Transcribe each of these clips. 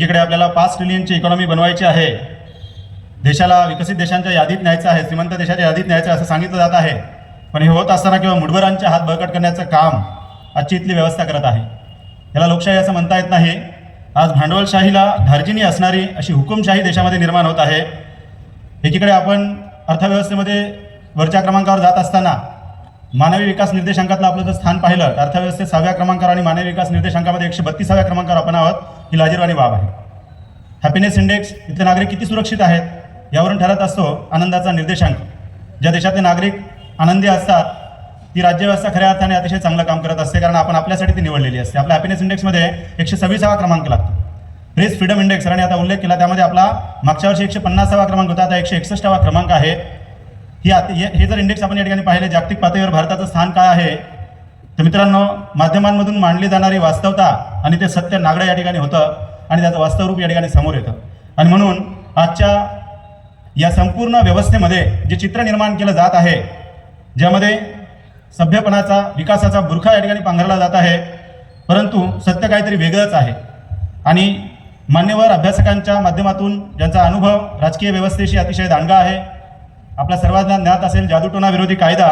एकीकडे आपल्याला 5 ट्रिलियनची इकॉनॉमी बनवायची आहे, देशाला विकसित देशांच्या यादीत न्यायचं आहे, श्रीमंत देशाच्या यादीत न्यायचं असं सांगितलं जात आहे. पण हे होत असताना किंवा मुठभरांचे हात बळकट करण्याचं काम आजची इथली व्यवस्था करत आहे. याला लोकशाही असं म्हणता येत नाही. आज भांडवलशाहीला धार्जिनी असणारी अशी हुकुमशाही देशामध्ये निर्माण होत आहे. एकीकडे आपण अर्थव्यवस्थेमध्ये वरच्या क्रमांकावर जात असताना मानवी विकास निर्देशांकातलं आपलं जर स्थान पाहिलं तर अर्थव्यवस्थेत 6व्या क्रमांकावर आणि मानवी विकास निर्देशांकामध्ये 132व्या क्रमांकावर आपण आहोत. ही लाजिरवाणी बाब आहे. हॅपीनेस इंडेक्स इथले नागरिक किती सुरक्षित आहेत यावरून ठरत असतो आनंदाचा निर्देशांक. ज्या देशातले नागरिक आनंदी असतात ती राज्यव्यवस्था खऱ्या अर्थाने अतिशय चांगलं काम करत असते, कारण आपण आपल्यासाठी ती निवडलेली असते. आपल्या हॅपीनेस इंडेक्समध्ये 126वा क्रमांक लागतो. प्रेस फ्रीडम इंडेक्स सरांनी आता उल्लेख केला, त्यामध्ये आपला मागच्या वर्षी 150वा क्रमांक होता, आता 161वा क्रमांक आहे. हे जर इंडेक्स आपण या ठिकाणी पाहिले जागतिक पातळीवर भारताचं स्थान काय आहे तर मित्रांनो, माध्यमांमधून मांडली जाणारी वास्तवता आणि ते सत्य नागडं या ठिकाणी होतं आणि त्याचं वास्तव रूप या ठिकाणी समोर येतं. आणि म्हणून आजच्या या संपूर्ण व्यवस्थेमध्ये जे चित्र निर्माण केलं जात आहे, ज्यामध्ये सभ्यपणाचा विकासाचा बुरखा या ठिकाणी पांघरला जात आहे, परंतु सत्य काहीतरी वेगळंच आहे. आणि मान्यवर अभ्यासकांच्या माध्यमातून ज्यांचा अनुभव राजकीय व्यवस्थेशी अतिशय दांडगा आहे, आपल्या सर्वांना ज्ञात असेल जादूटोणा विरोधी कायदा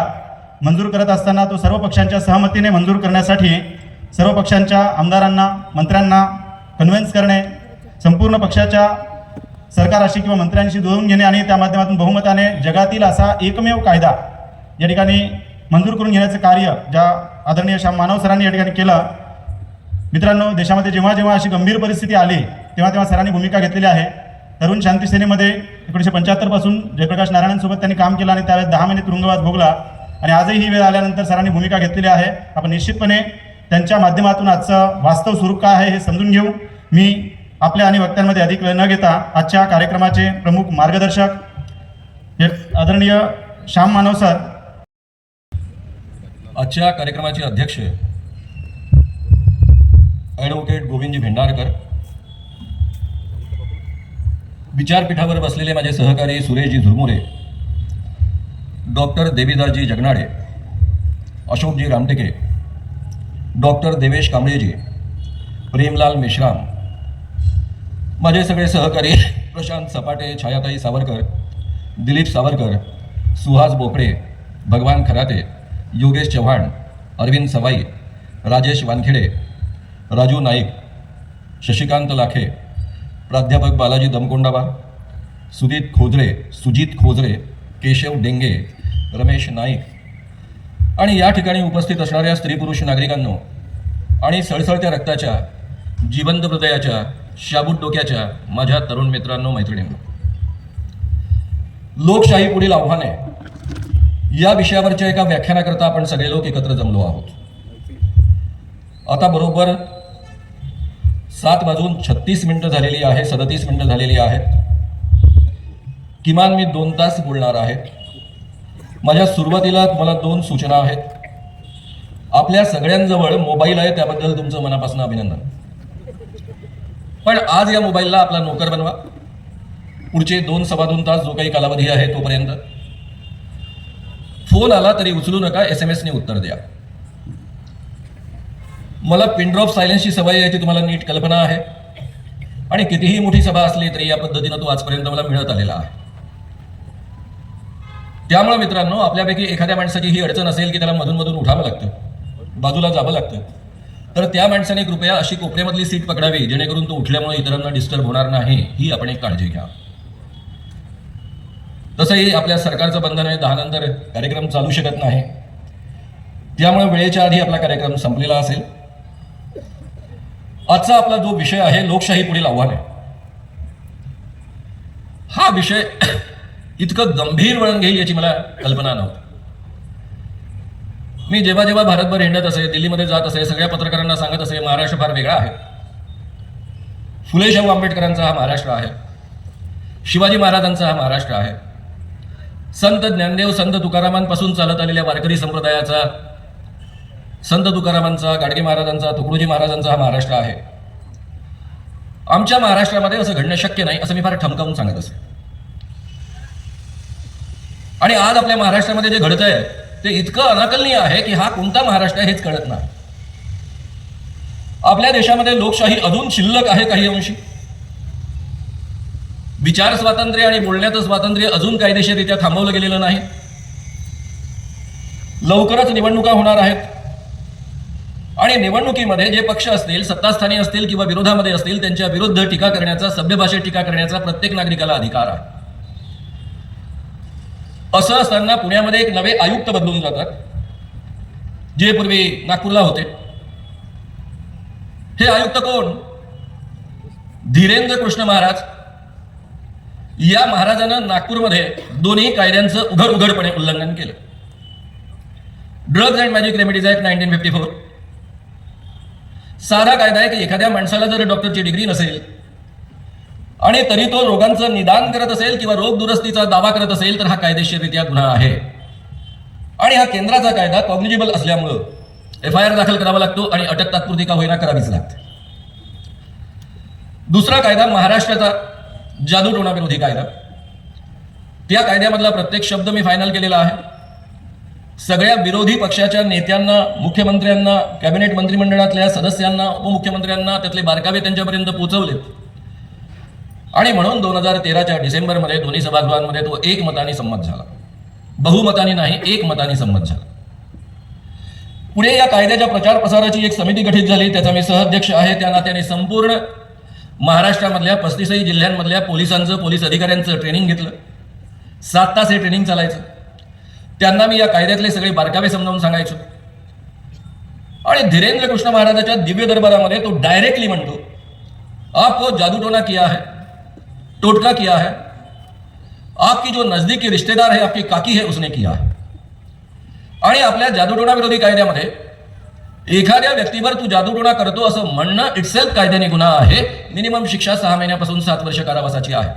मंजूर करत असताना तो सर्व पक्षांच्या सहमतीने मंजूर करण्यासाठी सर्व पक्षांच्या आमदारांना मंत्र्यांना कन्व्हिन्स करणे, संपूर्ण पक्षाच्या सरकाराशी किंवा मंत्र्यांशी जुळवून घेणे आणि त्या माध्यमातून बहुमताने जगातील असा एकमेव कायदा या ठिकाणी मंजूर करून घेण्याचं कार्य ज्या आदरणीय श्याम मानव सरांनी या ठिकाणी केलं. मित्रांनो, देशामध्ये जेव्हा जेव्हा अशी गंभीर परिस्थिती आली तेव्हा तेव्हा सरांनी भूमिका घेतलेली आहे. तरुण शांती सेनेमध्ये 1975 पासून जयप्रकाश नारायणांसोबत त्यांनी काम केलं आणि त्यावेळेस 10 महिने तुरुंगवास भोगला. आणि आजही ही वेळ आल्यानंतर सरांनी भूमिका घेतलेली आहे. आपण निश्चितपणे त्यांच्या माध्यमातून आजचं वास्तव स्वरूप काय आहे हे समजून घेऊ. मी आपल्या आणि वक्त्यांमध्ये अधिक वेळ न घेता आजच्या कार्यक्रमाचे प्रमुख मार्गदर्शक हे आदरणीय श्याम मानव सर. आजच्या कार्यक्रमाचे अध्यक्ष ॲडव्होकेट गोविंदजी भेंडारकर, विचारपीठावर बसलेले माझे सहकारी सुरेशजी झुरमुरे, डॉक्टर देवीदासजी जगनाडे, अशोकजी रामटेके, डॉक्टर देवेश कांबळेजी, प्रेमलाल मेश्राम, माझे सगळे सहकारी प्रशांत सपाटे, छायाताई सावरकर, दिलीप सावरकर, सुहास बोकडे, भगवान खराते, योगेश चव्हाण, अरविंद सवाई, राजेश वानखेडे, राजू नाईक, शशिकांत लाखे, प्राध्यापक बालाजी दमकोंडाबा, सुजित खोजरे, केशव डेंगे, रमेश नाईक आणि या ठिकाणी उपस्थित असणाऱ्या स्त्री पुरुष नागरिकांनो आणि सळसळत्या रक्ताच्या, जिवंत हृदयाच्या, शाबूत डोक्याच्या माझ्या तरुण मित्रांनो, मैत्रिणींनो, लोकशाही पुढील आव्हाने या विषयावरच्या एका व्याख्यानाकरता आपण सगळे लोक एकत्र जमलो आहोत. आता बरोबर 7:36 झालेली आहे, 37 मिनिटं झालेली आहेत. किमान मी 2 तास बोलणार आहे. माझ्या सुरुवातीला मला 2 सूचना आहेत. आपल्या सगळ्यांजवळ मोबाईल आहे, त्याबद्दल तुमचं मनापासून अभिनंदन. पण आज या मोबाईलला आपला नोकर बनवा. पुढचे 2-2.25 तास जो काही कालावधी आहे तोपर्यंत फोन आला तरी उचलू नका, SMS ने उत्तर द्या. मला पिनड्रॉप सायलेन्सची सवय आहे, ती तुम्हाला नीट कल्पना आहे. आणि कितीही मोठी सभा असली तरी या पद्धतीनं तो आजपर्यंत मला मिळत आलेला आहे. त्यामुळे मित्रांनो, आपल्यापैकी एखाद्या माणसाची ही अडचण असेल की त्याला मधून मधून उठावं लागतं, बाजूला जावं लागतं, तर त्या माणसाने कृपया अशी कोपऱ्यामधली सीट पकडावी जेणेकरून तो उठल्यामुळे इतरांना डिस्टर्ब होणार नाही, ही आपण एक काळजी घ्या. तसंही आपल्या सरकारचं बंधन आहे, 10 नंतर कार्यक्रम चालू शकत नाही, त्यामुळे वेळेच्या आधी आपला कार्यक्रम संपलेला असेल. आजचा आपला जो विषय आहे, लोकशाही पुढील आव्हाने, हा विषय इतकं गंभीर वळण घेईल याची मला कल्पना नव्हती. मी जेव्हा जेव्हा भारतभर हिंडत असे, दिल्लीमध्ये जात असे, सगळ्या पत्रकारांना सांगत असे, महाराष्ट्र फार वेगळा आहे. फुले शाहू आंबेडकरांचा हा महाराष्ट्र आहे, शिवाजी महाराजांचा हा महाराष्ट्र आहे, संत ज्ञानदेव संत तुकारामांपासून चालत आलेल्या वारकरी संप्रदायाचा, संत तुकारामांचा, गाडगे महाराजांचा, तुकडोजी महाराजांचा हा महाराष्ट्र आहे. आमच्या महाराष्ट्रामध्ये असं घडणं शक्य नाही असं मी फार ठमकावून सांगत असे. आणि आज आपल्या महाराष्ट्रामध्ये जे घडतंय ते इतकं अनाकलनीय आहे की हा कोणता महाराष्ट्र आहे हेच कळत नाही. आपल्या देशामध्ये लोकशाही अजून शिल्लक आहे काही अंशी, विचार स्वातंत्र्य आणि बोलण्याचं स्वातंत्र्य अजून कायदेशीररित्या थांबवलं गेलेलं नाही. लवकरच निवडणुका होणार आहेत आणि निवडणुकीमध्ये जे पक्ष असतील, सत्तास्थानी असतील किंवा विरोधामध्ये असतील, त्यांच्या विरुद्ध टीका करण्याचा, सभ्य भाषेत टीका करण्याचा प्रत्येक नागरिकाला अधिकार आहे. असं असताना पुण्यामध्ये एक नवे आयुक्त बदलून जातात, जे पूर्वी नागपूरला होते. हे आयुक्त कोण? धीरेंद्र कृष्ण महाराज. या महाराजानं नागपूरमध्ये दोन्ही कायद्यांचं उघडपणे उल्लंघन केलं. Drugs and magic remedies act 1954 साधा कायदा आहे की एखाद्या माणसाला जर डॉक्टरची डिग्री नसेल आणि तरी तो रोगांचं निदान करत असेल किंवा रोग दुरुस्तीचा दावा करत असेल तर हा कायदेशीररित्या गुन्हा आहे. आणि हा केंद्राचा कायदा कॉग्निजिबल असल्यामुळं FIR दाखल करावा लागतो आणि अटक तात्पुरती का होईना करावीच लागते. दुसरा कायदा महाराष्ट्राचा जादूटोणा विरोधी कायदा. त्या कायद्यामधला प्रत्येक शब्द मी फायनल केलेला आहे. सगळ्या विरोधी पक्षाच्या नेत्यांना, मुख्यमंत्र्यांना, कॅबिनेट मंत्रिमंडळातल्या सदस्यांना, उपमुख्यमंत्र्यांना त्यातले बारकावे त्यांच्यापर्यंत पोहोचवलेत. आणि म्हणून 2013च्या डिसेंबरमध्ये दोन्ही सभागृहांमध्ये तो एकमताने संमत झाला. बहुमताने नाही, एकमताने संमत झाला. पुढे या कायद्याच्या प्रचार प्रसाराची एक समिती गठीत झाली. त्याचा मी सहअध्यक्ष आहे. त्या नात्याने संपूर्ण महाराष्ट्रामधल्या 35 जिल्ह्यांमधल्या पोलिसांचं, पोलीस अधिकाऱ्यांचं ट्रेनिंग घेतलं. 7 तास हे ट्रेनिंग चालायचं. त्यांना मी या कायद्यातले सगळे बारकावे समजावून सांगायचो. आणि धीरेंद्र कृष्ण महाराजाच्या दिव्य दरबारामध्ये तो डायरेक्टली म्हणतो, आपको जादूटोना किया है, टोटका किया है, आपकी जो नजदीकी रिश्तेदार है, आपकी काकी है, उसने किया है. आणि आपल्या जादूटोणा विरोधी कायद्यामध्ये एखाद्या व्यक्तीवर तू जादूटोणा करतो असं म्हणणं इटसेल्फ कायद्याने गुन्हा आहे. मिनिमम शिक्षा 6 महिन्यापासून 7 वर्ष कारावासाची आहे.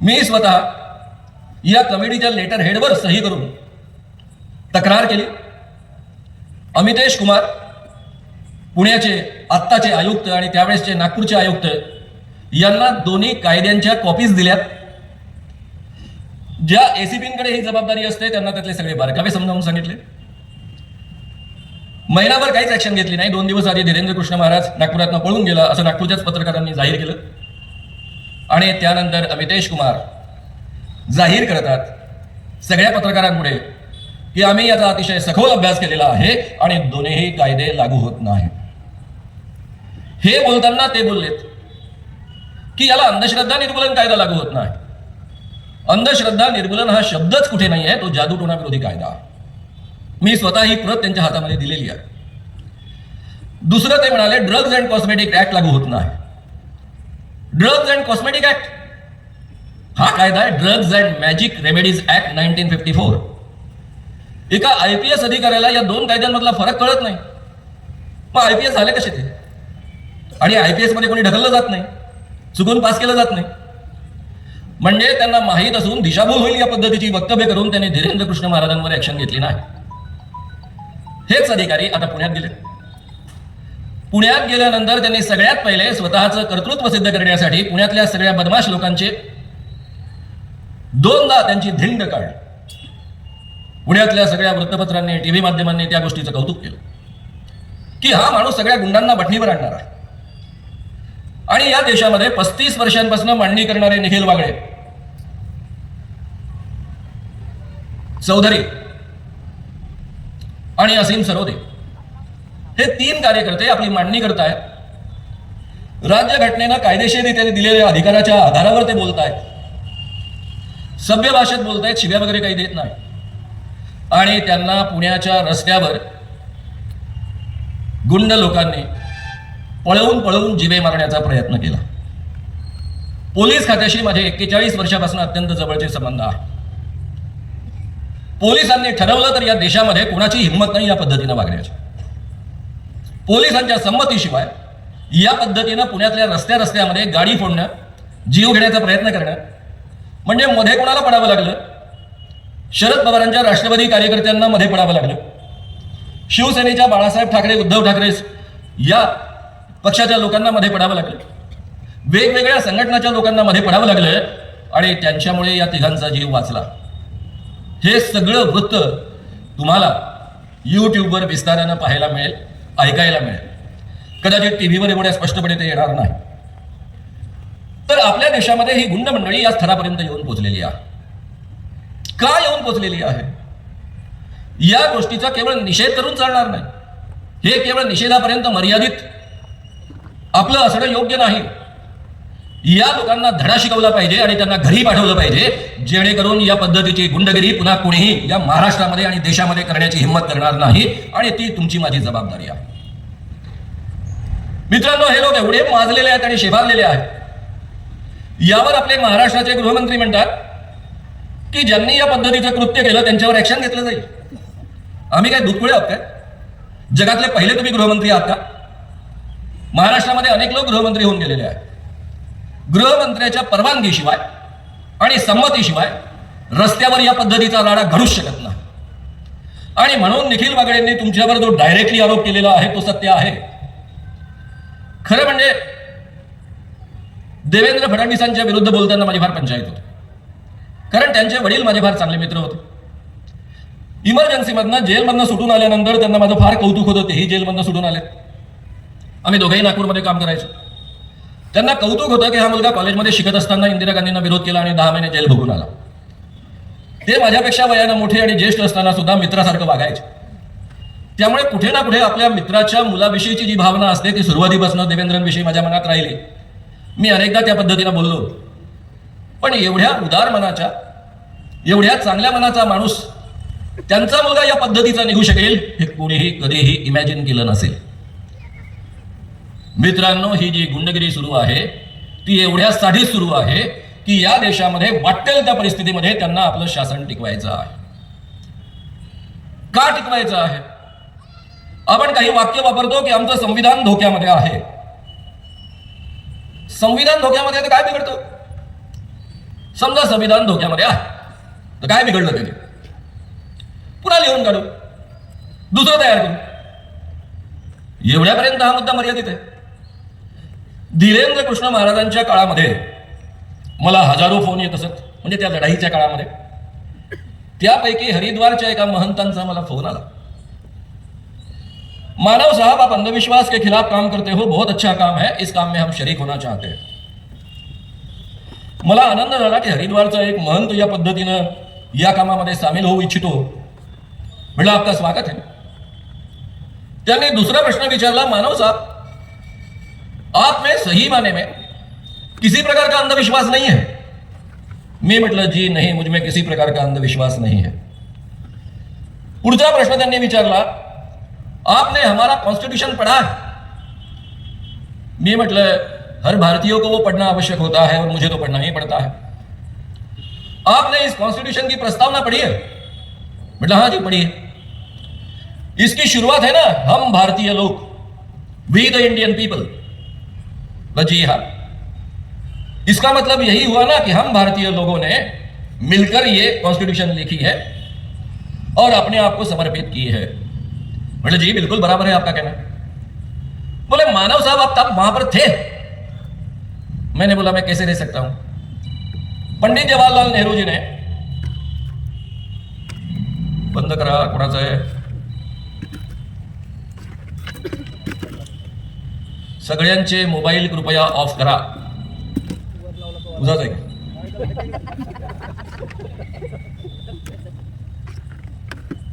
मी स्वतः या कमिटीच्या लेटर हेडवर सही करून तक्रार केली. अमितेश कुमार पुण्याचे आत्ताचे आयुक्त आणि त्यावेळेसचे नागपूरचे आयुक्त यांना दोन्ही कायद्यांच्या कॉपीज दिल्यात. ज्या एसीपींकडे ही जबाबदारी असते त्यांना त्यातले सगळे बारकावे समजावून सांगितले. महिनाभर काहीच ऍक्शन घेतली नाही. 2 दिवस आधी धीरेंद्र कृष्ण महाराज नागपुरातनं पळून गेला असं नागपूरच्याच पत्रकारांनी जाहीर केलं. आणि त्यानंतर अमितेश कुमार जाहीर करतात सगळ्या पत्रकारांपुढे की आम्ही याचा अतिशय सखोल अभ्यास केलेला आहे आणि दोन्ही कायदे लागू होत नाहीत. हे बोलताना ते बोललेत की याला अंधश्रद्धा निर्मूलन कायदा लागू होत नाही. अंधश्रद्धा निर्मूलन हा शब्दच कुठे नाही आहे, तो जादूटोणा विरोधी कायदा. मी स्वतः ही प्रत त्यांच्या हातामध्ये दिलेली आहे. दुसरं ते म्हणाले ड्रग्ज अँड कॉस्मेटिक ऍक्ट लागू होत नाही. ड्रग्ज अँड कॉस्मेटिक ऍक्ट हा कायदा आहे drugs and magic remedies act 1954. एका IPS अधिकाऱ्याला या 2 कायद्यांमधला फरक कळत नाही. मग IPS झाले कसे ते? आणि IPS मध्ये कोणी ढकललं जात नाही, चुकून पास केलं जात नाही. म्हणजे त्यांना माहीत असून दिशाभूल होईल या पद्धतीची वक्तव्य करून त्यांनी धीरेंद्र कृष्ण महाराजांवर ऍक्शन घेतली नाही. हेच अधिकारी आता पुण्यात गेले. पुण्यात गेल्यानंतर त्यांनी सगळ्यात पहिले स्वतःचं कर्तृत्व सिद्ध करण्यासाठी पुण्यातल्या सगळ्या बदमाश लोकांचे 2दा त्यांची धिंड काढली. पुण्यातल्या सगळ्या वृत्तपत्रांनी, टीव्ही माध्यमांनी त्या गोष्टीचं कौतुक केलं की हा माणूस सगळ्या गुंडांना बटणीवर आणणार आहे. आणि या देशामध्ये 35 वर्षांपासून मांडणी करणारे निखिल वागळे, चौधरी आणि असीम सरोदे हे 3 कार्यकर्ते आपली मांडणी करतायत. राज्यघटनेनं कायदेशीररित्या दिलेल्या अधिकाराच्या आधारावर ते बोलतायत. सभ्य भाषेत बोलतायत, शिव्या वगैरे काही देत नाही. आणि त्यांना पुण्याच्या रस्त्यावर गुंड लोकांनी पळवून पळवून जिवे मारण्याचा प्रयत्न केला. पोलीस खात्याशी माझे 41 वर्षापासून अत्यंत जवळचे संबंध आहे. पोलिसांनी ठरवलं तर या देशामध्ये कोणाची हिंमत नाही या पद्धतीनं वागण्याची. पोलिसांच्या संमतीशिवाय या पद्धतीनं पुण्यातल्या रस्त्यामध्ये गाडी फोडणं, जीव घेण्याचा प्रयत्न करणं म्हणजे मध्ये कोणाला पडावं लागलं? शरद पवारांच्या राष्ट्रवादी कार्यकर्त्यांना मध्ये पडावं लागलं. शिवसेनेच्या बाळासाहेब ठाकरे, उद्धव ठाकरे या पक्षाच्या लोकांना मध्ये पडावं लागलं. वेगवेगळ्या संघटनाच्या लोकांना मध्ये पडावं लागलं आणि त्यांच्यामुळे या तिघांचा जीव वाचला. हे सगळं वृत्त तुम्हाला YouTubeवर विस्तारानं पाहायला मिळेल, ऐकायला मिळेल. कदाचित टीव्हीवर एवढ्या स्पष्टपणे ते येणार नाही. तर आपल्या देशामध्ये ही गुंड मंडळी या स्तरापर्यंत येऊन पोहोचलेली आहे. का येऊन पोहोचलेली आहे? या गोष्टीचा केवळ निषेध करून चालणार नाही. हे केवळ निषेधापर्यंत मर्यादित आपलं असणं योग्य नाही. या लोकांना धडा शिकवला पाहिजे आणि त्यांना घरी पाठवलं पाहिजे, जेणेकरून या पद्धतीची गुंडगिरी पुन्हा कोणीही या महाराष्ट्रामध्ये आणि देशामध्ये करण्याची हिंमत करणार नाही. आणि ती तुमची माझी जबाबदारी आहे. मित्रांनो, हे लोक एवढे माजलेले आहेत आणि शेभारलेले आहेत. यावर आपले महाराष्ट्राचे गृहमंत्री म्हणतात की ज्यांनी या पद्धतीचं कृत्य केलं त्यांच्यावर ऍक्शन घेतलं जाईल. आम्ही काय दुधपुळे आहोत काय? जगातले पहिले तुम्ही गृहमंत्री आहात का? महाराष्ट्रामध्ये अनेक लोक गृहमंत्री होऊन गेलेले आहेत. गृहमंत्र्याच्या परवानगीशिवाय आणि संमतीशिवाय रस्त्यावर या पद्धतीचा राडा घडूच शकत नाही. आणि म्हणून निखिल बागडेंनी तुमच्यावर जो डायरेक्टली आरोप केलेला आहे तो सत्य आहे. खरं म्हणजे देवेंद्र फडणवीसांच्या विरुद्ध बोलताना माझी फार पंचायत होती, कारण त्यांचे वडील माझे फार चांगले मित्र होते. इमर्जन्सीमधनं जेलमधनं सुटून आल्यानंतर त्यांना माझं फार कौतुक होतं. तेही जेलमधनं सुटून आले. आम्ही दोघेही नागपूरमध्ये काम करायचो. त्यांना कौतुक होतं की हा मुलगा कॉलेजमध्ये शिकत असताना इंदिरा गांधींना विरोध केला आणि 10 महिने जेल भोगून आला. ते माझ्यापेक्षा वयानं मोठे आणि ज्येष्ठ असताना सुद्धा मित्रासारखं वागायचे. त्यामुळे कुठे ना कुठे आपल्या मित्राच्या मुलाविषयीची जी भावना असते ती सुरुवातीपासून देवेंद्रांविषयी माझ्या मनात राहिली. मी अनेकदा त्या पद्धतीनं बोललो. पण एवढ्या उदार मनाच्या, एवढ्या चांगल्या मनाचा माणूस, त्यांचा मुलगा या पद्धतीचा निघू शकेल हे कोणीही कधीही इमॅजिन केलं नसेल. मित्रांनो, ही जी गुंडगिरी सुरू आहे ती एवढ्यासाठी सुरू आहे की या देशामध्ये वाटेल त्या परिस्थितीमध्ये त्यांना आपलं शासन टिकवायचं आहे. का टिकवायचं आहे? आपण काही वाक्य वापरतो की आमचं संविधान धोक्यामध्ये आहे. संविधान धोक्यामध्ये तर काय बिघडतं? समजा संविधान धोक्यामध्ये आहे तर काय बिघडलं त्याने? पुन्हा लिहून काढू, दुसरं तयार करू. एवढ्यापर्यंत हा मुद्दा मर्यादित आहे. धीरेंद्र कृष्ण महाराजांच्या काळामध्ये मला हजारो फोन येत असत, म्हणजे त्या लढाईच्या काळामध्ये. त्यापैकी हरिद्वारच्या एका महंतांचा मला फोन आला. मानव साहब, आप अंधविश्वास के खिलाफ काम करते हो, बहुत अच्छा काम है, इस काम में हम शरीक होना चाहते हैं. मला आनंद झाला की हरिद्वारचा एक महंत या पद्धतीनं या कामामध्ये सामील होऊ इच्छितो. म्हटलं आपका स्वागत है. त्यांनी दुसरा प्रश्न विचारला, मानव साहब आप में सही माने में किसी प्रकार का अंधविश्वास नहीं है? मी म्हटलं जी नहीं, मुझ में किसी प्रकार का अंधविश्वास नहीं है. पुढचा प्रश्न त्यांनी विचारला, आपने हमारा कॉन्स्टिट्यूशन पढ़ा है? मैं मतलब हर भारतीयों को वो पढ़ना आवश्यक होता है और मुझे तो पढ़ना ही पड़ता है. आपने इस कॉन्स्टिट्यूशन की प्रस्तावना पढ़ी है? मतलब हाँ जी पढ़ी है. इसकी शुरुआत है ना, हम भारतीय लोग, वी द इंडियन पीपल. जी हाँ, इसका मतलब यही हुआ ना कि हम भारतीय लोगों ने मिलकर ये कॉन्स्टिट्यूशन लिखी है और अपने आप को समर्पित की है. मतलब जी बिल्कुल बराबर है आपका कहना. बोले मानव साहब आप तब वहां पर थे? मैंने बोला मैं कैसे रह सकता हूं. पंडित जवाहरलाल नेहरू जी ने, बंद करा कोणाचं आहे, सगळ्यांचे मोबाईल कृपया ऑफ करा. तुझाच आहे का?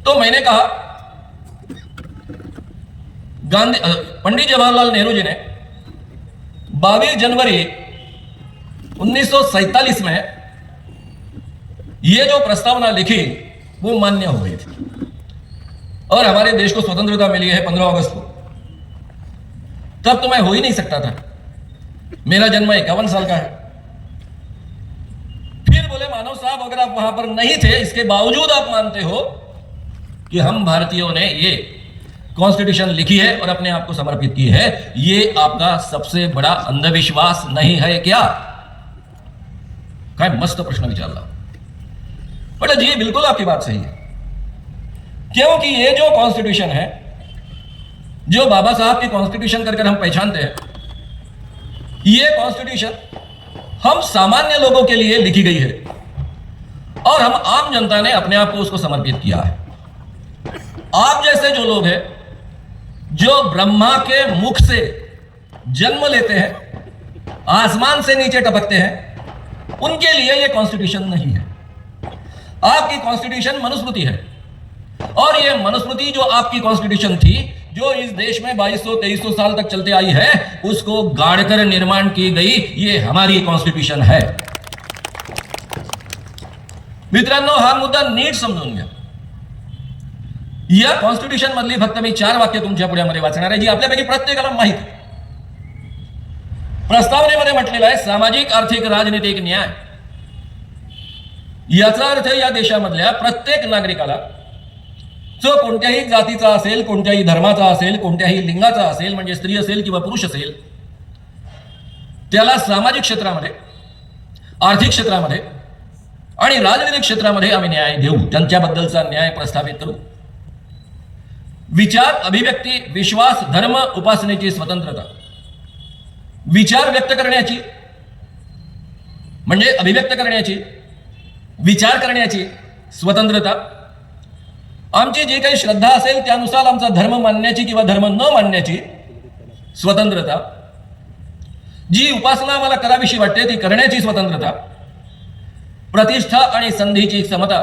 तो मैंने कहा, पंडित जवाहरलाल नेहरू जी ने 22 जनवरी 1947 में ये जो प्रस्तावना लिखी वो मान्य हो गई थी और हमारे देश को स्वतंत्रता मिली है 15 अगस्त को. तब तो मैं हो ही नहीं सकता था. मेरा जन्म 51 साल का है. फिर बोले मानव साहब अगर आप वहां पर नहीं थे, इसके बावजूद आप मानते हो कि हम भारतीयों ने ये कॉन्स्टिट्यूशन लिखी है और अपने आप को समर्पित की है, ये आपका सबसे बड़ा अंधविश्वास नहीं है क्या? काय मस्त प्रश्न विचारला. बट जी बिल्कुल आपकी बात सही है, क्योंकि ये जो कॉन्स्टिट्यूशन है, जो बाबा साहब की कॉन्स्टिट्यूशन करके हम पहचानते हैं, ये कॉन्स्टिट्यूशन हम सामान्य लोगों के लिए लिखी गई है और हम आम जनता ने अपने आप को उसको समर्पित किया है. आप जैसे जो लोग हैं जो ब्रह्मा के मुख से जन्म लेते हैं, आसमान से नीचे टपकते हैं, उनके लिए यह कॉन्स्टिट्यूशन नहीं है। आपकी कॉन्स्टिट्यूशन मनुस्मृति है, और यह मनुस्मृति जो आपकी कॉन्स्टिट्यूशन थी, जो इस देश में 2200-2300 साल तक चलते आई है, उसको गाड़कर निर्माण की गई ये हमारी कॉन्स्टिट्यूशन है। मित्रांनो, हा मुद्दा नीट समजून घ्या। या कॉन्स्टिट्यूशन मधली फक्त मी 4 वाक्य तुमच्या पुढ्यामध्ये वाचणार आहे, जी आपल्यापैकी प्रत्येकाला माहित आहे। प्रस्तावनेमध्ये म्हटलेलं आहे सामाजिक, आर्थिक, राजनीतिक न्याय। याचा अर्थ या देशामधल्या प्रत्येक नागरिकाला, जो कोणत्याही जातीचा असेल, कोणत्याही धर्माचा असेल, कोणत्याही लिंगाचा असेल, म्हणजे स्त्री असेल किंवा पुरुष असेल, त्याला सामाजिक क्षेत्रामध्ये, आर्थिक क्षेत्रामध्ये आणि राजनीतिक क्षेत्रामध्ये आम्ही न्याय देऊ, त्यांच्याबद्दलचा न्याय प्रस्थापित करू। विचार, अभिव्यक्ती, विश्वास, धर्म, उपासनेची स्वतंत्रता, विचार व्यक्त करण्याची म्हणजे अभिव्यक्त करण्याची, विचार करण्याची स्वतंत्रता, आमची जी काही श्रद्धा असेल त्यानुसार आमचा धर्म मानण्याची किंवा धर्म न मानण्याची स्वतंत्रता, जी उपासना आम्हाला करावीशी वाटते ती करण्याची स्वतंत्रता, प्रतिष्ठा आणि संधीची समता।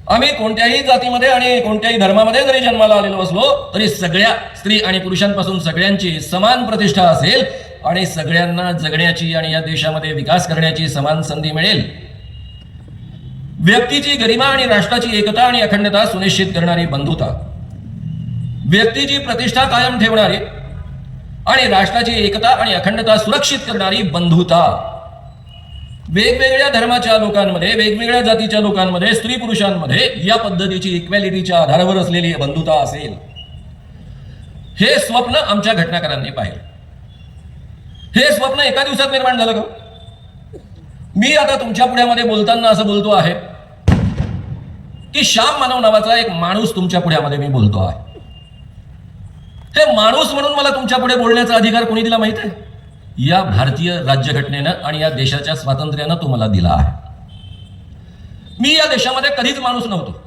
आम्ही कोणत्याही जातीमध्ये आणि कोणत्याही धर्मामध्ये जरी जन्माला आलेलो असलो तरी सगळ्या स्त्री आणि पुरुषांपासून सगळ्यांची समान प्रतिष्ठा असेल आणि सगळ्यांना जगण्याची आणि या देशामध्ये विकास करण्याची समान संधी मिळेल। व्यक्तीची गरिमा आणि राष्ट्राची एकता आणि अखंडता सुनिश्चित करणारी बंधुता, व्यक्तीची प्रतिष्ठा कायम ठेवणारी आणि राष्ट्राची एकता आणि अखंडता सुरक्षित करणारी बंधुता, वेगवेगळ्या धर्माच्या लोकांमध्ये, वेगवेगळ्या जातीच्या लोकांमध्ये, स्त्री पुरुषांमध्ये या पद्धतीची इक्वॅलिटीच्या आधारावर असलेली बंधुता असेल, हे स्वप्न आमच्या घटनाकारांनी पाहिलं। हे स्वप्न एका दिवसात निर्माण झालं का? मी आता तुमच्या पुढ्यामध्ये बोलताना असं बोलतो आहे की श्याम मानव नावाचा एक माणूस तुमच्या पुढ्यामध्ये मी बोलतो आहे। हे माणूस म्हणून मला तुमच्या पुढे बोलण्याचा अधिकार कोणी दिला माहिती आहे? या भारतीय राज्यघटनेनं आणि या देशाच्या स्वातंत्र्यानं तुम्हाला दिला आहे। मी या देशामध्ये कधीच माणूस नव्हतो।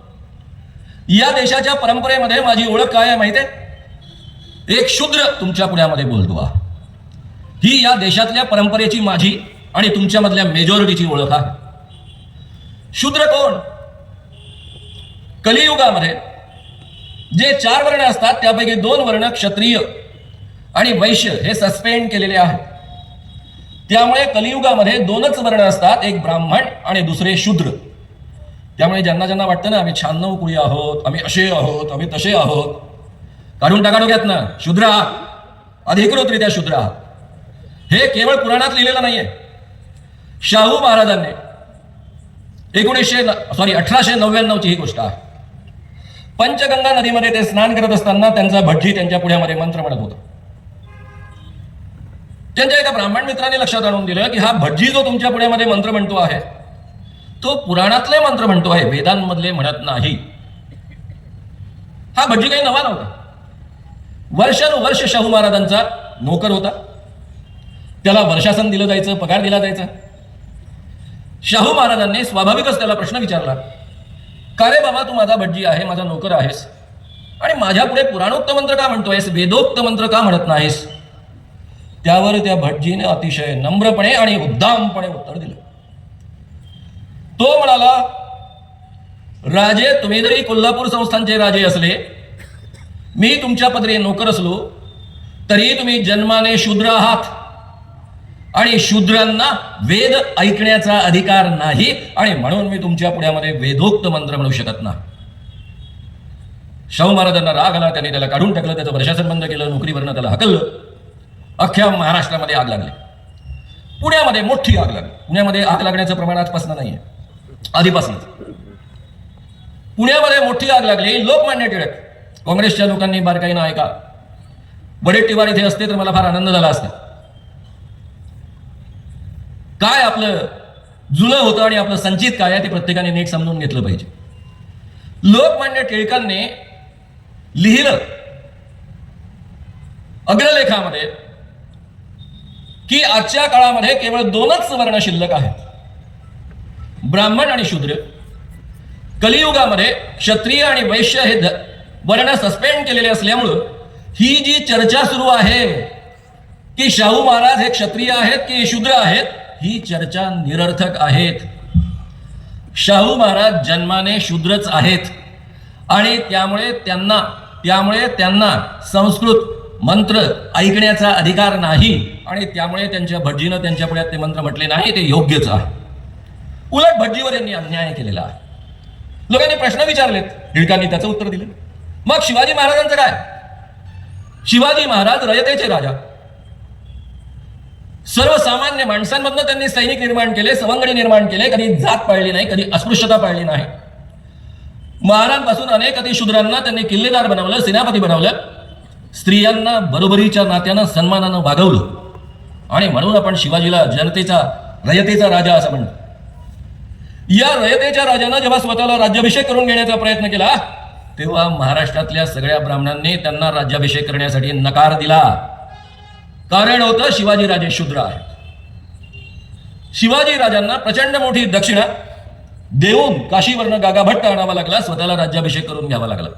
या देशाच्या परंपरेमध्ये माझी ओळख काय आहे माहिती आहे? एक शूद्र तुमच्या पुढ्यामध्ये बोलतो आहे। ही या देशातल्या परंपरेची माझी आणि तुमच्यामधल्या मेजॉरिटीची ओळख आहे। शूद्र कोण? कलियुगामध्ये जे 4 वर्ण असतात त्यापैकी 2 वर्ण क्षत्रिय आणि वैश्य हे सस्पेंड केलेले आहेत। त्यामुळे कलियुगामध्ये 2च वर्ण असतात, एक ब्राह्मण आणि दुसरे शूद्र। त्यामुळे ज्यांना ज्यांना वाटतं ना आम्ही 96 कुळी आहोत, आम्ही असे आहोत, आम्ही तसे आहोत, काढून टाका डोक्यात ना। शूद्र आहात, अधिकृतरित्या शूद्र आहात। हे केवळ पुराणात लिहिलेलं नाहीये। शाहू महाराजांनी 1899 ची ही गोष्ट आहे। पंचगंगा नदीमध्ये ते स्नान करत असताना त्यांचा भटजी त्यांच्या पुढ्यामध्ये मंत्र म्हणत होता। त्यांच्या एका ब्राह्मण मित्राने लक्षात आणून दिलं की हा भटजी जो तुमच्या पुढ्यामध्ये मंत्र म्हणतो आहे तो पुराणातले मंत्र म्हणतो आहे, वेदांमधले म्हणत नाही। हा भटजी काही नवा नव्हता, वर्षानुवर्ष शाहू महाराजांचा नोकर होता। त्याला वर्षासन दिलं जायचं, पगार दिला जायचा। शाहू महाराजांनी स्वाभाविकच त्याला प्रश्न विचारला, का रे बाबा, तू माझा भटजी आहे, माझा नोकर आहेस, आणि माझ्या पुढे पुराणोक्त मंत्र का म्हणतोयस, वेदोक्त मंत्र का म्हणत नाहीस? त्यावर त्या भटजीने अतिशय नम्रपणे आणि उद्दामपणे उत्तर दिलं। तो म्हणाला, राजे, तुम्ही जरी कोल्हापूर संस्थानचे राजे असले, मी तुमच्या पदरी नोकर असलो, तरी तुम्ही जन्माने शूद्र आहात आणि शूद्रांना वेद ऐकण्याचा अधिकार नाही, आणि म्हणून मी तुमच्या पुढ्यामध्ये वेदोक्त मंत्र म्हणू शकत नाही। शाहू महाराजांना राग आला, त्यांनी त्याला काढून टाकलं, त्याचं प्रशासन बंद केलं, नोकरीवरनं त्याला हकललं। अख्ख्या महाराष्ट्रामध्ये आग लागली, पुण्यामध्ये मोठी आग लागली। पुण्यामध्ये आग लागण्याचं प्रमाण आजपासून नाहीये, आधीपासूनच पुण्यामध्ये मोठी आग लागली। लोकमान्य टिळक, काँग्रेसच्या लोकांनी बारकाईनं ऐका, वडेट्टीवार इथे असते तर मला फार आनंद झाला असता। काय आपलं जुनं होतं आणि आपलं संचित काय आहे ते प्रत्येकाने नीट समजून घेतलं पाहिजे। लोकमान्य टिळकांनी लिहिलं अग्रलेखामध्ये की आजच्या काळामध्ये केवळ 2च वर्ण शिल्लक आहेत, ब्राह्मण आणि शूद्र। कलियुगामध्ये क्षत्रिय आणि वैश्य हे वर्ण सस्पेंड केलेले असल्यामुळं ही जी चर्चा सुरू आहे की शाहू महाराज हे क्षत्रिय आहेत की शूद्र आहेत ही चर्चा निरर्थक आहेत. शाहू महाराज जन्माने शूद्रच आहेत आणि त्यामुळे त्यांना संस्कृत मंत्र ऐकण्याचा अधिकार नाही आणि त्यामुळे त्यांच्या भटजीनं त्यांच्या पुढ्यात ते मंत्र म्हटले नाही, ते योग्यच आहे. उलट भटजीवर यांनी अन्याय केलेला आहे. लोकांनी प्रश्न विचारलेत, टिळकांनी त्याचं उत्तर दिलं. मग शिवाजी महाराजांचं काय? शिवाजी महाराज रयतेचे राजा, सर्वसामान्य माणसांमधनं त्यांनी सैनिक निर्माण केले, सवंगडी निर्माण केले, कधी जात पाळली नाही, कधी अस्पृश्यता पाळली नाही. महारांपासून अनेक अतिशूद्रांना त्यांनी किल्लेदार बनवलं, सेनापती बनवलं, स्त्रियांना बरोबरीच्या नात्यानं सन्मानानं वागवलं आणि म्हणून आपण शिवाजीला जनतेचा रयतेचा राजा असं म्हणतो. या रयतेच्या राजानं जेव्हा स्वतःला राज्याभिषेक करून घेण्याचा प्रयत्न केला तेव्हा महाराष्ट्रातल्या सगळ्या ब्राह्मणांनी त्यांना राज्याभिषेक करण्यासाठी नकार दिला. कारण होतं शिवाजीराजे शूद्र आहेत. शिवाजी राजांना प्रचंड मोठी दक्षिणा देऊन काशीवरनं गागाभट्ट आणावा लागला, स्वतःला राज्याभिषेक करून घ्यावा लागला.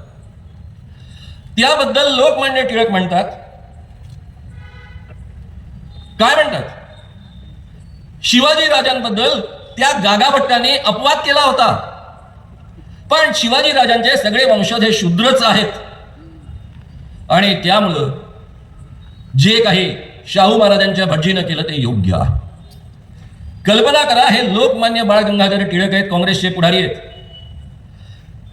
त्याबद्दल लोकमान्य टिळक म्हणतात, काय म्हणतात? शिवाजी राजांबद्दल त्या गागाभट्टाने अपवाद केला होता, पण शिवाजी राजांचे सगळे वंशज हे शूद्रच आहेत आणि त्यामुळं जे काही शाहू महाराजांच्या भटजीनं केलं ते योग्य आहे. कल्पना करा, हे लोकमान्य बाळ गंगाधर टिळक आहेत, काँग्रेसचे पुढारी आहेत.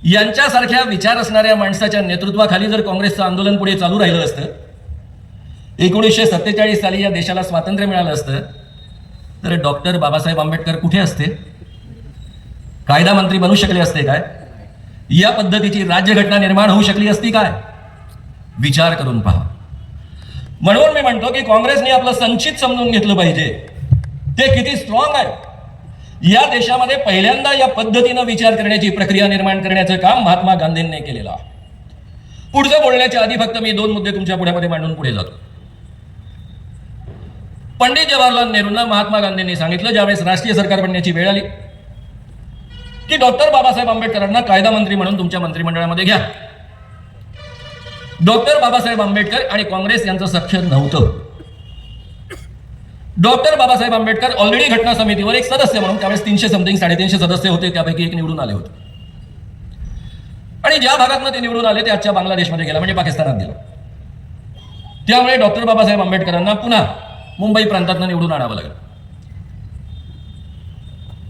यांच्यासारख्या विचार असणाऱ्या माणसाच्या नेतृत्वाखाली जर काँग्रेसचं आंदोलन पुढे चालू राहिलं असतं, 1947 साली या देशाला स्वातंत्र्य मिळालं असतं, तर डॉक्टर बाबासाहेब आंबेडकर कुठे असते? कायदा मंत्री बनू शकले असते काय? या पद्धतीची राज्यघटना निर्माण होऊ शकली असती काय? विचार करून पहा. म्हणून मी म्हणतो की काँग्रेसने आपलं संचित समजून घेतलं पाहिजे, ते किती स्ट्रॉंग आहे. या देशामध्ये पहिल्यांदा या पद्धतीनं विचार करण्याची प्रक्रिया निर्माण करण्याचं काम महात्मा गांधींनी केलेलं आहे. पुढचं बोलण्याच्या आधी फक्त मी 2 मुद्दे तुमच्या पुढ्यामध्ये मांडून पुढे जातो. पंडित जवाहरलाल नेहरूंना महात्मा गांधींनी सांगितलं, ज्यावेळेस राष्ट्रीय सरकार बनण्याची वेळ आली, की डॉक्टर बाबासाहेब आंबेडकरांना कायदा मंत्री म्हणून तुमच्या मंत्रिमंडळामध्ये घ्या. डॉक्टर बाबासाहेब आंबेडकर आणि काँग्रेस यांचं सख्य नव्हतं. डॉक्टर बाबासाहेब आंबेडकर ऑलरेडी घटना समितीवर एक सदस्य म्हणून, त्यावेळेस 300-350 सदस्य होते, त्यापैकी एक निवडून आले होते आणि ज्या भागातनं ते निवडून आले ते आजच्या बांगलादेशमध्ये गेला, म्हणजे पाकिस्तानात गेला. त्यामुळे डॉक्टर बाबासाहेब आंबेडकरांना पुन्हा मुंबई प्रांतातनं निवडून आणावं लागलं.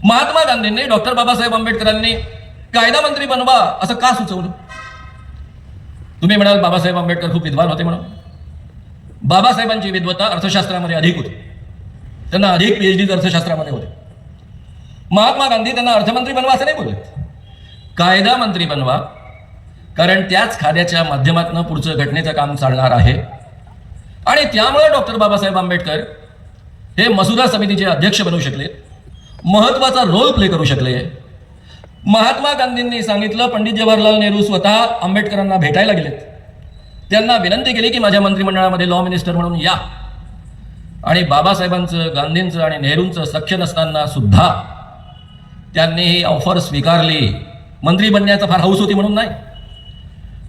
महात्मा गांधींनी डॉक्टर बाबासाहेब आंबेडकरांनी कायदा मंत्री बनवा असं का सुचवलं? तुम्ही म्हणाल बाबासाहेब आंबेडकर खूप विद्वान होते म्हणून. बाबासाहेबांची विद्वत्ता अर्थशास्त्रामध्ये अधिक होती, त्यांना अधिक PhD अर्थशास्त्रामध्ये होते. महात्मा गांधी त्यांना अर्थमंत्री बनवा असं नाही बोलले, कायदा मंत्री बनवा, कारण त्याच खाद्याच्या माध्यमातून पुढचं घटनेचं काम चालणार आहे. आणि त्यामुळे डॉक्टर बाबासाहेब आंबेडकर हे मसुदा समितीचे अध्यक्ष बनू शकले, महत्वाचा रोल प्ले करू शकले. महात्मा गांधींनी सांगितलं, पंडित जवाहरलाल नेहरू स्वतः आंबेडकरांना भेटायला गेलेत, त्यांना विनंती केली की माझ्या मंत्रिमंडळामध्ये लॉ मिनिस्टर म्हणून या. आणि बाबासाहेबांचं, गांधींचं आणि नेहरूंचं सख्य नसताना सुद्धा त्यांनी ही ऑफर स्वीकारली. मंत्री बनण्याचा फार हौस होती म्हणून नाही,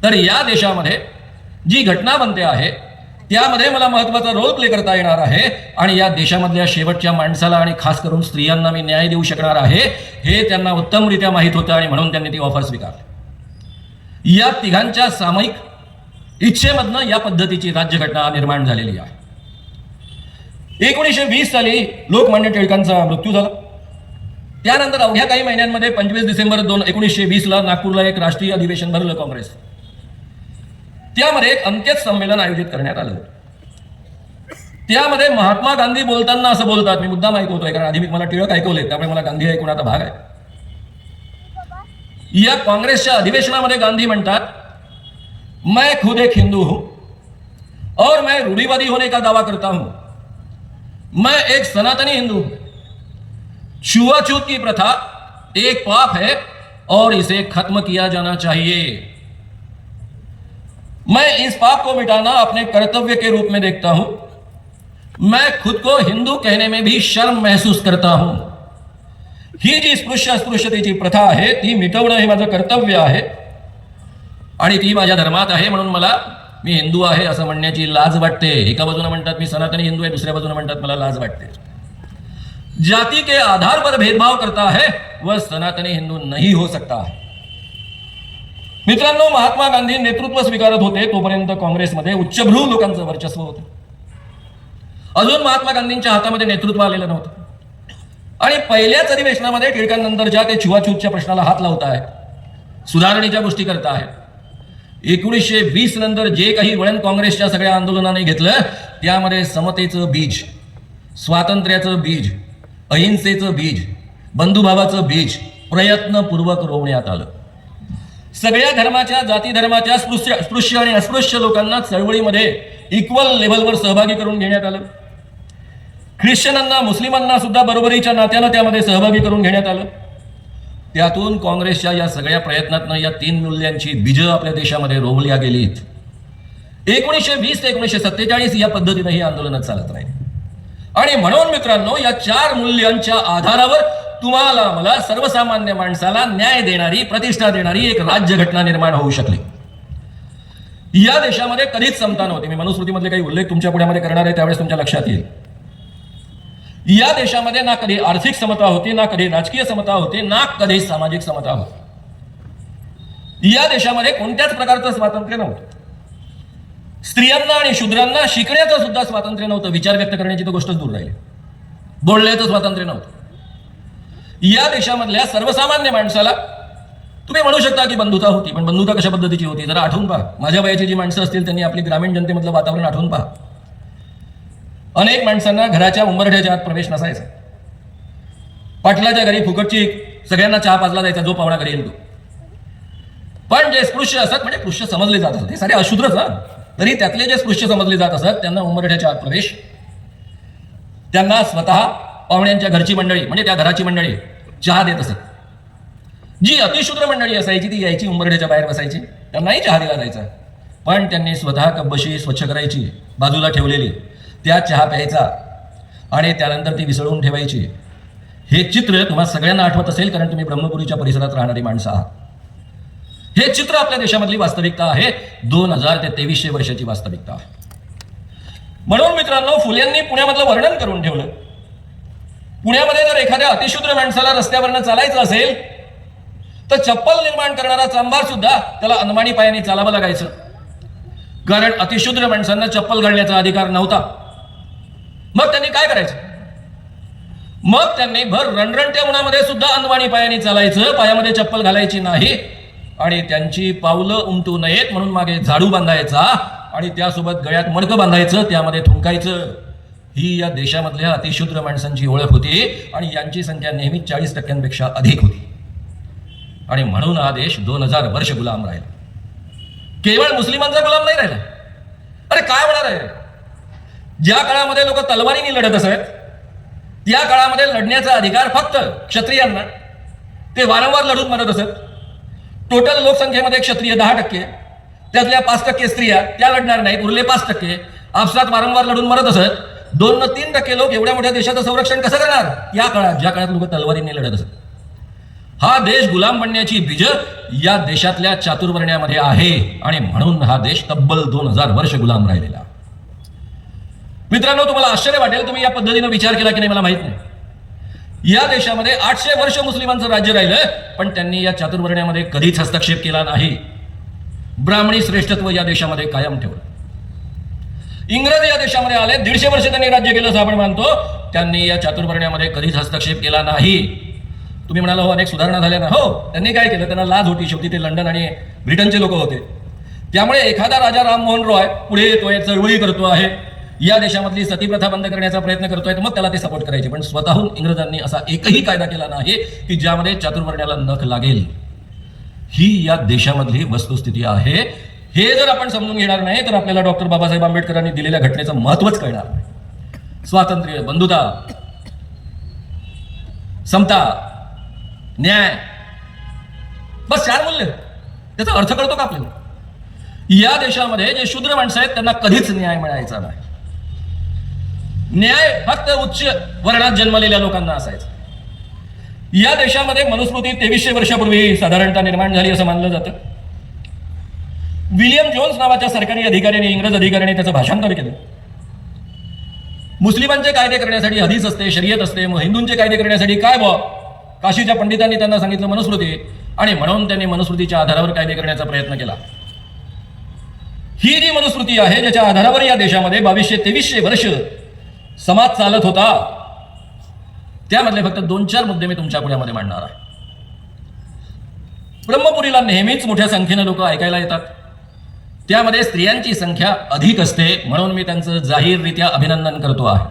तर या देशामध्ये जी घटना बनते आहे त्यामध्ये मला महत्वाचा रोल प्ले करता येणार आहे आणि या देशामधल्या शेवटच्या माणसाला आणि खास करून स्त्रियांना मी न्याय देऊ शकणार आहे, हे त्यांना उत्तमरित्या माहीत होतं आणि म्हणून त्यांनी ती ऑफर स्वीकारली. या तिघांच्या सामूहिक इच्छेमधनं या पद्धतीची राज्यघटना निर्माण झालेली आहे. 1920 साली लोकमान्य टिळकांचा मृत्यू झाला. त्यानंतर अवघ्या काही महिन्यांमध्ये 25 डिसेंबर 1920 नागपूरला एक राष्ट्रीय अधिवेशन भरलं काँग्रेस. त्यामध्ये एक अंत्यच संमेलन आयोजित करण्यात आलं. त्यामध्ये महात्मा गांधी बोलताना असं बोलतात, मी मुद्दाम ऐकवतोय कारण आधी मला टिळक ऐकवले, त्यामुळे मला गांधी ऐकवण्याचा भाग आहे. या काँग्रेसच्या अधिवेशनामध्ये गांधी म्हणतात, मैं खुद एक हिंदू हूं और मैं रूढ़िवादी होने का दावा करता हूं. मैं एक सनातनी हिंदू हूं. छुआछूत की प्रथा एक पाप है और इसे खत्म किया जाना चाहिए. मैं इस पाप को मिटाना अपने कर्तव्य के रूप में देखता हूं. मैं खुद को हिंदू कहने में भी शर्म महसूस करता हूं. ही जी स्पृश्य अस्पृश्यतेची प्रथा आहे ती मिटवणं हे माझं कर्तव्य आहे आणि ती माझ्या धर्मात आहे, म्हणून मला मी हिंदू आहे असं म्हणण्याची लाज वाटते. एका बाजूने म्हणतात मी सनातनी हिंदू आहे, दुसऱ्या बाजूने म्हणतात मला लाज वाटते. जाति के आधार पर भेदभाव करता है वह सनातनी हिंदू नहीं हो सकता है. मित्रांनो, महात्मा गांधी नेतृत्व स्वीकारत होते तोपर्यंत काँग्रेसमध्ये उच्चभ्रू लोकांचं वर्चस्व होतं. अजून महात्मा गांधींच्या हातामध्ये नेतृत्व आलेलं नव्हतं. आणि पहिल्याच अधिवेशनामध्ये टिळकांनंतरच्या ते छुवाछूतच्या प्रश्नाला हात लावत आहे, सुधारणेच्या गोष्टी करत आहे. 1920 नंतर जे काही वळण काँग्रेसच्या सगळ्या आंदोलनाने घेतलं त्यामध्ये समतेचं बीज, स्वातंत्र्याचं बीज, अहिंसेचं बीज, बंधुभावाचं बीज प्रयत्नपूर्वक रोवण्यात आलं. सगळ्या धर्माच्या, जाती धर्माच्या स्पृश्य आणि अस्पृश्य लोकांना चळवळीमध्ये इक्वल लेव्हलवर सहभागी करून घेण्यात आलं. ख्रिश्चनांना, मुस्लिमांना सुद्धा बरोबरीच्या नात्यानं त्यामध्ये सहभागी करून घेण्यात आलं. त्यातून काँग्रेसच्या या सगळ्या प्रयत्नातनं या 3 मूल्यांची बीजं आपल्या देशामध्ये रोवल्या गेलीत. 1920 ते 1947 या पद्धतीनं ही आंदोलनं चालत राहिली. आणि म्हणून मित्रांनो, या 4 मूल्यांच्या आधारावर तुम्हाला, मला, सर्वसामान्य माणसाला न्याय देणारी, प्रतिष्ठा देणारी एक राज्यघटना निर्माण होऊ शकली. या देशामध्ये कधीच समता नव्हती. मी मनुस्मृतीमधले काही उल्लेख तुमच्या पुढ्यामध्ये करणार आहे, त्यावेळेस तुमच्या लक्षात येईल. या देशामध्ये ना कधी आर्थिक समता होती, ना कधी राजकीय समता होती, ना कधी सामाजिक समता होती. या देशामध्ये कोणत्याच प्रकारचं स्वातंत्र्य नव्हतं. स्त्रियांना आणि शूद्रांना शिकण्याचं सुद्धा स्वातंत्र्य नव्हतं. विचार व्यक्त करण्याची तर गोष्टच दूर राहिली. बोलण्याचं स्वातंत्र्य नव्हतं. या देशामधल्या सर्वसामान्य माणसाला तुम्ही म्हणू शकता की बंधुता होती, पण बंधुता कशा पद्धतीची होती जरा आठवून पहा. माझ्या वयाची जी माणसं असतील त्यांनी आपली ग्रामीण जनतेमधलं वातावरण आठवून पहा. अनेक माणसांना घराच्या उंबरठ्याच्या आत प्रवेश नसायचा. पाटलाच्या घरी फुकटची सगळ्यांना चहा पाजला जायचा जो पाहुणा घरी येतो. पण जे स्पृश्य असत, म्हणजे स्पृश्य समजले जात असत, हे सारे अशूद्रच, तरी त्यातले जे स्पृश्य समजले जात असत त्यांना उंबरठ्याच्या आत प्रवेश, त्यांना स्वतः पाहुण्यांच्या घरची मंडळी म्हणजे त्या घराची मंडळी चहा देत असत. जी अतिशूद्र मंडळी असायची ती यायची उंबरठ्याच्या बाहेर बसायची, त्यांनाही चहा दिला जायचा. पण त्यांनी स्वतः कब्बशी स्वच्छ करायची, बाजूला ठेवलेली, त्या चहा प्यायचा आणि त्यानंतर ती विसळून ठेवायची. हे चित्र तुम्हा सगळ्यांना आठवत असेल, कारण तुम्ही ब्रह्मपुरीच्या परिसरात राहणारी माणसं आहात. हे चित्र आपल्या देशामधली वास्तविकता आहे. 2000 ते 2300 वर्षाची वास्तविकता आहे. म्हणून मित्रांनो, फुल्यांनी पुण्यामधलं वर्णन करून ठेवलं. पुण्यामध्ये जर एखाद्या अतिशूद्र माणसाला रस्त्यावरनं चालायचं असेल तर चप्पल निर्माण करणारा चांभार सुद्धा त्याला अनमानी पायाने चालावं लागायचं, कारण अतिशूद्र माणसांना चप्पल घालण्याचा अधिकार नव्हता. मग त्यांनी काय करायचं? मग त्यांनी भर रणरणत्या उन्हामध्ये सुद्धा अनवाणी पायाने चालायचं, पायामध्ये चप्पल घालायची नाही आणि त्यांची पावलं उमटू नयेत म्हणून मागे झाडू बांधायचा आणि त्यासोबत गळ्यात मडकं बांधायचं, त्यामध्ये थुंकायचं. ही या देशामधल्या अतिशूद्र माणसांची ओळख होती आणि यांची संख्या नेहमी 40% अधिक होती. आणि म्हणून हा देश 2000 वर्ष गुलाम राहिला. केवळ मुस्लिमांचा गुलाम नाही राहिला. अरे काय होणार आहे? ज्या काळामध्ये लोक तलवारीने लढत असत त्या काळामध्ये लढण्याचा अधिकार फक्त क्षत्रियांना, ते वारंवार लढून मरत असत. टोटल लोकसंख्येमध्ये क्षत्रिय 10%, त्यातल्या 5% स्त्रिया, त्या लढणार नाहीत, उरले 5%. आपसात वारंवार लढून मरत असत. 2 ते 3% लोक एवढ्या मोठ्या देशाचं संरक्षण कसं करणार? या काळात, ज्या काळात लोक तलवारीने लढत असत. हा देश गुलाम बनण्याची बीज या देशातल्या चातुर्वर्ण्यामध्ये आहे आणि म्हणून हा देश तब्बल 2000 वर्ष गुलाम राहिलेला. मित्रांनो, तुम्हाला आश्चर्य वाटेल, तुम्ही या पद्धतीने विचार केला की नाही मला माहित नाही. या देशामध्ये 800 वर्ष मुस्लिमांचं राज्य राहिलं, पण त्यांनी या चातुर्वर्ण्यामध्ये कधीच हस्तक्षेप केला नाही. ब्राह्मणी श्रेष्ठत्व या देशामध्ये कायम ठेवलं. इंग्रज या देशामध्ये आले, 150 वर्ष त्यांनी राज्य केलं असं आपण मानतो. त्यांनी या चातुर्वर्ण्यामध्ये कधीच हस्तक्षेप केला नाही. तुम्ही म्हणाला हो अनेक सुधारणा झाल्या ना. हो, त्यांनी काय केलं? त्यांना लाज होती, शेवटी ते लंडन आणि ब्रिटनचे लोक होते. त्यामुळे एखादा राजा राममोहन रॉय पुढे येतोय, चळवळी करतो आहे, या देशामधली सतीप्रथा बंद करण्याचा प्रयत्न करतोय, तर मग त्याला ते सपोर्ट करायचे. पण स्वतःहून इंग्रजांनी असा एकही कायदा केला नाही की ज्यामध्ये चातुर्वर्ण्याला नख लागेल. ही या देशामधली वस्तुस्थिती आहे. हे जर आपण समजून घेणार नाही तर आपल्याला डॉक्टर बाबासाहेब आंबेडकरांनी दिलेल्या घटनेचं महत्वच कळणार नाही. स्वातंत्र्य, बंधुता, समता, न्याय, बस 4 मूल्य. त्याचा अर्थ कळतो का आपल्याला? या देशामध्ये जे शूद्र माणसं आहेत त्यांना कधीच न्याय मिळायचा नाही. न्याय फक्त उच्च वर्णात जन्मलेल्या लोकांना असायचा. या देशामध्ये मनुस्मृती 2300 वर्षापूर्वी साधारणतः निर्माण झाली असं मानलं जातं. विलियम जोन्स नावाच्या सरकारी अधिकाऱ्याने, इंग्रज अधिकाऱ्याने त्याचं भाषांतर केलं. मुस्लिमांचे कायदे करण्यासाठी हदीस असते, शरीयत असते, मग हिंदूंचे कायदे करण्यासाठी काय बा? काशीच्या पंडितांनी त्यांना सांगितलं मनुस्मृती, आणि म्हणून त्यांनी मनुस्मृतीच्या आधारावर कायदे करण्याचा प्रयत्न केला. ही जी मनुस्मृती आहे, ज्याच्या आधारावर या देशामध्ये 2200-2300 वर्ष समाज चालत होता, त्यामधले फक्त 2-4 मुद्दे मी तुमच्या पुढ्यामध्ये मांडणार आहे. ब्रह्मपुरीला नेहमीच मोठ्या संख्येने लोक ऐकायला येतात. त्यामध्ये स्त्रियांची संख्या अधिक असते, म्हणून मी त्यांचं जाहीररित्या अभिनंदन करतो आहे.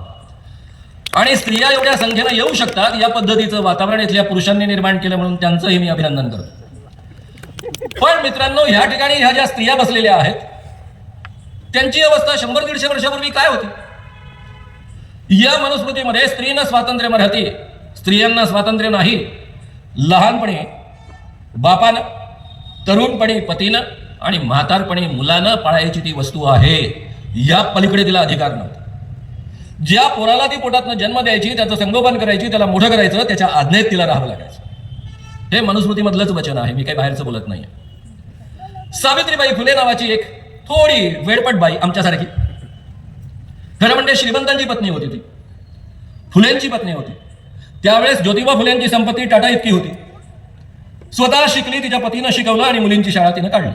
आणि स्त्रिया एवढ्या संख्येनं येऊ शकतात या पद्धतीचं वातावरण इथल्या पुरुषांनी निर्माण केलं, म्हणून त्यांचंही मी अभिनंदन करतो. पण मित्रांनो, ह्या ठिकाणी ह्या ज्या स्त्रिया बसलेल्या आहेत, त्यांची अवस्था 100-150 वर्षापूर्वी काय होती? या मनुस्मृतीमध्ये स्त्रीनं स्वातंत्र्य मराठी, स्त्रियांना स्वातंत्र्य नाही. लहानपणी बापानं, तरुणपणी पतीनं आणि म्हातारपणी मुलानं पाळायची ती वस्तू आहे. या पलीकडे तिला अधिकार नव्हता. ज्या पोराला ती पोटातनं जन्म द्यायची, त्याचं संगोपन करायची, त्याला मोठं करायचं, त्याच्या आज्ञेत तिला राहावं लागायचं. हे मनुस्मृतीमधलंच वचन आहे, मी काही बाहेरचं बोलत नाही. सावित्रीबाई फुले नावाची एक थोडी वेडपट बाई, आमच्यासारखी, खरं म्हणजे श्रीमंतांची पत्नी होती. ती फुलेंची पत्नी होती. त्यावेळेस ज्योतिबा फुलेंची संपत्ती टाटा इतकी होती. स्वतः शिकली, तिच्या पतीनं शिकवलं आणि मुलींची शाळा तिनं काढली.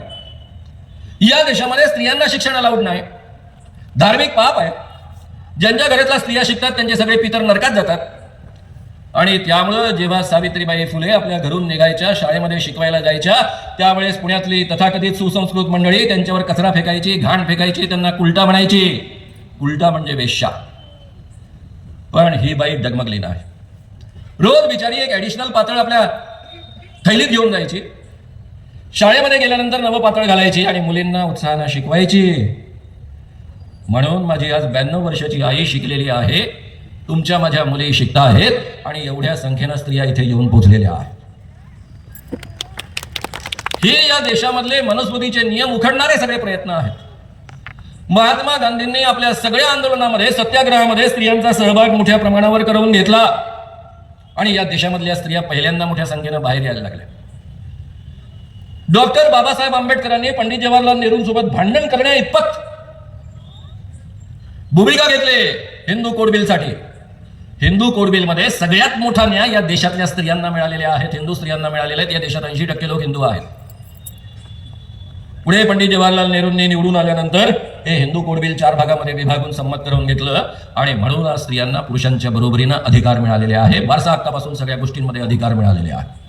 या देशामध्ये स्त्रियांना शिक्षण अलाउड नाही, धार्मिक पाप आहे. ज्यांच्या घरातल्या स्त्रिया शिकतात त्यांचे सगळे पितर नरकात जातात. आणि त्यामुळं जेव्हा सावित्रीबाई फुले आपल्या घरून निघायच्या, शाळेमध्ये शिकवायला जायच्या, त्यावेळेस पुण्यातली तथाकथित सुसंस्कृत मंडळी त्यांच्यावर कचरा फेकायची, घाण फेकायची, त्यांना कुलटा म्हणायची. कुलटा म्हणजे वेश्या. पण ही बाई डगमगली नाही. रोज बिचारी एक ॲडिशनल पातळ आपल्या थैलीत घेऊन जायची, शाळेमध्ये गेल्यानंतर नवं पातळ घालायची आणि मुलींना उत्साहानं शिकवायची. म्हणून माझी आज 92 वर्षाची आई शिकलेली आहे. तुमच्या माझ्या मुली शिकता आहेत आणि एवढ्या संख्येनं स्त्रिया इथे येऊन पोहोचलेल्या आहेत. हे या देशामधले मनुस्मृतीचे नियम उखडणारे सगळे प्रयत्न आहेत. महात्मा गांधींनी आपल्या सगळ्या आंदोलनामध्ये, सत्याग्रहामध्ये स्त्रियांचा सहभाग मोठ्या प्रमाणावर करून घेतला आणि या देशामधल्या स्त्रिया पहिल्यांदा मोठ्या संख्येनं बाहेर यायला लागल्या. डॉक्टर बाबासाहेब आंबेडकरांनी पंडित जवाहरलाल नेहरूंसोबत भांडण करण्या इतपत भूमिका घेतली हिंदू कोड बिलसाठी. हिंदू कोड बिलमध्ये सगळ्यात मोठा न्याय या देशातल्या स्त्रियांना मिळालेले आहेत, हिंदू स्त्रियांना मिळालेले आहेत. या देशात 80% लोक हिंदू आहेत. पुढे पंडित जवाहरलाल नेहरूंनी निवडून आल्यानंतर हे हिंदू कोड बिल 4 भागामध्ये विभागून संमत करून घेतलं आणि म्हणून आज स्त्रियांना पुरुषांच्या बरोबरीनं अधिकार मिळालेले आहे. वारसा हक्कापासून सगळ्या गोष्टींमध्ये अधिकार मिळालेले आहे.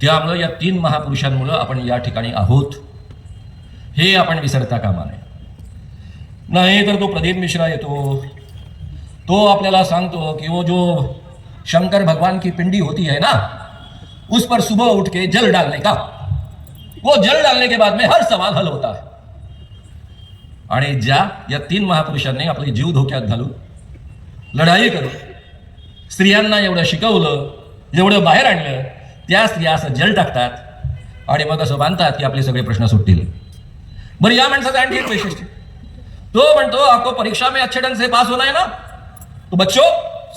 त्यामुळे या 3 महापुरुषांमुळे आपण या ठिकाणी आहोत, हे आपण विसरता कामा नये. नाही तर तो प्रदीप मिश्रा येतो, तो आपल्याला सांगतो कि वो जो शंकर भगवान की पिंडी होती है ना, उस पर सुबह उठ के जल डालने का, वो जल डालने के बाद में हर सवाल हल होता है. आणि ज्या या 3 महापुरुषांनी आपले जीव धोक्यात घालून लढाई करून स्त्रियांना एवढं शिकवलं, एवढं बाहेर आणलं, त्या स्त्रिया असं जल टाकतात आणि मग असं बांधतात की आपले सगळे प्रश्न सुटतील. बरं, या माणसाचं आणखी एक वैशिष्ट्य, तो म्हणतो आपको परीक्षा में अच्छे ढंग से पास होना है ना, तो बच्चों,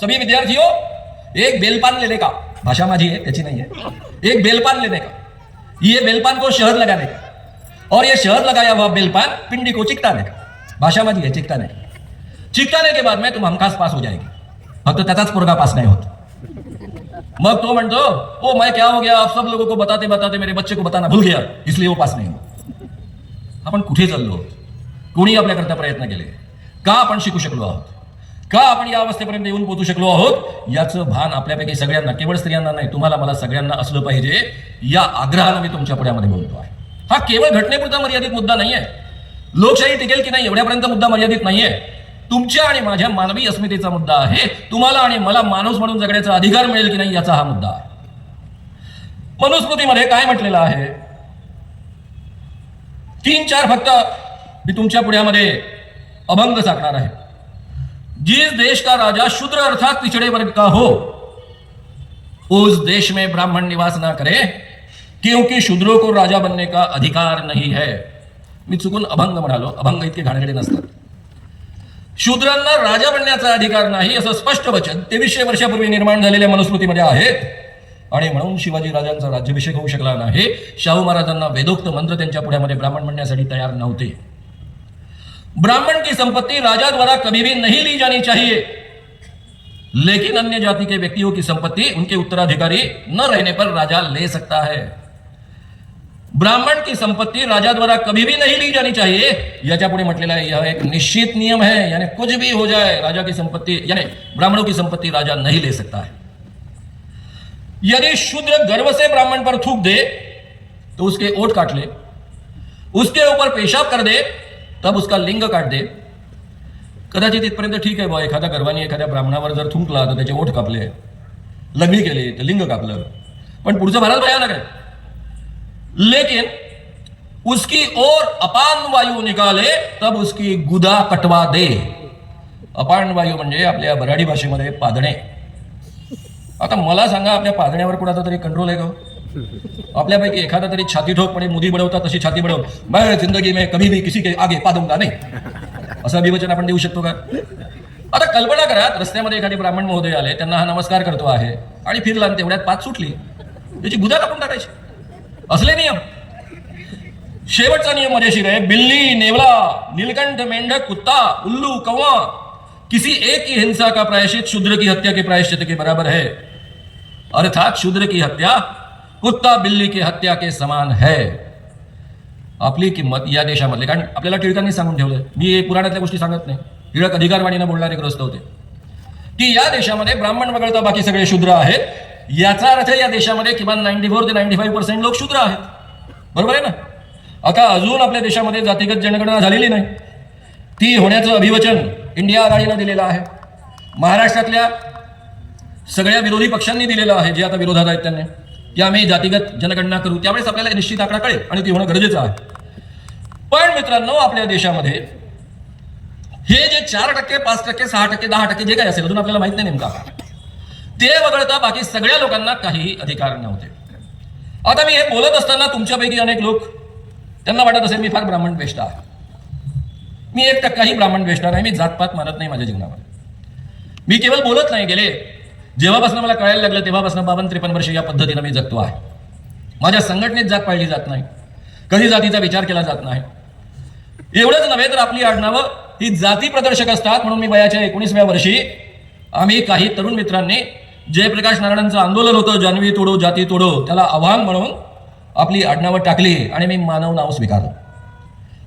सभी विद्यार्थियों, एक बेलपान लेने का, भाषा माझी है त्याची नहीं है, एक बेलपान लेने का, ये बेलपान को शहद लगाने का, और ये शहद लगाया हुआ बेलपान पिंडी को चिकटाने का, भाषा माझी है, चिकटाने का. चिकटाने के बाद में तुम हमखास पास हो जाएगी. फक्त त्याचाच पोरगा पास नाही होत. मग तो म्हणतो, ओ मैं क्या हो गया, आप सब लोगों को बताते बताते मेरे बच्चे को बताना भूल गया, इसलिए वो पास नहीं हुआ. आपण कुठे चाललो आहोत? कोणी आपल्याकरता प्रयत्न केले का? आपण शिकू शकलो आहोत का? आपण या अवस्थेपर्यंत येऊन पोहोचू शकलो आहोत? याचं भान आपल्यापैकी सगळ्यांना, केवळ स्त्रियांना नाही, तुम्हाला मला सगळ्यांना असलं पाहिजे. या आग्रहानं मी तुमच्या पुढ्यामध्ये बोलतो आहे. हा केवळ घटनेपुरता मर्यादित मुद्दा नाहीये. लोकशाही टिकेल की नाही एवढ्यापर्यंत मुद्दा मर्यादित नाहीये. तुमच्या आणि माझ्या मानवी अस्मितेचा मुद्दा आहे. तुम्हाला आणि मला माणूस म्हणून जगण्याचा अधिकार मिळेल की नाही याचा हा मुद्दा आहे. मनुस्मृतीमध्ये काय म्हटलेलं आहे? 3-4 फक्त मी तुमच्या पुढ्यामध्ये अभंग साकणार आहे. जिस देश का राजा शूद्र अर्थात पिछड़े वर्ग का हो, उस देश में ब्राह्मण निवास ना करे, क्योंकि शूद्रों को राजा बनने का अधिकार नहीं है. मी चुकून अभंग म्हणालो, अभंग इतके घाणेरडे नसतात. शूद्रांना राजा बनण्याचा अधिकार नाही असं स्पष्ट वचन 2300 वर्षापूर्वी निर्माण झालेल्या मनुस्मृतीमध्ये आहे. आणि म्हणून शिवाजी राजांचा राज्याभिषेक होऊ शकला नाही. शाहू महाराजांना वेदोक्त मंत्र त्यांच्या पुढ्यामध्ये ब्राह्मण म्हणण्यासाठी तयार नव्हते. ब्राह्मण की संपत्ति राजा द्वारा कभी भी नहीं ली जानी चाहिए, लेकिन अन्य जाति के व्यक्तियों की संपत्ति उनके उत्तराधिकारी न रहने पर राजा ले सकता है. ब्राह्मण की संपत्ति राजा द्वारा कभी भी नहीं ली जानी चाहिए, याच्या पुढे म्हटलेला आहे यह एक निश्चित नियम है, यानी कुछ भी हो जाए राजा की संपत्ति यानी ब्राह्मणों की संपत्ति राजा नहीं ले सकता है. यदि शूद्र गर्व से ब्राह्मण पर थूक दे तो उसके ओठ काट ले, उसके ऊपर पेशाब कर दे तब उसका लिंग काट दे. कदाचित इथपर्यंत ठीक आहे बा, एखाद्या गर्वाने एखाद्या ब्राह्मणावर जर थुंकला तर त्याचे ओठ कापले, लघवी केली तर लिंग कापलं, पण पुढचं भारत भयानक आहे. लेकिन उसकी ओर अपान वायू निकाले तब उसकी गुदा कटवा दे. अपान वायू म्हणजे आपल्या वऱ्हाडी भाषेमध्ये पादणे. आता मला सांगा, आपल्या पादण्यावर कुणाचा तरी कंट्रोल आहे का? आपल्यापैकी एखादा तरी छाती ठोकपणे मुदी बडवतात तशी छाती बडवून मैं जिंदगी में कभी भी किसी के आगे पादूंगा नाही असं अभिवचन आपण देऊ शकतो का? आता कल्पना करा, रस्त्यामध्ये एखादे ब्राह्मण महोदय आले, त्यांना हा नमस्कार करतो आहे आणि फिरला आणि तेवढ्यात पाच सुटली, त्याची गुदा कापून टाकायची. असले नियम. शेवटचा नियम मजेशीर आहे. बिल्ली, नेवला, नीलकंठ, मेंढक, कुत्ता, उल्लू, कौवा, किसी एक की हिंसा का प्रायश्चित शूद्र की हत्या के प्रायश्चित के बराबर है. अर्थात शूद्र की हत्या कुत्ता बिल्ली की हत्या के समान है. आपली किंमत या देशामधले, कारण आपल्याला टिळकांनी सांगून ठेवलं, मी पुराणातल्या गोष्टी सांगत नाही, टिळक अधिकारवाणीनं बोलणारे ग्रस्त होते, की या देशामध्ये ब्राह्मण वगळता बाकी सगळे शूद्र आहेत. याचा अर्थ या देशामध्ये किमान 94 ते 95% लोक शूद्र आहेत. बरोबर आहे ना? आता अजून आपल्या देशामध्ये जातीगत जनगणना झालेली नाही. ती होण्याचं अभिवचन इंडिया आघाडीनं दिलेलं आहे. महाराष्ट्रातल्या सगळ्या विरोधी पक्षांनी दिलेलं आहे, जे आता विरोधात आहेत त्यांनी, की आम्ही जातीगत जनगणना करू. त्यावेळेस आपल्याला निश्चित आकडा कळेल आणि ती होणं गरजेचं आहे. पण मित्रांनो, आपल्या देशामध्ये हे जे 4%, 5%, 6%, 10% जे काही असेल, अजून आपल्याला माहित नाही नेमका, ते वगळता बाकी सगळ्या लोकांना काही अधिकार नव्हते. आता मी हे बोलत असताना तुमच्यापैकी अनेक लोक, त्यांना वाटत असेल मी फार ब्राह्मण द्वेष्ट आहे. मी 1% ब्राह्मण द्वेष्ट नाही. मी जातपात मानत नाही माझ्या जीवनामध्ये. मी केवळ बोलत नाही, गेले जेव्हापासून मला कळायला लागलं तेव्हापासून 52-53 वर्ष या पद्धतीनं मी जगतो आहे. माझ्या संघटनेत जात पाळली जात नाही, कधी जातीचा विचार केला जात नाही. एवढंच नव्हे तर आपली आडनावं ही जाती प्रदर्शक असतात. म्हणून मी वयाच्या 19व्या वर्षी आम्ही काही तरुण मित्रांनी जयप्रकाश नारायणांचं आंदोलन होतं, जानवी तोडो जाती तोडो, त्याला आव्हान म्हणून आपली आडनावं टाकली आणि मी मानव नाव स्वीकारलं.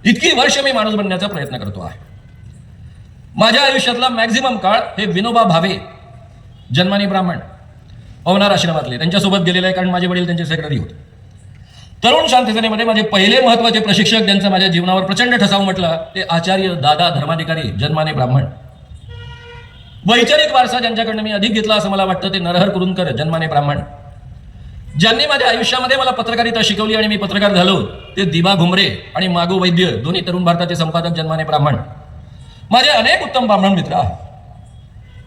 इतकी वर्ष मी माणूस बनण्याचा प्रयत्न करतो आहे. माझ्या आयुष्यातला मॅक्झिमम काळ हे विनोबा भावे, जन्माने ब्राह्मण, पवनार आश्रमातले, त्यांच्यासोबत गेलेले आहे, कारण माझे वडील त्यांचे सेक्रेटरी होते. तरुण शांती सेनेमध्ये माझे पहिले महत्वाचे प्रशिक्षक, ज्यांचा माझ्या जीवनावर प्रचंड ठसाव म्हटला, ते आचार्य दादा धर्माधिकारी, जन्माने ब्राह्मण. वैचारिक वारसा ज्यांच्याकडनं मी अधिक घेतला असं मला वाटतं, ते नरहर कुरुंदकर, जन्माने ब्राह्मण. ज्यांनी माझ्या आयुष्यामध्ये मला पत्रकारिता शिकवली आणि मी पत्रकार झालो, ते दिबा घुमरे आणि मागो वैद्य, दोन्ही तरुण भारताचे संपादक, जन्माने ब्राह्मण. माझे अनेक उत्तम ब्राह्मण मित्र आहेत.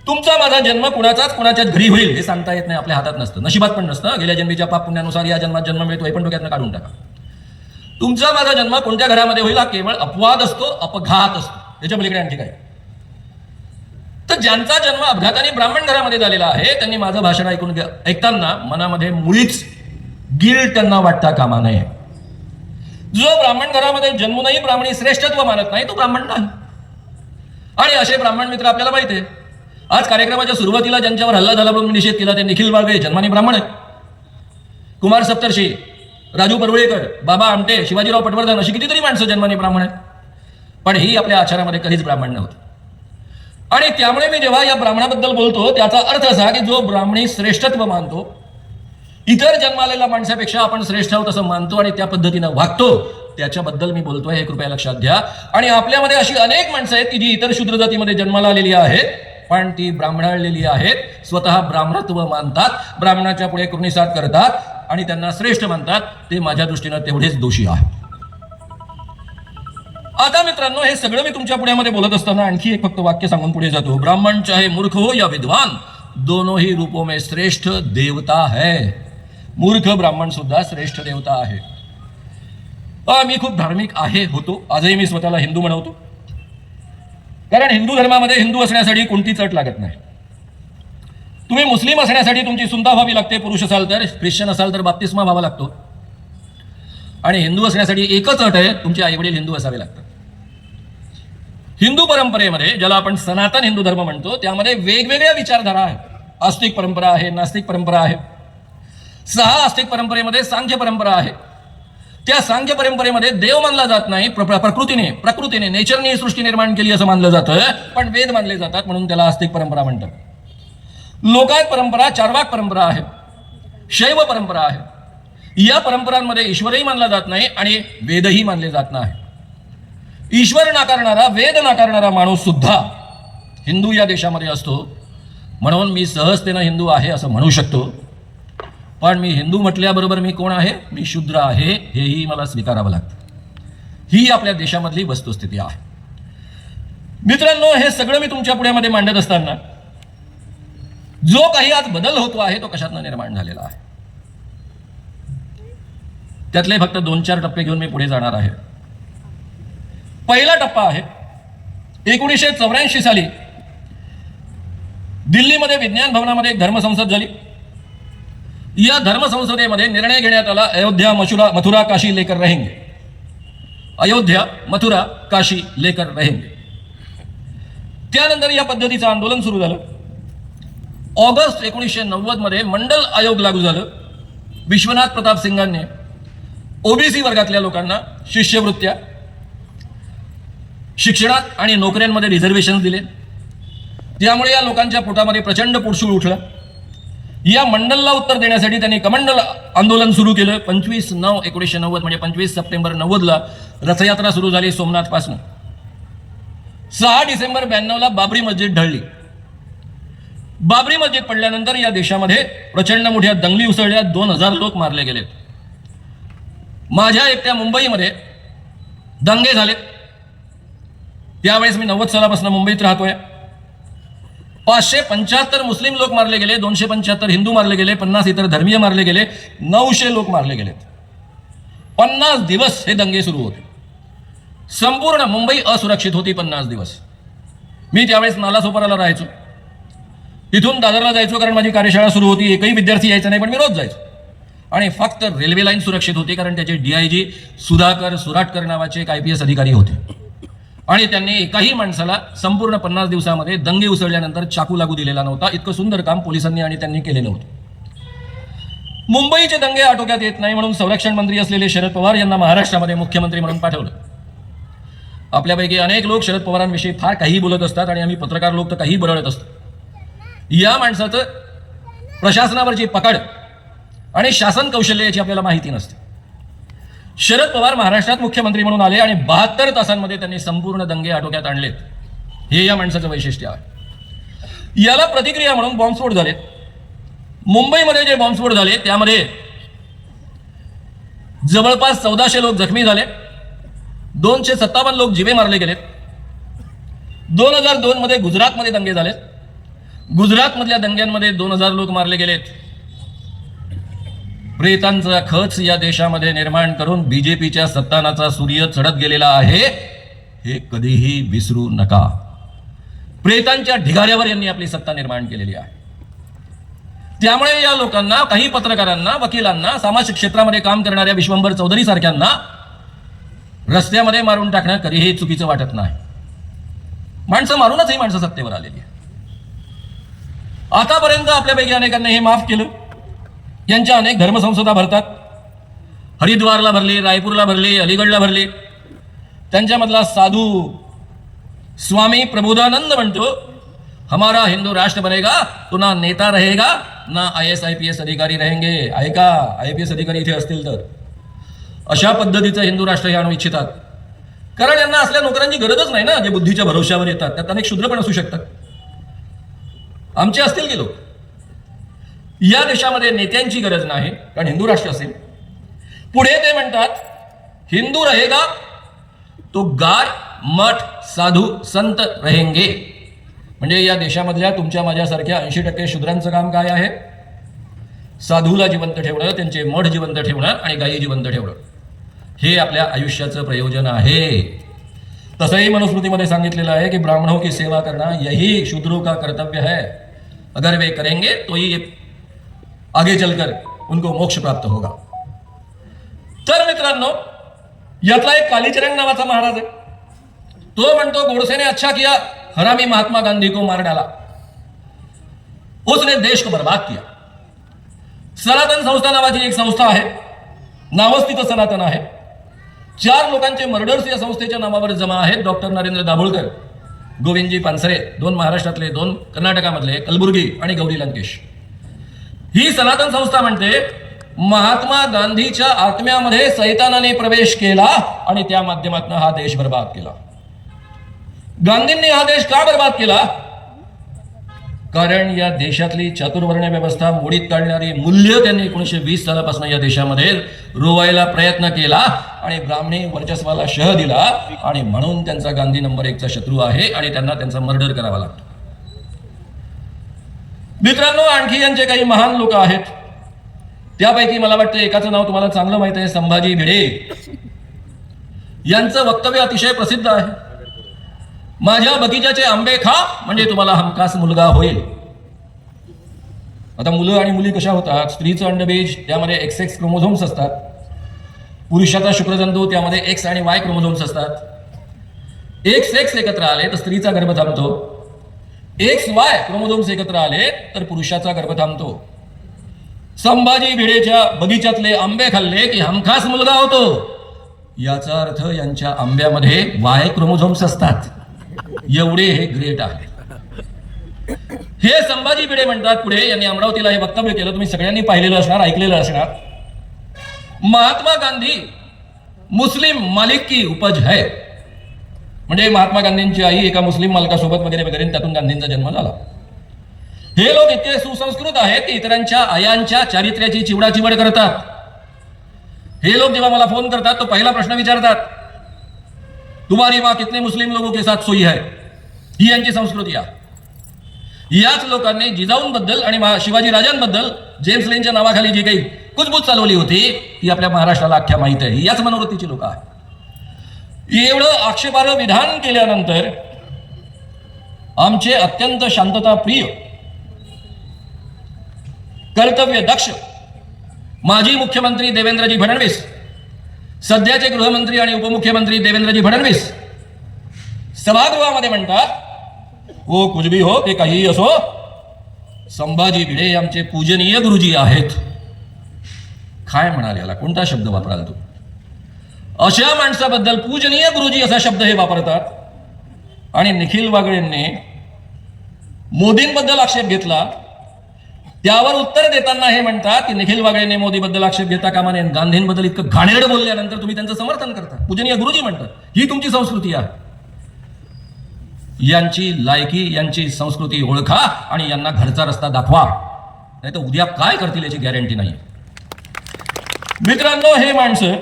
तुमचा माझा जन्म कुणाचाच कुणाच्याच घरी होईल हे सांगता येत नाही, आपल्या हातात नसतं, नशिबात पण नसतं. गेल्या जन्मीच्या पाप पुण्यानुसार या जन्मात जन्म मिळतो हे पण डोक्यातनं काढून टाका. तुमचा माझा जन्म कोणत्या घरामध्ये होईल हा केवळ अपवाद असतो, अपघात असतो, त्याच्या पलीकडे आणखी काय. तर ज्यांचा जन्म अपघाताने ब्राह्मण घरामध्ये झालेला आहे, त्यांनी माझं भाषण ऐकताना मनामध्ये मुळीच गिल्ट त्यांना वाटता कामा नये. जो ब्राह्मण घरामध्ये जन्मूनही ब्राह्मणी श्रेष्ठत्व मानत नाही, तो ब्राह्मण नाही. आणि असे ब्राह्मण मित्र आपल्याला माहिती आहे. आज कार्यक्रमाच्या सुरुवातीला ज्यांच्यावर हल्ला झाला म्हणून निषेध केला, ते निखिल बाळगे, जन्माने ब्राह्मण आहेत. कुमार सप्तर्षी, राजू परुळेकर, बाबा आमटे, शिवाजीराव पटवर्धन, अशी कितीतरी माणसं जन्माने ब्राह्मण आहेत. पण ही आपल्या आचारामध्ये कधीच ब्राह्मण नव्हती. आणि त्यामुळे मी जेव्हा या ब्राह्मणाबद्दल बोलतो, त्याचा अर्थ असा की जो ब्राह्मणी श्रेष्ठत्व मानतो, इतर जन्मालेल्या माणसापेक्षा आपण श्रेष्ठ आहोत असं मानतो आणि त्या पद्धतीनं वागतो, त्याच्याबद्दल मी बोलतोय, हे कृपया लक्षात घ्या. आणि आपल्यामध्ये अशी अनेक माणसं आहेत की जी इतर शूद्र जातीमध्ये जन्माला आलेली आहेत, पण ती ब्राह्मणाळलेली आहेत, स्वतः ब्राह्मणत्व मानतात, ब्राह्मणाच्या पुढे कृणिसाद करतात आणि त्यांना श्रेष्ठ मानतात. ते माझ्या दृष्टीनं तेवढेच दोषी आहेत. आता मित्रांनो, हे सगळं मी तुमच्या पुढ्यामध्ये बोलत असताना आणखी एक फक्त वाक्य सांगून पुढे जातो. ब्राह्मण चाहे मूर्ख हो या विद्वान, दोनों ही रूपों में श्रेष्ठ देवता है. मूर्ख ब्राह्मण सुद्धा श्रेष्ठ देवता आहे. मी खूप धार्मिक होतो, आजही मी स्वतःला हिंदू म्हणवतो, कारण हिंदू धर्मामध्ये हिंदू असण्यासाठी कोणतीच अट लागत नाही. तुम्ही मुस्लिम असण्यासाठी तुमची सुनता व्हावी लागते, पुरुष असाल तर, ख्रिश्चन असाल तर बाप्तिस्मा व्हावा लागतो, आणि हिंदू असण्यासाठी एकच अट आहे, तुमचे आईवडील हिंदू असावे लागतात. हिंदू परंपरेमध्ये, ज्याला आपण सनातन हिंदू धर्म म्हणतो, त्यामध्ये वेगवेगळ्या विचारधारा आहेत. आस्तिक परंपरा आहे, नास्तिक परंपरा आहे. 6 आस्तिक परंपरेमध्ये सांख्य परंपरा आहे. त्या सांख्य परंपरेमध्ये देव मानला जात नाही, प्रकृतीने नेचरने सृष्टी निर्माण केली असं मानलं जातं, पण वेद मानले जातात, म्हणून त्याला आस्तिक परंपरा म्हणतात. लोकायत परंपरा चार्वाक परंपरा आहे, शैव परंपरा आहे. या परंपरांमध्ये ईश्वरही मानला जात नाही आणि वेदही मानले जात नाही. ईश्वर नाकारणारा, वेद नाकारणारा माणूस सुद्धा हिंदू या देशामध्ये असतो, म्हणून मी सहजतेनं हिंदू आहे असं म्हणू शकतो. पण मी हिंदू म्हटल्याबरोबर मी कोण आहे? मी शूद्र आहे, हेही मला स्वीकारावं लागतं. ही आपल्या देशामधली वस्तुस्थिती आहे. मित्रांनो, हे सगळं मी तुमच्या पुढ्यामध्ये मांडत असताना जो काही आज बदल होतो आहे तो कशातनं निर्माण झालेला आहे, त्यातले फक्त 2-4 टप्पे घेऊन मी पुढे जाणार आहे. पहिला टप्पा आहे 1984 साली दिल्लीमध्ये विज्ञान भवनामध्ये एक धर्मसंसद झाली. या धर्मसंसदेमध्ये निर्णय घेण्यात आला, अयोध्या मथुरा काशी लेकर रहेंगे. अयोध्या मथुरा काशी लेकर रहेंगे. त्यानंतर या पद्धतीचं आंदोलन सुरू झालं. ऑगस्ट 1990 मध्ये मंडल आयोग लागू झालं. विश्वनाथ प्रताप सिंगांनी ओबीसी वर्गातल्या लोकांना शिष्यवृत्त्या, शिक्षणात आणि नोकऱ्यांमध्ये रिझर्वेशन दिले. त्यामुळे या लोकांच्या पोटामध्ये प्रचंड पोटशूळ उठलं. या मंडलला उत्तर देण्यासाठी त्यांनी कमंडल आंदोलन सुरू केलं. 25/9/1990 म्हणजे 25 सप्टेंबर 90ला रथयात्रा सुरू झाली सोमनाथपासून. 6 डिसेंबर 92ला बाबरी मस्जिद ढळली. बाबरी मस्जिद पडल्यानंतर या देशामध्ये प्रचंड मोठ्या दंगली उसळल्या. 2000 लोक मारले गेले. माझ्या एकट्या मुंबईमध्ये दंगे झाले. त्यावेळेस मी 90 सालापासून मुंबईत राहतोय. 575 मुस्लिम लोक मारले गेले, 275 हिंदू मारले गेले, 50 इतर धर्मीय मारले गेले, 900 लोक मारले गेलेत. 50 दिवस हे दंगे सुरू होते. संपूर्ण मुंबई असुरक्षित होती 50 दिवस. मी त्यावेळेस नालासोपाराला राहायचो. तिथून दादरला जायचो कारण माझी कार्यशाळा सुरू होती. एकही विद्यार्थी यायचा नाही, पण मी रोज जायचो. आणि फक्त रेल्वे लाईन सुरक्षित होती कारण त्याचे DIG सुधाकर सुराटकर नावाचे एक IPS अधिकारी होते. आणि त्यांनी एकाही माणसाला संपूर्ण 50 दिवसामध्ये दंगे उसळल्यानंतर चाकू लागू दिलेला नव्हता. इतकं सुंदर काम पोलिसांनी आणि त्यांनी केलेलं होतं. मुंबईचे दंगे आटोक्यात येत नाही म्हणून संरक्षण मंत्री असलेले शरद पवार यांना महाराष्ट्रामध्ये मुख्यमंत्री म्हणून पाठवलं. आपल्यापैकी अनेक लोक शरद पवारांविषयी फार काही बोलत असतात आणि आम्ही पत्रकार लोक तर काही बरळत असतो. या माणसाचं प्रशासनावरची पकड आणि शासन कौशल्य याची आपल्याला माहिती नसते. शरद पवार महाराष्ट्रात मुख्यमंत्री म्हणून आले आणि 72 तासांमध्ये त्यांनी संपूर्ण दंगे आटोक्यात आणलेत. हे या माणसाचं वैशिष्ट्य आहे. याला प्रतिक्रिया म्हणून बॉम्बस्फोट झालेत. मुंबईमध्ये जे बॉम्बस्फोट झाले त्यामध्ये जवळपास 1400 लोक जखमी झाले. 257 लोक जीवे मारले गेलेत. 2002 मध्ये गुजरातमध्ये दंगे झालेत. गुजरातमधल्या दंग्यांमध्ये 2000 लोक मारले गेलेत. प्रेतांचा खच या देशामध्ये निर्माण करून BJPच्या सत्तानाचा सूर्य चढत गेलेला आहे, हे कधीही विसरू नका. प्रेतांच्या ढिगाऱ्यावर यांनी आपली सत्ता निर्माण केलेली आहे. त्यामुळे या लोकांना, काही पत्रकारांना, वकिलांना, सामाजिक क्षेत्रामध्ये काम करणाऱ्या विश्वंभर चौधरी सारख्यांना रस्त्यामध्ये मारून टाकणं कधीही चुकीचं वाटत नाही. माणसं मारूनच ही माणसं सत्तेवर आलेली आहे. आतापर्यंत आपल्यापैकी अनेकांनी हे माफ केलं. यांच्या अनेक धर्मसंसदा भरतात. हरिद्वारला भरली, रायपूरला भरली, अलीगडला भरली. त्यांच्यामधला साधू स्वामी प्रबोधानंद म्हणतो, हमारा हिंदू राष्ट्र बनेगा तो ना नेता रहेगा ना IAS IPS अधिकारी रहेंगे. ऐका, IPS अधिकारी इथे असतील तर अशा पद्धतीचं हिंदू राष्ट्र हे आणू इच्छितात. कारण यांना असल्या नोकऱ्यांची गरजच नाही ना, जे बुद्धीच्या भरोश्यावर येतात. त्यात अनेक शूद्र पण असू शकतात. आमचे असतील की लोक. या देशामध्ये नेत्यांची गरज नाही, कारण हिंदू राष्ट्र असेल. पुढे ते म्हणतात, हिंदू रहेगा तो गाय, मठ, साधू, संत रहेंगे. म्हणजे या देशामधल्या तुमच्या माझ्यासारख्या 80% शूद्रांचं काम काय आहे? साधूला जिवंत ठेवणं, त्यांचे मठ जिवंत ठेवणं आणि गायी जिवंत ठेवणं. हे आपल्या आयुष्याचं प्रयोजन आहे. तसंही मनुस्मृतीमध्ये सांगितलेलं आहे की ब्राह्मणों की सेवा करना यही शूद्रों का कर्तव्य है. अगर वे करेंगे तो ही आगे चलकर उनको मोक्ष प्राप्त होगा. तर मित्रांनो, यातला एक कालीचरण नावाचा महाराज आहे. तो म्हणतो गोडसेने अच्छा किया, हरामी महात्मा गांधी को मार डाला, उसने देश को बर्बाद किया. सनातन संस्था नावाची एक संस्था आहे, नावच तिथं सनातन आहे. 4 लोकांचे मर्डर्स या संस्थेच्या नावावर जमा आहेत. डॉक्टर नरेंद्र दाभोळकर, गोविंदजी पानसरे, 2 महाराष्ट्रातले, 2 कर्नाटकामधले, कलबुर्गी आणि गौरी लंकेश. ही सनातन संस्था म्हणते महात्मा गांधीच्या आत्म्यामध्ये सैतानाने प्रवेश केला आणि त्या माध्यमातून हा देश बर्बाद केला. गांधींनी हा देश का बर्बाद केला? कारण या देशातली चातुर्वर्ण व्यवस्था मोडीत काढणारी मूल्य त्यांनी 1920 सालापासून या देशामध्ये रोवायला प्रयत्न केला आणि ब्राह्मणी वर्चस्वाला शह दिला आणि म्हणून त्यांचा गांधी नंबर 1 चा शत्रू आहे आणि त्यांना त्यांचा मर्डर करावा लागतो. मित्रांनो, आणखी यांचे काही महान लोक आहेत. त्यापैकी मला वाटतं एकाचं नाव तुम्हाला चांगलं माहित आहे, संभाजी भिडे. यांचं वक्तव्य अतिशय प्रसिद्ध आहे. माझ्या बगीचाचे आंबे खा म्हणजे तुम्हाला हमखास मुलगा होईल. आता मुलं आणि मुली कशा होतात? स्त्रीचं अंडबीज त्यामध्ये XX क्रोमोझोम्स असतात, पुरुषाचा शुक्रजंतू त्यामध्ये X आणि Y क्रोमोझोम्स असतात. XX एकत्र आले तर स्त्रीचा गर्भ थांबतो, XY क्रोमोझोम्स एकत्र आले तर पुरुषाचा गर्भ थांबतो. संभाजी भिडेच्या बगीचातले आंबे खाल्ले की हमखास मुलगा होतो. याचा अर्थ यांच्या आंब्यामध्ये Y क्रोमोझोम्स असतात. एवढे हे ग्रेट आहे. हे संभाजी भिडे म्हणतात पुढे, यांनी अमरावतीला हे वक्तव्य केलं, तुम्ही सगळ्यांनी पाहिलेलं असणार, ऐकलेलं असणार. महात्मा गांधी मुस्लिम मालिक की उपज है, म्हणजे महात्मा गांधींची आई एका मुस्लिम मालकासोबत वगैरे वगैरे, त्यातून गांधींचा जन्म झाला. हे लोक इतके सुसंस्कृत आहेत की इतरांच्या आयांच्या चारित्र्याची चिवडाचिवड करतात. हे लोक जेव्हा मला फोन करतात तो पहिला प्रश्न विचारतात, तुम्हारी माँ कितने मुस्लिम लोगों के साथ सोई है. ही यांची संस्कृती आहे. याच लोकांनी जिजाऊंबद्दल आणि शिवाजी राजांबद्दल जेम्स लेनच्या नावाखाली जी काही कुजबूज चालवली होती ती आपल्या महाराष्ट्राला अख्ख्या माहित आहे. याच मनोवृत्तीची लोक आहेत. एवढं आक्षेपार्ह विधान केल्यानंतर आमचे अत्यंत शांतताप्रिय, कर्तव्य दक्ष माजी मुख्यमंत्री देवेंद्रजी फडणवीस, सध्याचे गृहमंत्री आणि उपमुख्यमंत्री देवेंद्रजी फडणवीस सभागृहामध्ये म्हणतात, वो कुछ भी हो, ते काहीही असो, संभाजी भिडे आमचे पूजनीय गुरुजी आहेत. काय म्हणाल याला? कोणता शब्द वापराल तू? अशा माणसाबद्दल पूजनीय गुरुजी असा शब्द हे वापरतात. आणि निखिल वागळेंनी मोदींबद्दल आक्षेप घेतला, त्यावर उत्तर देताना हे म्हणतात की निखिल वागळेने मोदीबद्दल आक्षेप घेता कामा नये. गांधींबद्दल इतकं घाणेरड बोलल्यानंतर तुम्ही त्यांचं समर्थन करता, पूजनीय गुरुजी म्हणतात. ही तुमची संस्कृती आहे. यांची लायकी, यांची संस्कृती ओळखा आणि यांना घरचा रस्ता दाखवा, नाही तर उद्या काय करतील याची गॅरंटी नाही. मित्रांनो, हे माणसं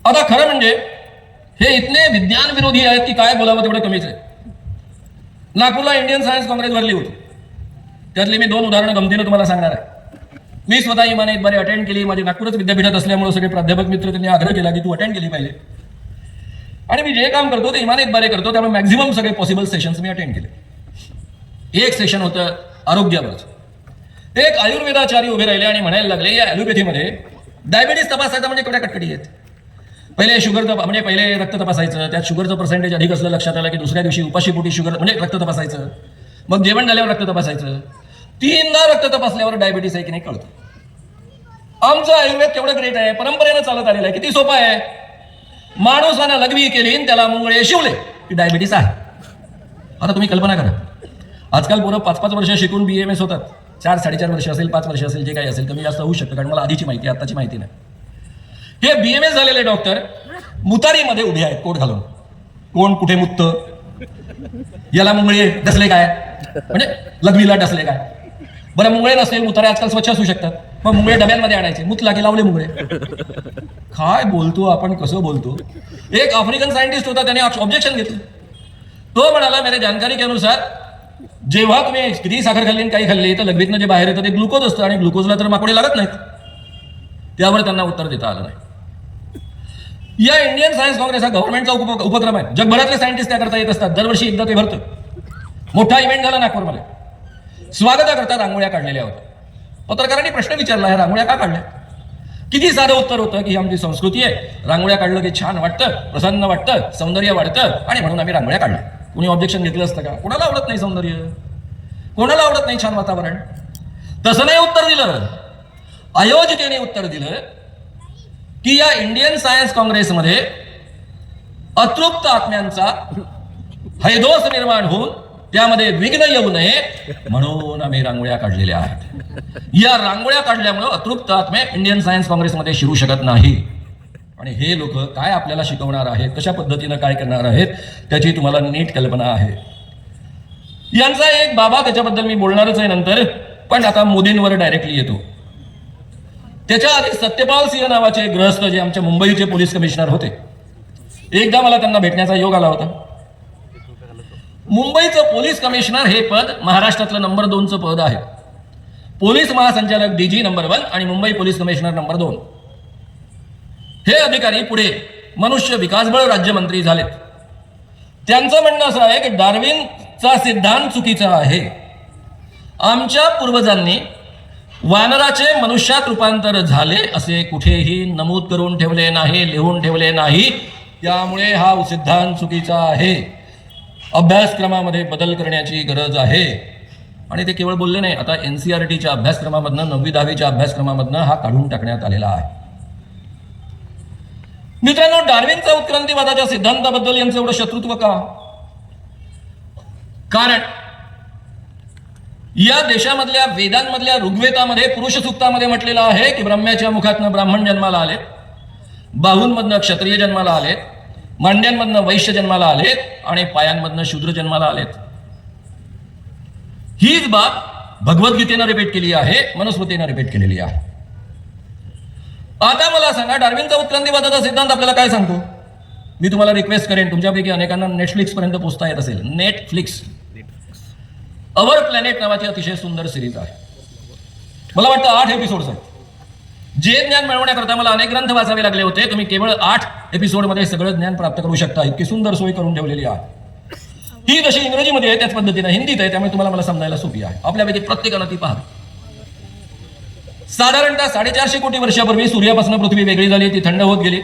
आता खरं म्हणजे हे इतने विज्ञान विरोधी आहेत की काय बोलावं तेवढं कमीच आहे. नागपूरला इंडियन सायन्स काँग्रेस भरली होती. त्यातली मी 2 उदाहरणं गमतीनं तुम्हाला सांगणार आहे. मी स्वतः इमाने इतबारे अटेंड केली. माझी नागपूरच विद्यापीठात असल्यामुळे सगळे प्राध्यापक मित्र त्यांनी आग्रह केला की तू अटेंड केली पाहिजे. आणि मी जे काम करतो ते इमाने इतबारे करतो, त्यामुळे मॅक्झिमम सगळे पॉसिबल सेशन्स मी अटेंड केले. एक सेशन होतं आरोग्यावरच. एक आयुर्वेदाचार्य उभे राहिले आणि म्हणायला लागले, या ॲलोपॅथीमध्ये डायबिटीस तपासायचा म्हणजे केवढ्या कटकटी आहेत. पहिले शुगर म्हणजे पहिले रक्त तपासायचं, त्यात शुगरचं पर्सेंटेज अधिक असलं लक्षात आलं की दुसऱ्या दिवशी उपाशीपोटी शुगर म्हणजे रक्त तपासायचं, मग जेवण झाल्यावर रक्त तपासायचं, 3दा रक्त तपासल्यावर डायबिटीस आहे की नाही कळतं. आमचं आयुर्वेद केवढं ग्रेट आहे, परंपरेनं चालत आलेलं आहे. किती सोपं आहे. माणूसानं लघवी केली आणि त्याला मुंगळे शिवले की डायबिटीस आहे. आता तुम्ही कल्पना करा, आजकाल पोरं 5-5 वर्ष शिकून BMS होतात. 4-4.5 वर्ष असेल, 5 वर्ष असेल, जे काही असेल, कमी जास्त होऊ शकतं, कारण मला आधीची माहिती आहे, आताची माहिती नाही. हे BMS झालेले डॉक्टर मुतारीमध्ये उभे आहेत कोट घालून. कोण कुठे मुत्त, याला मुंगळे डसले काय, म्हणजे लघवीला डसले काय. बरं, मुंगळे नसेल, मुतारे आजकाल स्वच्छ असू शकतात, मग मुंगळे डब्यांमध्ये आणायचे, मुतला की लावले मुंगळे. काय बोलतो आपण, कसं बोलतो. एक आफ्रिकन सायंटिस्ट होता, त्याने ऑब्जेक्शन घेतलं. तो म्हणाला, मेरे जानकारी के अनुसार जेव्हा तुम्ही किती साखर खाल्ली काही खाल्ली तर लघवीतनं जे बाहेर येतं ते ग्लुकोज असतं आणि ग्लुकोजला तर माकोडे लागत नाहीत. त्यावर त्यांना उत्तर देता आलं नाही. या इंडियन सायन्स काँग्रेस हा गव्हर्नमेंटचा उपक्रम आहे. जगभरातले सायंटिस्ट त्याकरता येत असतात. दरवर्षी एकदा ते भरतं. मोठा इव्हेंट झाला नागपूरमध्ये. स्वागताकरता रांगोळ्या काढलेल्या होत्या. पत्रकारांनी प्रश्न विचारला, ह्या रांगोळ्या का काढल्या? किती साधं उत्तर होतं की ही आमची संस्कृती आहे, रांगोळ्या काढलं की छान वाटतं, प्रसन्न वाटतं, सौंदर्य वाढतं आणि म्हणून आम्ही रांगोळ्या काढल्या. कुणी ऑब्जेक्शन घेतलं असतं का? कोणाला आवडत नाही सौंदर्य, कोणाला आवडत नाही छान वातावरण? तसं नाही उत्तर दिलं. अयोग्यतेने उत्तर दिलं की या इंडियन सायन्स काँग्रेसमध्ये अतृप्त आत्म्यांचा हैदोस निर्माण होऊन त्यामध्ये विघ्न येऊ नये म्हणून आम्ही रांगोळ्या काढलेल्या आहेत. या रांगोळ्या काढल्यामुळे अतृप्त आत्मे इंडियन सायन्स काँग्रेसमध्ये शिरू शकत नाही. आणि हे लोक काय आपल्याला शिकवणार आहेत, कशा पद्धतीनं काय करणार आहेत, त्याची तुम्हाला नीट कल्पना आहे. यांचा एक बाबा, त्याच्याबद्दल मी बोलणारच आहे नंतर, पण आता मोदींवर डायरेक्टली येतो. त्याच्या आधी सत्यपाल सिंह नावाचे गृहस्थ जे आमच्या मुंबईचे पोलीस कमिशनर होते, एकदा मला त्यांना भेटण्याचा योग आला होता. मुंबईचं पोलीस कमिशनर हे पद महाराष्ट्रातलं नंबर 2चं पद आहे. पोलीस महासंचालक डीजी नंबर 1 आणि मुंबई पोलीस कमिशनर नंबर 2 हे अधिकारी पुढे मनुष्य विकासबळ राज्यमंत्री झालेत. त्यांचं म्हणणं असं आहे की डार्विनचा सिद्धांत चुकीचा आहे. आमच्या पूर्वजांनी वानराचे मनुष्यात रूपांतर झाले असे कुठेही नमूद करून ठेवले नाही, लिहून ठेवले नाही. त्यामुळे हा सिद्धांत चुकीचा आहे. अभ्यासक्रमामध्ये बदल करण्याची गरज आहे. आणि ते केवळ बोलले नाही, आता NCERTच्या अभ्यासक्रमामधनं 9वी-10वीच्या अभ्यासक्रमामधनं हा काढून टाकण्यात आलेला आहे. मित्रांनो, डार्विनचा उत्क्रांतीवादाच्या सिद्धांताबद्दल यांचं एवढं शत्रुत्व का? कारण या देशामधल्या वेदांमधल्या ऋग्वेदामध्ये पुरुष सूक्तामध्ये म्हटलेलं आहे की ब्रह्म्याच्या मुखातनं ब्राह्मण जन्माला आले, बाहूंमधनं क्षत्रिय जन्माला आलेत, मांड्यांमधनं वैश्य जन्माला आलेत आणि पायांमधनं शूद्र जन्माला आलेत. हीच बाब भगवद्गीतेनं रिपीट केली आहे, मनुस्मृतीनं रिपीट केलेली आहे. आता मला सांगा, डार्विनचा उत्क्रांतीवादाचा सिद्धांत आपल्याला काय सांगतो? मी तुम्हाला रिक्वेस्ट करेन, तुमच्यापैकी अनेकांना नेटफ्लिक्स पर्यंत पोहोचता येत असेल. नेटफ्लिक्स अवर प्लॅनेट नावाची अतिशय सुंदर सिरीज आहे. मला वाटतं 8 एपिसोड्स आहेत. जे ज्ञान मिळवण्याकरता मला अनेक ग्रंथ वाचावे लागले होते, तुम्ही केवळ 8 एपिसोडमध्ये सगळं ज्ञान प्राप्त करू शकता. इतकी सुंदर सोय करून ठेवलेली आहे. ही जशी इंग्रजीमध्ये आहे त्याच पद्धतीने हिंदीत आहे, त्यामुळे तुम्हाला मला समजायला सोपी आहे. आपल्यापैकी प्रत्येकाला ती पहा. साधारणतः 450 कोटी वर्षापूर्वी सूर्यापासून पृथ्वी वेगळी झाली, ती थंड होत गेली.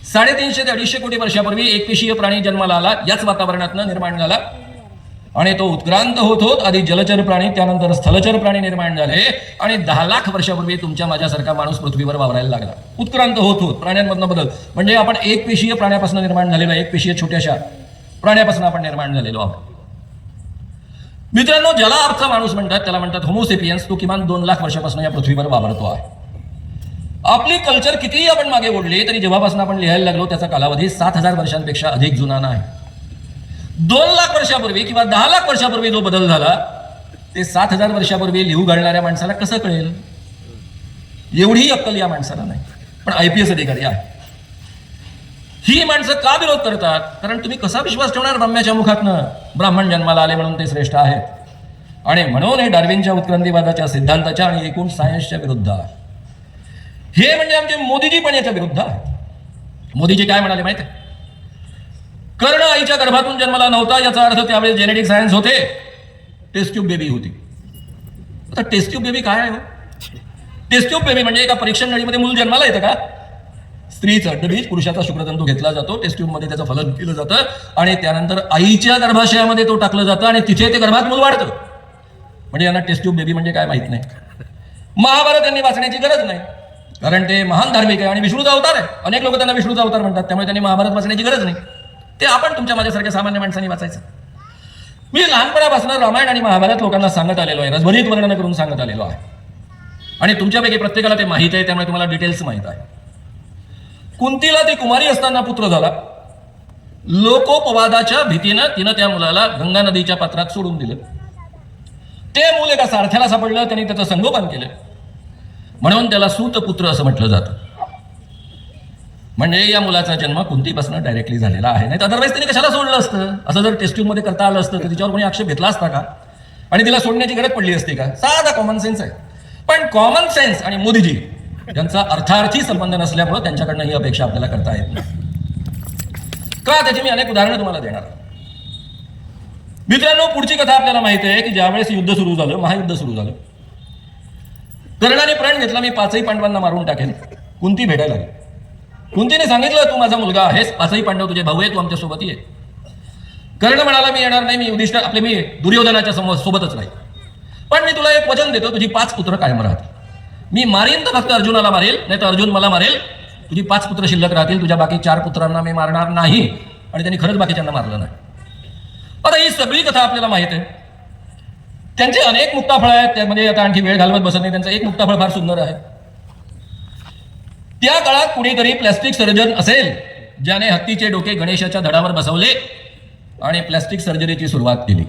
350 ते 250 कोटी वर्षापूर्वी एकपेशीय प्राणी जन्माला आला, याच वातावरणातनं निर्माण झाला आणि तो उत्क्रांत होत होत आधी जलचर प्राणी, त्यानंतर स्थलचर प्राणी निर्माण झाले आणि 10 लाख वर्षापूर्वी तुमच्या माझ्यासारखा माणूस पृथ्वीवर वावरायला लागला. उत्क्रांत होत होत प्राण्यांमधनं बदल, म्हणजे आपण एकपेशीय प्राण्यापासून निर्माण झालेलो, एकपेशीय छोट्याशा प्राण्यापासून आपण निर्माण झालेलो आहोत. मित्रांनो, ज्याला अर्थ माणूस म्हणतात त्याला म्हणतात होमोसेपियन्स. तो किमान 2 लाख वर्षापासून या पृथ्वीवर वावरतो आहे. आपली कल्चर कितीही आपण मागे ओढली तरी जेव्हापासून आपण लिहायला लागलो त्याचा कालावधी 7,000 वर्षांपेक्षा अधिक जुना नाही. 2 लाख वर्षापूर्वी किंवा 10 लाख वर्षापूर्वी जो बदल झाला ते 7,000 वर्षापूर्वी लिहू घालणाऱ्या माणसाला कसं कळेल? एवढी अक्कल या माणसाला नाही. पण IPS अधिकारी आहे. ही माणसं का विरोध करतात? कारण तुम्ही कसा विश्वास ठेवणार ब्रह्म्याच्या मुखातनं ब्राह्मण जन्माला आले म्हणून ते श्रेष्ठ आहेत? आणि म्हणून हे डार्विनच्या उत्क्रांतीवादाच्या सिद्धांताच्या आणि एकूण सायन्सच्या विरुद्ध आहे. हे म्हणजे आमचे मोदीजी पण याच्या विरुद्ध आहे. मोदीजी काय म्हणाले माहिती आहे? कर्ण आईच्या गर्भातून जन्माला नव्हता, याचा अर्थ त्यावेळेस जेनेटिक सायन्स होते, टेस्ट ट्यूब बेबी होती. आता टेस्ट ट्यूब बेबी काय आहे? टेस्ट ट्यूब बेबी म्हणजे एका परीक्षण नळीमध्ये मूल जन्माला येतं का? स्त्रीचं अंडबीज, पुरुषाचा शुक्रतंतू घेतला जातो, टेस्ट ट्यूबमध्ये त्याचं फलन केलं जातं आणि त्यानंतर आईच्या गर्भाशयामध्ये तो टाकलं जातं आणि तिथे ते गर्भात मूल वाढतं. म्हणजे यांना टेस्ट ट्यूब बेबी म्हणजे काय माहित नाही. महाभारत यांनी वाचण्याची गरज नाही, कारण ते महान धार्मिक आहे आणि विष्णूचा अवतार आहे. अनेक लोक त्यांना विष्णूचा अवतार म्हणतात, त्यामुळे त्यांनी महाभारत वाचण्याची गरज नाही. ते आपण तुमच्या माझ्यासारख्या सामान्य माणसांनी वाचायचं. मी लहानपणापासून रामायण आणि महाभारत लोकांना सांगत आलेलो आहे, रसभरीत वर्णन करून सांगत आलेलो आहे आणि तुमच्यापैकी प्रत्येकाला ते माहित आहे, त्यामुळे तुम्हाला डिटेल्स माहित आहे. कुंतीला ती कुमारी असताना पुत्र झाला. लोकोपवादाच्या भीतीनं तिनं त्या मुलाला गंगा नदीच्या पात्रात सोडून दिलं. ते मूल एका सारथ्याला सापडलं, त्यांनी त्याचं संगोपन केलं, म्हणून त्याला सूतपुत्र असं म्हटलं जातं. म्हणजे या मुलाचा जन्म कुंतीपासून डायरेक्टली झालेला आहे. नाही तर अदरवाईज त्यांनी कशाला सोडलं असतं? असं जर टेस्ट ट्यूबमध्ये करता आलं असतं तर तिच्यावर कोणी आक्षेप घेतला असता का? आणि तिला सोडण्याची गरज पडली असते का? साधा कॉमन सेन्स आहे. पण कॉमन सेन्स आणि मोदीजी यांचा अर्थार्थी संबंध नसल्यामुळे त्यांच्याकडनं ही अपेक्षा आपल्याला करता येत नाही. का? त्याची मी अनेक उदाहरणं तुम्हाला देणार. मित्रांनो, पुढची कथा आपल्याला माहिती आहे की ज्यावेळेस युद्ध सुरू झालं, महायुद्ध सुरू झालं, कर्णाने प्रण घेतला, मी पाचही पांडवांना मारून टाकेल. कुंती भेटायला लागली. कुंतीने सांगितलं, तू माझा मुलगा आहेस, पाचही पांडव तुझे भाऊ आहे, तू आमच्या सोबत ये. कर्ण म्हणाला, मी येणार नाही, मी दुर्योधनाच्या सोबतच राहील, पण मी तुला एक वचन देतो, तुझी 5 पुत्र कायम राहतील. मी मारीन तर फक्त अर्जुनाला मारेल, नाही तर अर्जुन मला मारेल. तुझी 5 पुत्र शिल्लक राहतील, तुझ्या बाकी 4 पुत्रांना मी मारणार नाही. आणि त्यांनी खरंच बाकीच्यांना मारलं नाही. आता ही सगळी कथा आपल्याला माहित आहे. त्यांचे अनेक मुक्ताफळ आहेत, त्यामध्ये आता आणखी वेळ घालवत बसत नाही. त्यांचं एक मुक्ताफळ फार सुंदर आहे. त्या काळात कुणीतरी प्लॅस्टिक सर्जन असेल ज्याने हत्तीचे डोके गणेशाच्या धडावर बसवले आणि प्लॅस्टिक सर्जरीची सुरुवात केली.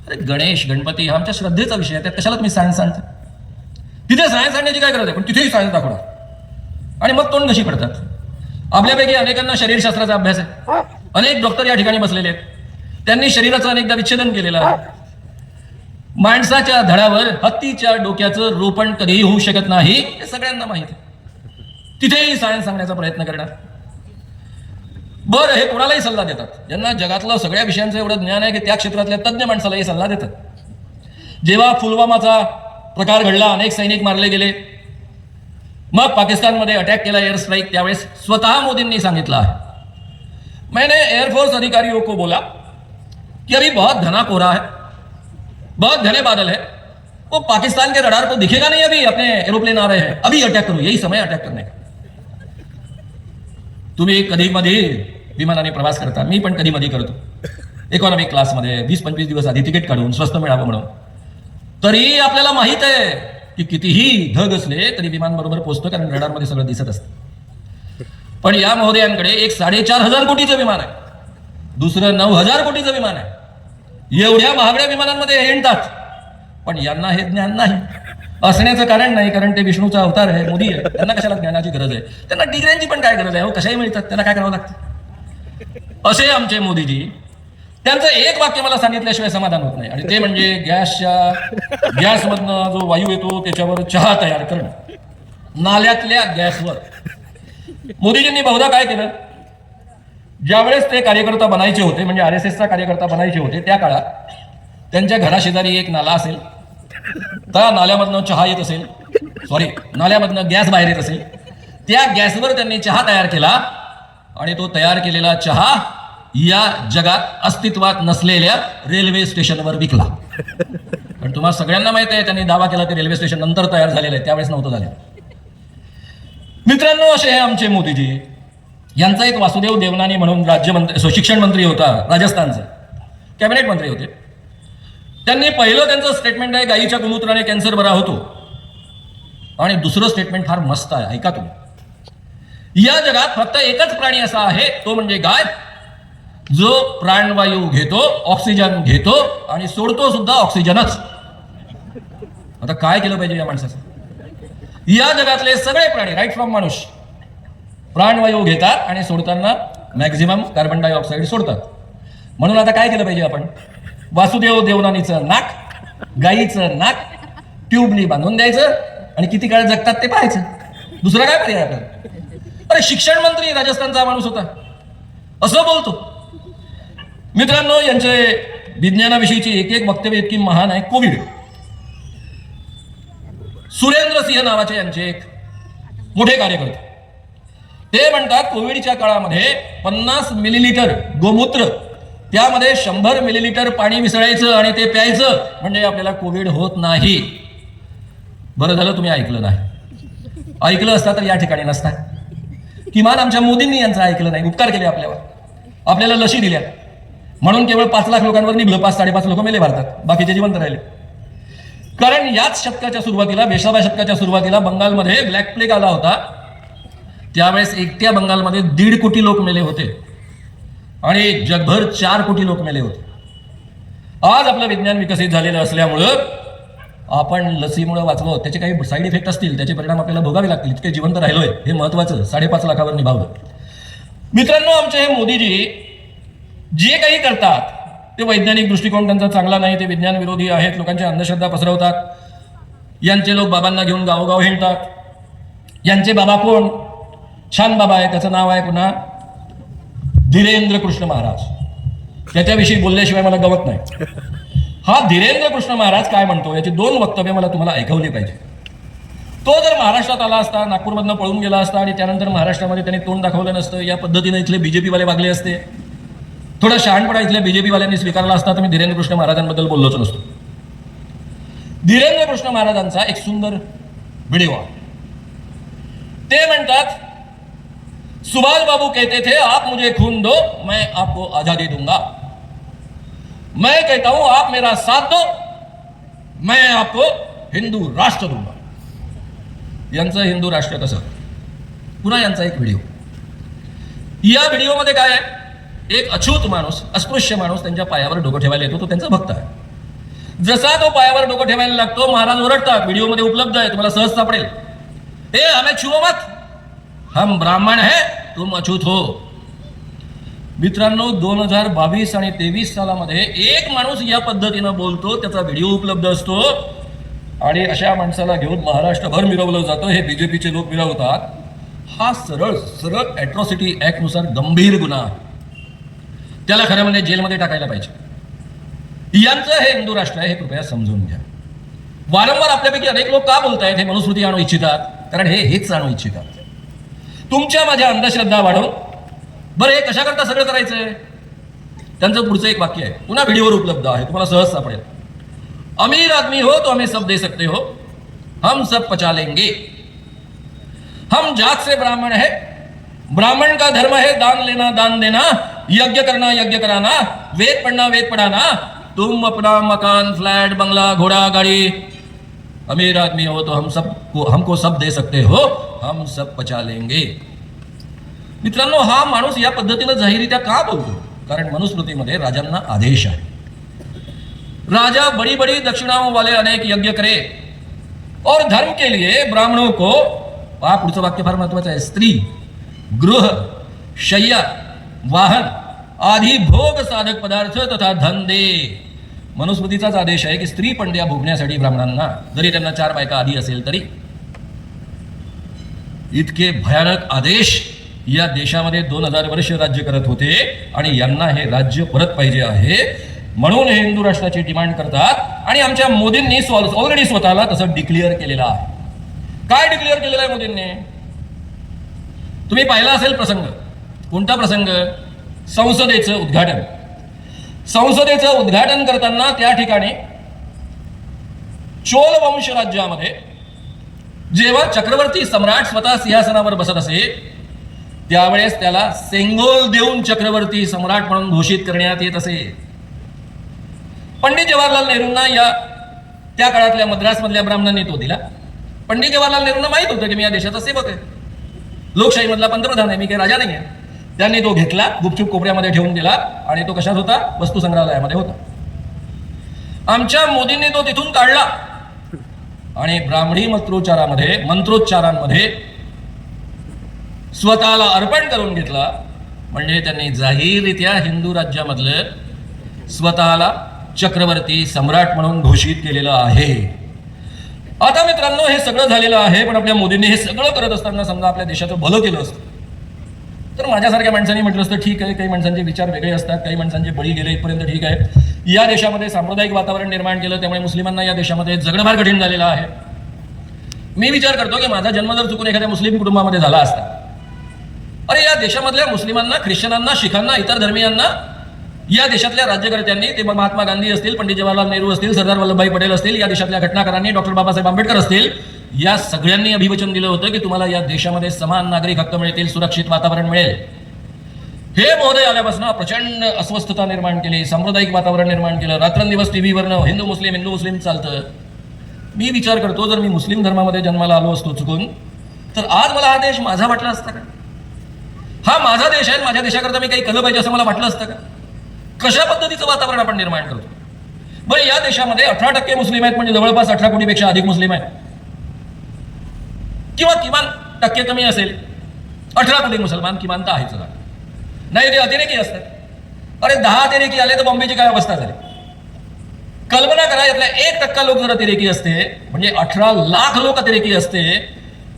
अरे गणेश गणपती हा आमच्या श्रद्धेचा विषय आहे, त्यात कशाला तुम्ही सायन्स सांगता? तिथे सायन्स आणण्याची काय गरज आहे? पण तिथेही सायन्स दाखवणार आणि मग तोंड कशी पडतात. आपल्यापैकी अनेकांना शरीरशास्त्राचा अभ्यास आहे. अनेक डॉक्टर या ठिकाणी बसलेले आहेत. त्यांनी शरीराचं अनेकदा विच्छेदन केलेलं आहे. माणसाच्या धडावर हत्तीच्या डोक्याचं रोपण कधीही होऊ शकत नाही, हे सगळ्यांना माहिती आहे. तिथेही सायन्स सांगण्याचा प्रयत्न करणार. बरं, हे कोणालाही सल्ला देतात ज्यांना जगातलं सगळ्या विषयांचं एवढं ज्ञान आहे की त्या क्षेत्रातल्या तज्ज्ञ माणसालाही सल्ला देतात. जेव्हा पुलवामाचा प्रकार घडला, अनेक सैनिक मारले गेले, मग पाकिस्तानमध्ये अटॅक केला, एअर स्ट्राईक, त्यावेळेस स्वतः मोदींनी सांगितलं आहे, मैंने एयरफोर्स अधिकारियों को बोला कि अभी बहुत घना कोहरा है, बहुत घने बादल है, वो पाकिस्तान के रडार को दिखेगा नहीं, अभी अपने एरोप्लेन आ रहे हैं, अभी अटैक करो, यही समय अटैक करने का. तुम्ही कधी मध्ये विमानाने प्रवास करता, मी पण कधी मध्ये करतो, इकॉनॉमिक क्लासमध्ये 20-25 दिवस आधी तिकीट काढून स्वस्त मिळावं म्हणून. तरी आपल्याला माहित आहे की कितीही ढग असले तरी विमान बरोबर पोहोचतो, कारण रडारमध्ये सगळं दिसत असतं. पण या महोदयांकडे एक 4,500 कोटीचं विमान आहे, दुसरं 9,000 कोटीचं विमान आहे. एवढ्या महागड्या विमानांमध्ये हे हिंडतात, पण यांना हे ज्ञान नाही. असण्याचं कारण नाही, कारण ते विष्णूचा अवतार आहे, मोदी आहे. त्यांना कशाला ज्ञानाची गरज आहे? त्यांना डिग्र्यांची पण काय गरज आहे? हो, कशाही मिळतात, त्यांना काय करावं लागतं? असे आमचे मोदीजी. त्यांचं एक वाक्य मला सांगितल्याशिवाय समाधान होत नाही, आणि ते म्हणजे गॅसमधनं जो वायू येतो त्याच्यावर चहा तयार करणं, नाल्यातल्या गॅसवर. मोदीजींनी बहुधा काय केलं, ज्यावेळेस ते कार्यकर्ता बनायचे होते, म्हणजे RSSचा कार्यकर्ता बनायचे होते, त्या काळात त्यांच्या घराशेजारी एक नाला असेल, त्या नाल्यामधनं चहा येत असेल, नाल्यामधनं गॅस बाहेर येत असेल, त्या गॅसवर त्यांनी चहा तयार केला आणि तो तयार केलेला चहा या जगात अस्तित्वात नसलेल्या रेल्वे स्टेशनवर विकला. पण तुम्हाला सगळ्यांना माहिती आहे, त्यांनी दावा केला ते रेल्वे स्टेशन नंतर तयार झालेलं आहे, त्यावेळेस नव्हतं झालं. मित्रांनो, असे हे आमचे मोदीजी. यांचा एक वासुदेव देवनानी म्हणून शिक्षण मंत्री होता, राजस्थानचा कॅबिनेट मंत्री होते. त्यांनी पहिलं त्यांचं स्टेटमेंट आहे, गाईच्या गोमूत्राने कॅन्सर बरा होतो. आणि दुसरं स्टेटमेंट फार मस्त आहे, ऐका तुम्ही. या जगात फक्त एकच प्राणी असा आहे, तो म्हणजे गाय, जो प्राणवायू घेतो, ऑक्सिजन घेतो आणि सोडतो सुद्धा ऑक्सिजनच. आता काय केलं पाहिजे या माणसाचं? या जगातले सगळे प्राणी, राईट फ्रॉम माणूस, प्राणवायू घेतात आणि सोडताना मॅक्झिमम कार्बन डायऑक्साईड सोडतात. म्हणून आता काय केलं पाहिजे आपण? वासुदेव देवनानीचं नाक, गाईचं नाक ट्यूबनी बांधून द्यायचं आणि किती काळ जगतात ते पाहायचं. दुसरा काय पर्याय आपल्याला? अरे, शिक्षण मंत्री राजस्थानचा माणूस होता, असं बोलतो. मित्रांनो, यांचे विज्ञानाविषयीची एक वक्तव्य इतकी महान आहे. कोविड, सुरेंद्र सिंह नावाचे यांचे एक मोठे कार्यकर्ते, ते म्हणतात कोविडच्या काळामध्ये 50 मिलीलिटर गोमूत्र, त्यामध्ये 100 मिलीलिटर पाणी मिसळायचं आणि ते प्यायचं, म्हणजे आपल्याला कोविड होत नाही. बरं झालं तुम्ही ऐकलं नाही. ऐकलं असता तर या ठिकाणी नसता. किमान आमच्या मोदींनी यांचं ऐकलं नाही, उपकार केले आपल्यावर, आपल्याला लशी दिल्या, म्हणून केवळ 5 लाख लोकांवर निघलं, 5-5.5 लोक मेले भारतात, बाकीचे जिवंत राहिले. कारण याच शतकाच्या सुरुवातीला, 20व्या शतकाच्या सुरुवातीला बंगालमध्ये ब्लॅक प्लेग आला होता. त्यावेळेस एकट्या बंगालमध्ये 1.5 कोटी लोक मेले होते आणि जगभर 4 कोटी लोक मेले होते. आज आपलं विज्ञान विकसित झालेलं असल्यामुळं आपण लसीमुळे वाचलो. त्याचे काही साईड इफेक्ट असतील, त्याचे परिणाम आपल्याला भोगावे लागतील, इतके जिवंत राहिलोय हे महत्वाचं. 5.5 लाखावर निभावलं. मित्रांनो, आमचे हे मोदीजी जे काही करतात ते वैज्ञानिक दृष्टिकोन त्यांचा चांगला नाही, ते विज्ञान विरोधी आहेत, लोकांच्या अंधश्रद्धा पसरवतात. यांचे लोक बाबांना घेऊन गावोगाव हिंडतात. यांचे बाबा कोण? छान बाबा आहे, त्याचं नाव आहे पुन्हा धीरेंद्र कृष्ण महाराज. त्याच्याविषयी बोलल्याशिवाय मला गवत नाही. हा धीरेंद्र कृष्ण महाराज काय म्हणतो याची 2 वक्तव्य मला तुम्हाला ऐकवली पाहिजे. तो जर महाराष्ट्रात आला असता, नागपूरमधनं पळून गेला असता आणि त्यानंतर महाराष्ट्रामध्ये त्यांनी तोंड दाखवलं नसतं, या पद्धतीने इथले बीजेपीवाले वागले असते, थोडा शहाणपणा इथल्या बीजेपीवाल्यांनी स्वीकारला असता, तर मी धीरेंद्र कृष्ण महाराजांबद्दल बोललोच नसतो. धीरेंद्र कृष्ण महाराजांचा एक सुंदर व्हिडिओ आहे. ते म्हणतात, सुभाष बाबू कहते थे आप मुझे खून दो मैं आपको आजादी दूंगा, मैं कहता हूं आप मेरा साथ दो मैं आपको हिंदू राष्ट्र दूंगा. यांचं हिंदू राष्ट्र कसं? पुन्हा यांचा एक व्हिडिओ. या व्हिडिओमध्ये काय आहे? एक अछूत माणूस, अस्पृश्य माणूस त्यांच्या पायावर डोकं ठेवायला येतो. तो त्यांचा भक्त आहे. जसा तो पायावर डोकं ठेवायला लागतो, महाराज ओरडतात. व्हिडिओमध्ये उपलब्ध आहे, तुम्हाला सहज सापडेल. ए हमें छुओ मत, हम ब्राह्मण है, तुम अछूत हो. मित्रांनो, 2022 आणि 23 सालामध्ये एक माणूस या पद्धतीनं बोलतो, त्याचा व्हिडिओ उपलब्ध असतो आणि अशा माणसाला घेऊन महाराष्ट्रभर मिरवलं जातं. हे बीजेपीचे लोक मिरवतात. हा सरळ सरळ ॲट्रॉसिटी ॲक्टनुसार गंभीर गुन्हा आहे. त्याला खरं म्हणजे जेलमध्ये टाकायला पाहिजे. यांचं हे हिंदू राष्ट्र आहे, हे कृपया समजून घ्या. वारंवार आपल्यापैकी अनेक लोक का बोलतायत हे मनुस्मृती आणू इच्छितात? कारण हेच आणू इच्छितात. तुमच्या माझ्या अंधश्रद्धा वाढवून. बरं, हे कशाकरता सगळं करायचंय? त्यांचं पुढचं एक वाक्य आहे, पुन्हा व्हिडिओवर उपलब्ध आहे, तुम्हाला सहज सापडेल. अमीर आदमी हो तो हमें सब दे सकते हो, हम सब पचा लेंगे. हम जात से ब्राह्मण है, ब्राह्मण का धर्म है दान लेना दान देना, यज्ञ करना यज्ञ कराना, वेद पढ़ना वेद पढ़ाना. तुम अपना मकान फ्लैट बंगला घोड़ा गाड़ी, अमीर आदमी हो तो हमको सब दे सकते हो, हम सब पचा लेंगे. मित्रांनो, हा माणूस या पद्धतीनं जाहीररित्या का बोलतो? कारण मनुस्मृतीमध्ये राजांना आदेश आहे. राजा बड़ी बड़ी दक्षिणाओं वाले अनेक यज्ञ करे और धर्म के लिए ब्राह्मणों को, पुढचं वाक्य फार महत्वाचं आहे, स्त्री गृह शय्या वाहन आदि भोग साधक पदार्थ तथा धन दे. मनुस्मृतीचाच आदेश आहे की स्त्री पंड्या भोगण्यासाठी ब्राह्मणांना, जरी त्यांना 4 बायका आधी असेल तरी. इतके भयानक आदेश या देशामध्ये 2000 वर्ष राज्य करत होते आणि यांना हे राज्य परत पाहिजे आहे, म्हणून हे हिंदू राष्ट्राची डिमांड करतात. आणि आमच्या मोदींनी ऑलरेडी स्वतःला तसं डिक्लेअर केलेलं आहे. काय डिक्लेअर केलेलं आहे मोदींनी? तुम्ही पाहिला असेल प्रसंग. कोणता प्रसंग? संसदेचं उद्घाटन. संसदेचं उद्घाटन करताना त्या ठिकाणी चोल वंश राज्यामध्ये जेव्हा चक्रवर्ती सम्राट स्वतः सिंहासनावर बसत असे, त्यावेळेस त्याला सेंगोल देऊन चक्रवर्ती सम्राट म्हणून घोषित करण्यात येत असे. पंडित जवाहरलाल नेहरूंना या त्या काळातल्या मद्रासमधल्या ब्राह्मणांनी तो दिला. पंडित जवाहरलाल नेहरूंना माहित होतं की मी या देशाचा सेवक आहे, लोकशाहीमधला पंतप्रधान आहे, मी काही राजा नाही आहे. त्यांनी तो घेतला, गुपचूप कोपऱ्यामध्ये ठेवून दिला आणि तो कशात होता? वस्तू संग्रहालयामध्ये होता. आमच्या मोदींनी तो तिथून काढला आणि ब्राह्मणी मंत्रोच्चारांमध्ये स्वतःला अर्पण करून घेतला. म्हणजे त्यांनी जाहीररित्या हिंदू राज्यामधलं स्वतःला चक्रवर्ती सम्राट म्हणून घोषित केलेलं आहे. आता मित्रांनो, हे सगळं झालेलं आहे, पण आपल्या मोदींनी हे सगळं करत असताना समजा आपल्या देशाचं भलं केलं असतं तर माझ्यासारख्या माणसांनी म्हटलं असतं ठीक आहे, काही माणसांचे विचार वेगळे असतात, काही माणसांचे बळी गेले इथपर्यंत ठीक आहे. या देशामध्ये सांप्रदायिक वातावरण निर्माण केलं, त्यामुळे मुस्लिमांना या देशामध्ये जगणं फार कठीण झालेलं आहे. मी विचार करतो की माझा जन्म जर चुकून एखाद्या मुस्लिम कुटुंबामध्ये झाला असता, अरे या देशामधल्या मुस्लिमांना, ख्रिश्चनांना, शिखांना, इतर धर्मीयांना या देशातल्या राज्यकर्त्यांनी, ते महात्मा गांधी असतील, पंडित जवाहरलाल नेहरू असतील, सरदार वल्लभभाई पटेल असतील, या देशातल्या घटनाकारांनी, डॉक्टर बाबासाहेब आंबेडकर असतील, या सगळ्यांनी अभिवचन दिलं होतं की तुम्हाला या देशामध्ये समान नागरिक हक्क मिळतील, सुरक्षित वातावरण मिळेल. हे महोदय आल्यापासून प्रचंड अस्वस्थता निर्माण केली, सांप्रदायिक वातावरण निर्माण केलं, रात्रंदिवस टीव्हीवरनं हिंदू मुस्लिम चालतं. मी विचार करतो, जर मी मुस्लिम धर्मामध्ये जन्माला आलो असतो चुकून, तर आज मला हा देश माझा वाटला असता का? हा माझा देश आहे, माझ्या देशाकरता मी काही केलं पाहिजे असं मला वाटलं असतं का? कशा पद्धतीचं वातावरण आपण निर्माण करतो? बरं, या देशामध्ये 18% मुस्लिम आहेत, म्हणजे जवळपास 18 कोटीपेक्षा अधिक मुस्लिम आहेत, किंवा किमान टक्के कमी असेल, 18 कोटी मुसलमान किमान तर आहेच. नाही ते अतिरेकी असतात. अरे 10 अतिरेकी आले तर बॉम्बेची काय अवस्था झाली? कल्पना करा, यातल्या 1% लोक जर अतिरेकी असते, म्हणजे 18 लाख लोक अतिरेकी असते,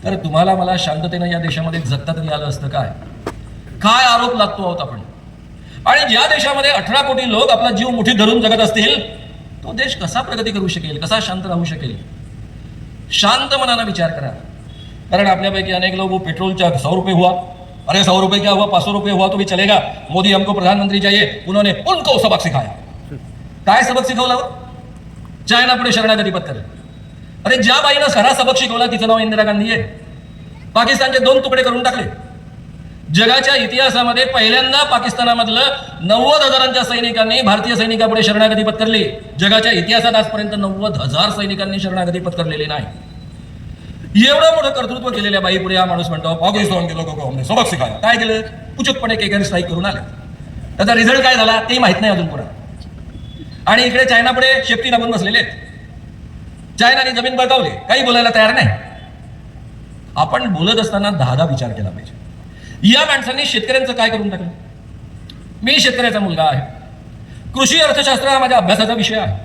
तर तुम्हाला मला शांततेनं या देशामध्ये जगता तरी आलं असतं काय? काय आरोप लागतो आहोत आपण? आणि ज्या देशामध्ये 18 कोटी लोक आपला जीव मुठीत धरून जगत असतील, तो देश कसा प्रगती करू शकेल, कसा शांत राहू शकेल? शांत मनानं विचार करा. कारण आपल्यापैकी अनेक लोग वो पेट्रोलचा 100 रुपये हुआ, अरे 100 रुपये क्या हुआ, 500 रुपये हुआ तो भी चलेगा, मोदी हमको प्रधानमंत्री चाहिए, उन्होंने उनको सबक सिखाया. काय सबक शिकवलं? चायना पुढे शरणागती पत्करली. अरे ज्या बाईनं खरा सबक शिकवला तिचं नाव इंदिरा गांधी आहे. पाकिस्तानचे 2 तुकडे करून टाकले. जगाच्या इतिहासामध्ये पहिल्यांदा पाकिस्तानामधलं 90,000 सैनिकांनी भारतीय सैनिकापुढे शरणागती पत्करली. जगाच्या इतिहासात आजपर्यंत 90,000 सैनिकांनी शरणागती पत्करलेली नाही. एवढं मोठं कर्तृत्व केलेल्या बाई पुढे हा माणूस म्हणतो पाकिस्तान के लोगों को हमने सबक सिखाया. काय केलं? उचितपणे केकर स्ट्राईक करून आले. त्याचा रिझल्ट काय झाला ते माहित नाही अजून पुढे. आणि इकडे चायना पुढे शेपटी दाबून बसलेले आहेत. चायनाने जमीन बळकावली, काही बोलायला तयार नाही. आपण बोलत असताना 10 विचार केला पाहिजे. या माणसांनी शेतकऱ्यांचं काय करून टाकलं? मी शेतकऱ्याचा मुलगा आहे. कृषी अर्थशास्त्र हा माझ्या अभ्यासाचा विषय आहे.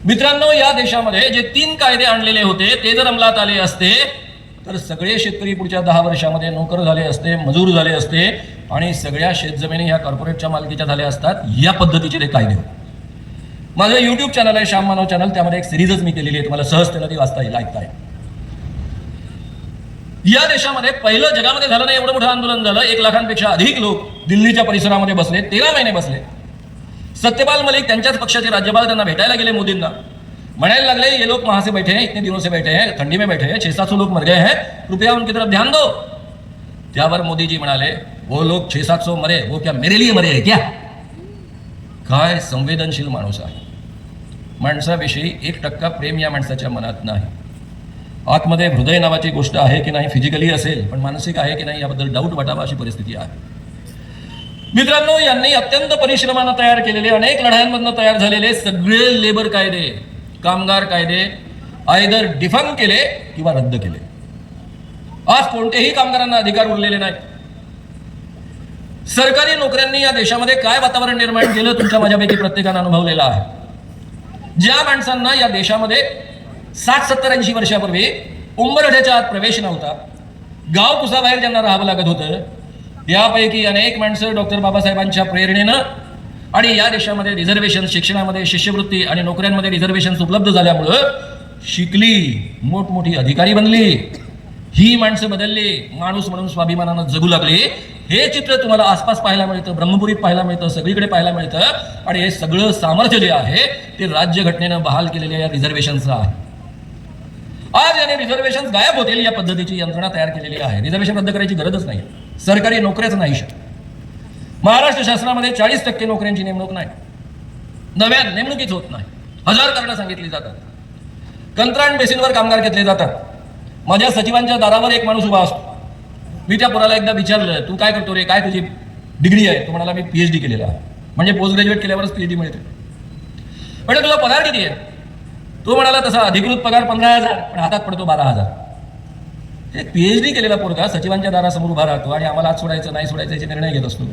मित्रांनो, या देशामध्ये जे 3 कायदे आणलेले होते ते जर अंमलात आले असते तर सगळे शेतकरी पुढच्या 10 वर्षामध्ये नोकर झाले असते, मजूर झाले असते आणि सगळ्या शेतजमिनी ह्या कॉर्पोरेटच्या मालकीच्या झाल्या असतात. या पद्धतीचे ते कायदे होते. माझं YouTube चॅनल आहे, श्याम मानव चॅनल. त्यामध्ये एक सिरीजच मी केलेली आहे, तुम्हाला सहजतेनं ती वाचता येईल, ऐकता येईल. या देशामध्ये पहिलं जगामध्ये झालं नाही एवढं मोठं आंदोलन झालं. 1 लाखांपेक्षा अधिक लोक दिल्लीच्या परिसरामध्ये बसले, 13 महिने बसले. सत्यपाल मलिक त्यांच्याच पक्षाचे राज्यपाल त्यांना भेटायला गेले मोदींना. म्हणायला लागले ये लोग वहां से बैठे हैं, इतने दिनों से बैठे हैं, ठंडी में बैठे हैं, 600-700 लोग मर गए हैं, कृपया उनकी तरफ ध्यान दो. त्यावर मोदीजी म्हणाले वो लोग 600-700 मरे, वो क्या मेरे लिए मरे हैं क्या? काय संवेदनशील माणूस आहे. माणसाविषयी 1% प्रेम या माणसाच्या मनात नाही. आतमध्ये हृदय नावाची गोष्ट आहे की नाही, फिजिकली असेल पण मानसिक आहे की नाही याबद्दल डाऊट वाटावा अशी परिस्थिती आहे. मित्रांनो, यांनी अत्यंत परिश्रमानं तयार केलेले, अनेक लढायांमधून तयार झालेले सगळे लेबर कायदे, कामगार कायदे आयदर डिफंक केले किंवा रद्द केले. आज कोणत्याही कामगारांना अधिकार उरलेले नाही. सरकारी नोकऱ्यांनी या देशामध्ये काय वातावरण निर्माण केलं तुमच्या माझ्यापैकी प्रत्येकानं अनुभवलेलं आहे. ज्या माणसांना या देशामध्ये 60-70-80 वर्षापूर्वी उंबरठ्याच्या आत प्रवेश नव्हता, गाव कुसाबाहेर ज्यांना राहावं लागत होतं, त्यापैकी अनेक माणसं डॉक्टर बाबासाहेबांच्या प्रेरणेनं आणि या देशामध्ये रिझर्वेशन, शिक्षणामध्ये शिष्यवृत्ती आणि नोकऱ्यांमध्ये रिझर्वेशन उपलब्ध झाल्यामुळं शिकली, मोठमोठी अधिकारी बनली. ही माणसं बदलली, माणूस म्हणून स्वाभिमानानं जगू लागली. हे चित्र तुम्हाला आसपास पाहायला मिळतं, ब्रह्मपुरीत पाहायला मिळतं, सगळीकडे पाहायला मिळतं. आणि हे सगळं सामर्थ्य जे आहे ते राज्यघटनेनं बहाल केलेल्या या रिझर्वेशनचं आहे. आज याने रिझर्वेशन गायब होतील या पद्धतीची यंत्रणा तयार केलेली आहे. रिझर्वेशन रद्द करायची गरजच नाही. सरकारी नोकऱ्याच नाही शकत. महाराष्ट्र शासनामध्ये 40% नोकऱ्यांची नेमणूक नाही, नव्या नेमणुकीच होत नाही. 1000 कारणं सांगितली जातात. कंत्राट बेसिनवर कामगार घेतले जातात. माझ्या सचिवांच्या दारावर एक माणूस उभा असतो. मी त्या पोराला एकदा विचारलं तू काय करतो रे, काय तुझी डिग्री आहे? तो म्हणाला मी PhD केलेला आहे. म्हणजे पोस्ट ग्रॅज्युएट केल्यावरच PhD मिळते. म्हणजे तुझा पगार किती आहे? तो म्हणाला तसा अधिकृत पगार 15,000 पण हातात पडतो 12,000. एक PhD केलेला पोरगा सचिवांच्या दारासमोर उभा राहतो आणि आम्हाला आज सोडायचं नाही सोडायचं याचे निर्णय घेत असतो.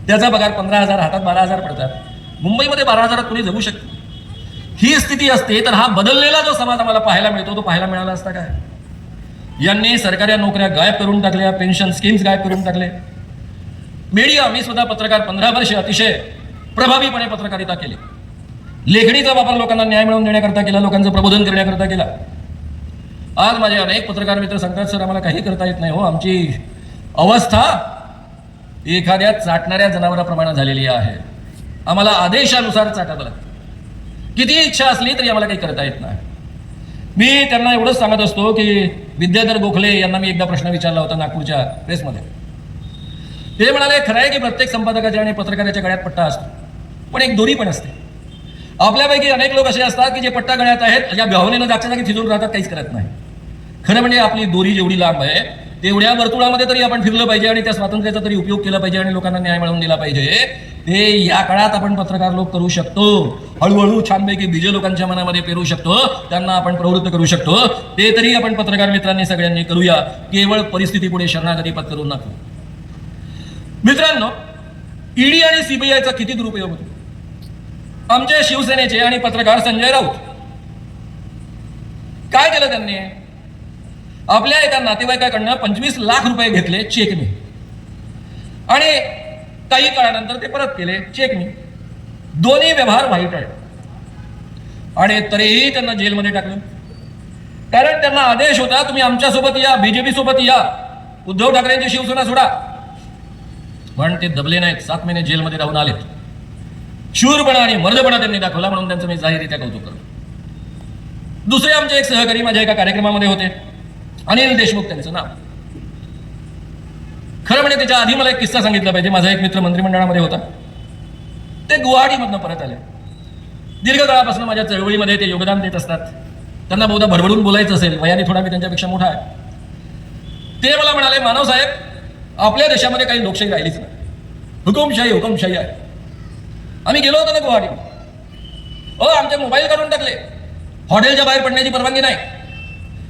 त्याचा पगार 15,000, हातात 12,000 पडतात. मुंबईमध्ये 12,000 कोणी जगू शकतो? ही स्थिती असते तर हा बदललेला जो समाज आम्हाला पाहायला मिळतो तो पाहायला मिळाला असता काय? यांनी सरकारी नोकऱ्या गायब करून टाकल्या, पेन्शन स्कीम्स गायब करून टाकले. मीडिया, मी स्वतः पत्रकार, 15 वर्ष अतिशय प्रभावीपणे पत्रकारिता केली. लेखणीचा वापर लोकांना न्याय मिळवून देण्याकरता केला, लोकांचं प्रबोधन करण्याकरता केला. आज माझे अनेक पत्रकार मित्र सांगतात सर आम्हाला काही करता येत नाही हो, आमची अवस्था एखाद्या चाटणाऱ्या जनावराप्रमाणे झालेली आहे. आम्हाला आदेशानुसार चाटावं लागतं. किती इच्छा असली तरी आम्हाला काही करता येत नाही. मी त्यांना एवढंच सांगत असतो की विद्याधर गोखले यांना मी एकदा प्रश्न विचारला होता नागपूरच्या प्रेसमध्ये. ते म्हणाले खरं आहे की प्रत्येक संपादकाच्या आणि पत्रकाराच्या गळ्यात पट्टा असतो, पण एक दोरी पण असते. आपल्यापैकी अनेक लोक असे असतात की जे पट्टा गळ्यात आहेत या भावनेनं जागच्या जागी थिजून राहतात, काहीच करत नाही. खरं म्हणजे आपली दोरी जेवढी लांब आहे तेवढ्या वर्तुळामध्ये तरी आपण फिरलं पाहिजे आणि त्या स्वातंत्र्याचा तरी उपयोग केला पाहिजे आणि लोकांना न्याय मिळवून दिला पाहिजे. ते या काळात आपण पत्रकार लोक करू शकतो. हळूहळू छानपैकी बीज लोकांच्या मनामध्ये पेरू शकतो, त्यांना आपण प्रवृत्त करू शकतो. ते तरी आपण पत्रकार मित्रांनी सगळ्यांनी करूया, केवळ परिस्थितीपुढे शरणागती पत्करू नको. मित्रांनो, ईडी आणि CBIचा किती दुरुपयोग होतो. आमचे शिवसेनेचे आणि पत्रकार संजय राऊत काय केलं त्यांनी? आपल्या एका नातेवाईकाकडनं 25 लाख रुपये घेतले चेकने आणि काही काळानंतर ते परत केले चेकनी. दोन्ही व्यवहार वाईट आहेत. आणि तरीही त्यांना जेलमध्ये टाकलं. कारण त्यांना आदेश होता, तुम्ही आमच्यासोबत या, बीजेपी सोबत या, उद्धव ठाकरेंची शिवसेना सोडा. पण ते दबले नाहीत. 7 महिने जेलमध्ये राहून आलेत. शूरपणा आणि मर्दपणा त्यांनी दाखवला, म्हणून त्यांचं मी जाहीररित्या कौतुक करतो. दुसरे आमचे एक सहकारी माझ्या एका कार्यक्रमामध्ये होते, अनिल देशमुख त्यांचं नाव. खरं म्हणजे त्याच्या आधी मला एक किस्सा सांगितला पाहिजे. माझा एक मित्र मंत्रिमंडळामध्ये होता. ते गुवाहाटीमधनं परत आले. दीर्घ काळापासून माझ्या चळवळीमध्ये ते योगदान देत असतात. त्यांना बहुधा भडभडून बोलायचं असेल, वयाने थोडा मी त्यांच्यापेक्षा मोठा आहे. ते मला म्हणाले, मानव साहेब, आपल्या देशामध्ये काही लोकशाही राहिलीच नाही, हुकुमशाही आहे. आम्ही गेलो होतो ना गुवाहाटी. आमचे मोबाईल काढून टाकले. हॉटेलच्या बाहेर पडण्याची परवानगी नाही.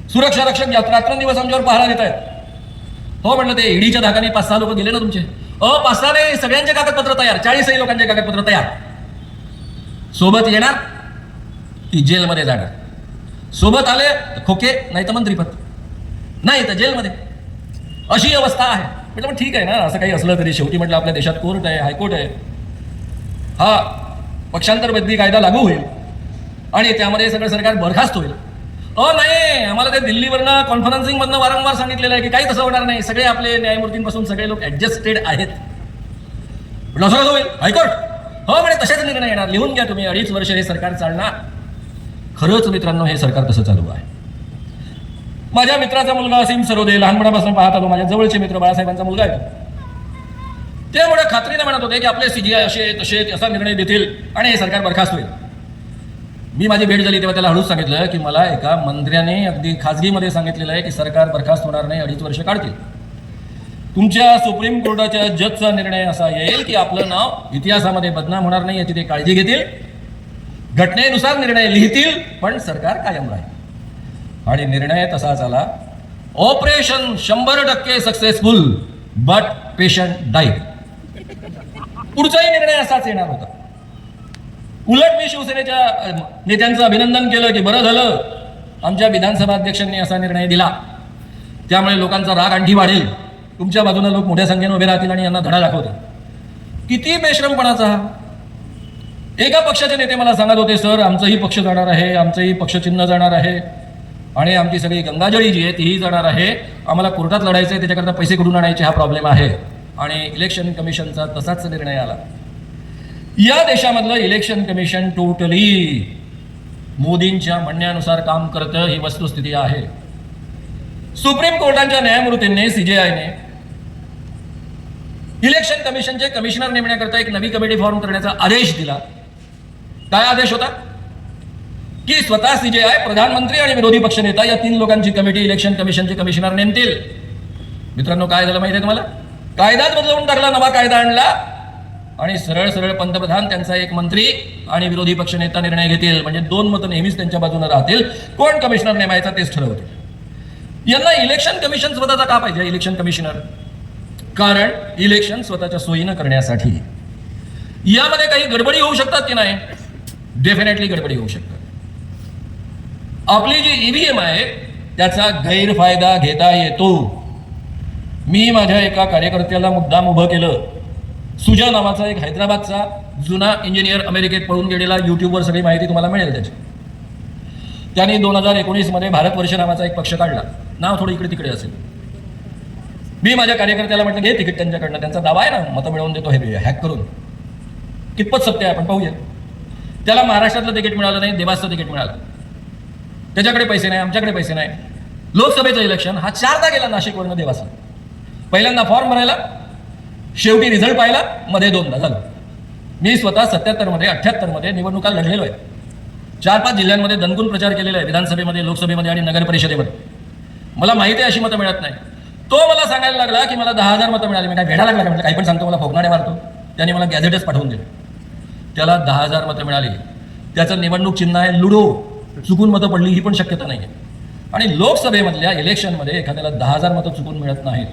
सुरक्षा रक्षक रात्रंदिवस आमच्यावर पहारा देत आहेत. हो म्हटलं, ते ईडीच्या धाकाने 5-6 लोक गेले ना तुमचे. 5-6 नाही, सगळ्यांचे कागदपत्र तयार, 40 लोकांचे कागदपत्र तयार. सोबत येणार की जेलमध्ये जाणार. सोबत आले तर खोके, नाही तर मंत्रीपद, नाही तर जेलमध्ये. अशी अवस्था आहे. म्हटलं पण ठीक आहे ना, असं काही असलं तरी शेवटी म्हटलं आपल्या देशात कोर्ट आहे, हायकोर्ट आहे. हा पक्षांतर बदली कायदा लागू होईल आणि त्यामध्ये सगळं सरकार बरखास्त होईल. नाही, आम्हाला ते दिल्लीवरनं कॉन्फरन्सिंगमधनं वारंवार सांगितलेलं आहे की काही तसं होणार नाही. सगळे आपले न्यायमूर्तींपासून सगळे लोक ऍडजस्टेड आहेत. म्हटलं असं कसं होईल? हायकोर्ट म्हणे तसेच निर्णय येणार. लिहून घ्या तुम्ही, 2.5 वर्ष हे सरकार चालणार. खरंच मित्रांनो, हे सरकार तसं चालू आहे. माझ्या मित्राचा मुलगा असीम सरोदे, लहानपणापासून पाहत आलो, माझ्या जवळचे मित्र बाळासाहेबांचा मुलगा आहे. ते मोठ्या खात्रीने म्हणत होते की आपले CGI असे तसे असा निर्णय देतील आणि हे सरकार बरखास्त होईल. मी माझी भेट झाली तेव्हा त्याला हळूच सांगितलं की मला एका मंत्र्याने अगदी खाजगीमध्ये सांगितलेलं आहे की सरकार बरखास्त होणार नाही, 2.5 वर्ष काढतील. तुमच्या सुप्रीम कोर्टाच्या जजचा निर्णय असा येईल की आपलं नाव इतिहासामध्ये बदनाम होणार नाही याची ते काळजी घेतील, घटनेनुसार निर्णय लिहितील, पण सरकार कायम राहील. आणि निर्णय तसाच आला. Operation 100% successful, but patient died. पुढचाही निर्णय असाच येणार होता. उलट मी शिवसेनेच्या नेत्यांचं अभिनंदन केलं की बरं झालं आमच्या विधानसभा अध्यक्षांनी असा निर्णय दिला, त्यामुळे लोकांचा राग आणखी वाढेल, तुमच्या बाजूला लोक मोठ्या संख्येने उभे राहतील आणि यांना धडा दाखवतील. किती बेशरमपणाचा हा. एका पक्षाचे नेते मला सांगत होते, सर आमचंही पक्ष जाणार आहे, आमचंही पक्षचिन्ह जाणार आहे आणि आमची सगळी गंगाजळी जी आहे तीही जाणार आहे, आम्हाला कोर्टात लढायचं आहे, त्याच्याकरता पैसे कुठून आणायचे हा प्रॉब्लेम आहे. आणि इलेक्शन कमिशनचा तसाच निर्णय आला. या देशामधलं इलेक्शन कमिशन टोटली मोदींच्या म्हणण्यानुसार काम करतं, ही वस्तुस्थिती आहे. सुप्रीम कोर्टाच्या न्यायमूर्तींनी CGIने इलेक्शन कमिशनचे कमिशनर नेमण्याकरता एक नवी कमिटी फॉर्म करण्याचा आदेश दिला. काय आदेश होता की स्वतः CGI, प्रधानमंत्री आणि विरोधी पक्षनेता या 3 लोकांची कमिटी इलेक्शन कमिशनचे कमिशनर नेमतील. मित्रांनो, काय झालं माहिती आहे तुम्हाला? कायदाच बदलवून टाकला, नवा कायदा आणला आणि सरळ सरळ पंतप्रधान, त्यांचा एक मंत्री आणि विरोधी पक्षनेता निर्णय घेतील. म्हणजे 2 मतं नेहमीच त्यांच्या बाजूने राहतील. कोण कमिशनर नेमायचा तेच ठरवतील. यांना इलेक्शन कमिशन स्वतःचा का पाहिजे? इलेक्शन कमिशनर कारण इलेक्शन स्वतःच्या सोयीनं करण्यासाठी. यामध्ये काही गडबडी होऊ शकतात की नाही? डेफिनेटली गडबडी होऊ शकतात. आपली जी EVM आहे त्याचा गैरफायदा घेता येतो. मी माझ्या एका कार्यकर्त्याला मुद्दाम उभं केलं. सुजा नावाचा एक हैदराबादचा जुना इंजिनियर, अमेरिकेत पळून गेलेला, युट्यूबवर सगळी माहिती तुम्हाला मिळेल त्याची. त्यांनी 2019 मध्ये भारतवर्ष नावाचा एक पक्ष काढला. नाव थोडं इकडे तिकडे असेल. मी माझ्या कार्यकर्त्याला म्हटलं, घे तिकीट त्यांच्याकडनं, त्यांचा दावा आहे ना मतं मिळवून देतो हे हॅक करून. कितपत सत्य आहे आपण पाहूया. त्याला महाराष्ट्रातलं तिकीट मिळालं नाही, देवासचं तिकीट मिळालं. त्याच्याकडे पैसे नाही, आमच्याकडे पैसे नाही. लोकसभेचं इलेक्शन हा 4दा गेला नाशिकवरनं देवासला. पहिल्यांदा फॉर्म भरायला, शेवटी रिझल्ट पाहिला, मध्ये 2दा झालं. मी स्वतः 77 मध्ये 78 मध्ये निवडणुका लढलेलो आहे. 4-5 जिल्ह्यांमध्ये दणकून प्रचार केलेला आहे, विधानसभेमध्ये, लोकसभेमध्ये आणि नगर परिषदेमध्ये. मला माहिती आहे अशी मतं मिळत नाही. तो मला सांगायला लागला की मला 10,000 मतं मिळाली. मी काय भेडा लागला का? म्हटलं काही पण सांगतो, मला फोकणाने मारतो. त्याने मला गॅझेटच पाठवून दिले. त्याला 10,000 मतं मिळाली. त्याचं निवडणूक चिन्ह आहे लुडो. चुकून मतं पडली ही पण शक्यता नाही आहे. आणि लोकसभेमधल्या इलेक्शनमध्ये एखाद्याला 10,000 मतं चुकून मिळत नाहीत.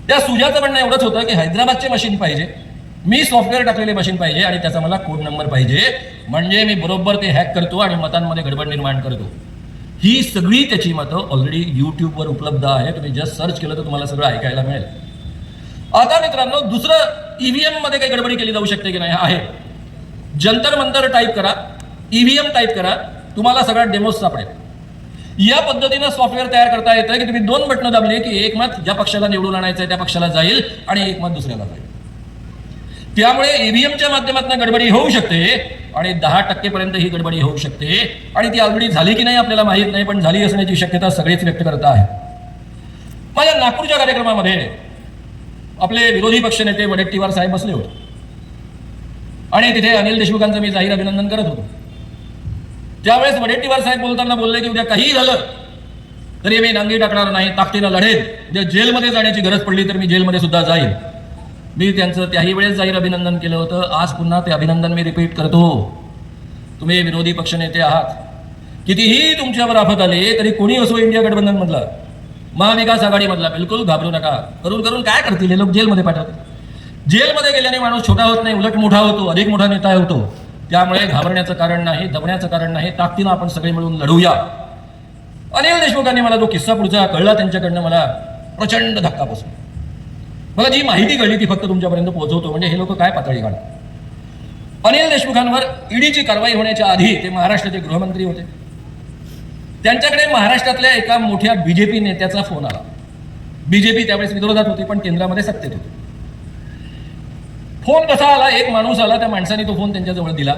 त्या सुजाचं म्हणणं एवढंच होतं की हैदराबादचे मशीन पाहिजे, मी सॉफ्टवेअर टाकलेले मशीन पाहिजे आणि त्याचा मला कोड नंबर पाहिजे, म्हणजे मी बरोबर ते हॅक करतो आणि मतांमध्ये गडबड निर्माण करतो. ही सगळी त्याची मतं ऑलरेडी यूट्यूबवर उपलब्ध आहे. तुम्ही जस्ट सर्च केलं तर तुम्हाला सगळं ऐकायला मिळेल. आता मित्रांनो, दुसरं ईव्हीएम मध्ये काही गडबडी केली जाऊ शकते की नाही आहे. जंतर मंतर टाईप करा, ईव्हीएम टाईप करा, तुम्हाला सगळा डेमोज सापडेल. या पद्धतीनं सॉफ्टवेअर तयार करता येतं की तुम्ही 2 बटणं दाबले की एक मत ज्या पक्षाला निवडून आणायचं आहे त्या पक्षाला जाईल आणि एक मत दुसऱ्याला जाईल. त्यामुळे ईव्हीएमच्या माध्यमातून गडबडी होऊ शकते आणि 10% पर्यंत ही गडबडी होऊ शकते आणि ती ऑलरेडी झाली की नाही आपल्याला माहीत नाही, पण झाली असण्याची शक्यता सगळेच व्यक्त करत आहे. माझ्या नागपूरच्या कार्यक्रमामध्ये आपले विरोधी पक्षनेते वडेट्टीवार साहेब बसले होते आणि तिथे अनिल देशमुखांचं मी जाहीर अभिनंदन करत होतो. त्यावेळेस वडेट्टीवार साहेब बोलताना बोलले की उद्या काही झालं तरी मी नांगी टाकणार नाही, ताकदीनं लढेल, उद्या जेलमध्ये जाण्याची गरज पडली तर मी जेलमध्ये सुद्धा जाईल. मी त्यांचं त्याही वेळेस जाहीर अभिनंदन केलं होतं. आज पुन्हा ते अभिनंदन मी रिपीट करतो. तुम्ही विरोधी पक्षनेते आहात, कितीही तुमच्यावर आफत आली तरी कोणी असो इंडिया गठबंधनमधला, महाविकास आघाडीमधला, बिलकुल घाबरू नका. करून करून काय करतील हे लोक? जेलमध्ये पाठवतात. जेलमध्ये गेल्याने माणूस छोटा होत नाही, उलट मोठा होतो, अधिक मोठा नेता होतो. त्यामुळे घाबरण्याचं कारण नाही, दबण्याचं कारण नाही. ताकदीनं आपण सगळे मिळून लढूया. अनिल देशमुखांनी मला जो किस्सा पुढचा कळला त्यांच्याकडनं मला प्रचंड धक्का बसला. मला जी माहिती कळली ती फक्त तुमच्यापर्यंत पोहोचवतो, म्हणजे हे लोक काय पातळी काढतात. अनिल देशमुखांवर ईडीची कारवाई होण्याच्या आधी ते महाराष्ट्राचे गृहमंत्री होते. त्यांच्याकडे महाराष्ट्रातल्या एका मोठ्या बीजेपी नेत्याचा फोन आला. बीजेपी त्यावेळेस विरोधात होती पण केंद्रामध्ये सत्तेत होती. फोन कसा आला? एक माणूस आला, त्या माणसाने तो फोन त्यांच्याजवळ दिला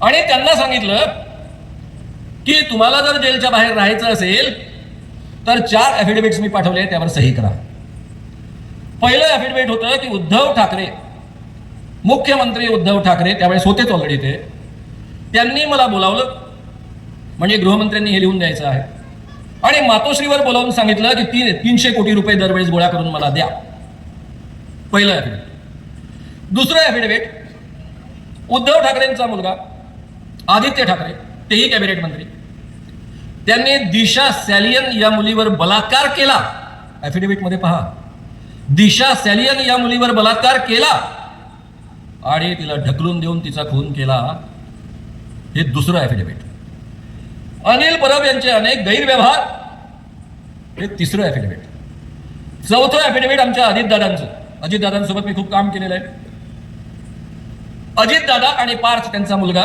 आणि त्यांना सांगितलं की तुम्हाला जर जेलच्या बाहेर राहायचं असेल तर 4 ॲफिडेव्हिट्स मी पाठवले, त्यावर सही करा. पहिलं ॲफिडेव्हिट होतं की उद्धव ठाकरे, मुख्यमंत्री उद्धव ठाकरे त्यावेळेस होतेच ऑलरेडी ते, त्यांनी मला बोलावलं, म्हणजे गृहमंत्र्यांनी हे लिहून द्यायचं आहे, आणि मातोश्रीवर बोलावून सांगितलं की 300 कोटी रुपये दरवेळेस गोळा करून मला द्या. पहिलं ॲफिडेव्हिट. दुसरं ॲफिडेव्हिट, उद्धव ठाकरेंचा मुलगा आदित्य ठाकरे, तेही कॅबिनेट मंत्री, त्यांनी दिशा सॅलियन या मुलीवर बलात्कार केला. ॲफिडेव्हिटमध्ये पहा, दिशा सॅलियन या मुलीवर बलात्कार केला आणि तिला ढकलून देऊन तिचा खून केला. हे दुसरं ॲफिडेव्हिट. अनिल परब यांचे अनेक गैरव्यवहार, हे तिसरं ॲफिडेव्हिट. चौथं ॲफिडेव्हिट आमच्या अजितदादांचं. अजितदादांसोबत मी खूप काम केलेलं आहे. अजितदादा आणि पार्थ त्यांचा मुलगा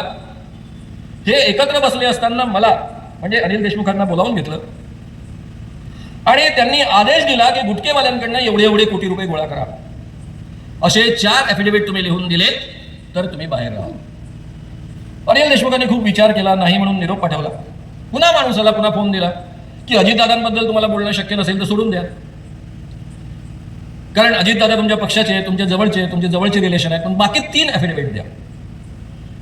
हे एकत्र बसले असताना मला म्हणजे अनिल देशमुखांना बोलावून घेतलं आणि त्यांनी आदेश दिला की गुटखेवाल्यांकडनं एवढे कोटी रुपये गोळा करा. असे 4 ॲफिडेव्हिट तुम्ही लिहून दिलेत तर तुम्ही बाहेर राहा. अनिल देशमुखांनी खूप विचार केला, नाही म्हणून निरोप पाठवला. पुन्हा माणूसाला पुन्हा फोन दिला की अजितदादांबद्दल तुम्हाला बोलणं शक्य नसेल तर सोडून द्या, कारण अजितदादा तुमच्या पक्षाचे, तुमच्या जवळचे रिलेशन आहेत, पण बाकी 3 ॲफिडेव्हिट द्या.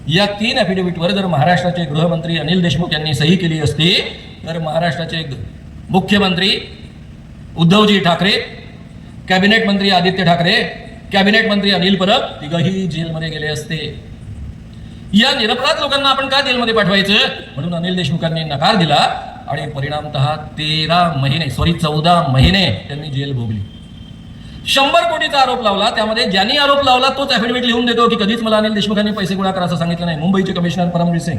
या 3 ॲफिडेव्हिटवर जर महाराष्ट्राचे गृहमंत्री अनिल देशमुख यांनी सही केली असती तर महाराष्ट्राचे मुख्यमंत्री उद्धवजी ठाकरे, कॅबिनेट मंत्री आदित्य ठाकरे, कॅबिनेट मंत्री अनिल परब तिघही जेलमध्ये गेले असते. या निरपराध लोकांना आपण का जेलमध्ये पाठवायचं? म्हणून अनिल देशमुखांनी नकार दिला आणि परिणामतः 14 महिने त्यांनी जेल भोगली. 100 कोटीचा आरोप लावला. त्यामध्ये ज्यांनी आरोप लावला तोच ॲफिडेव्हिट लिहून देतो की कधीच मला अनिल देशमुखांनी पैसे गोळा करा असं सांगितलं नाही. मुंबईचे कमिशनर परमवीर सिंग,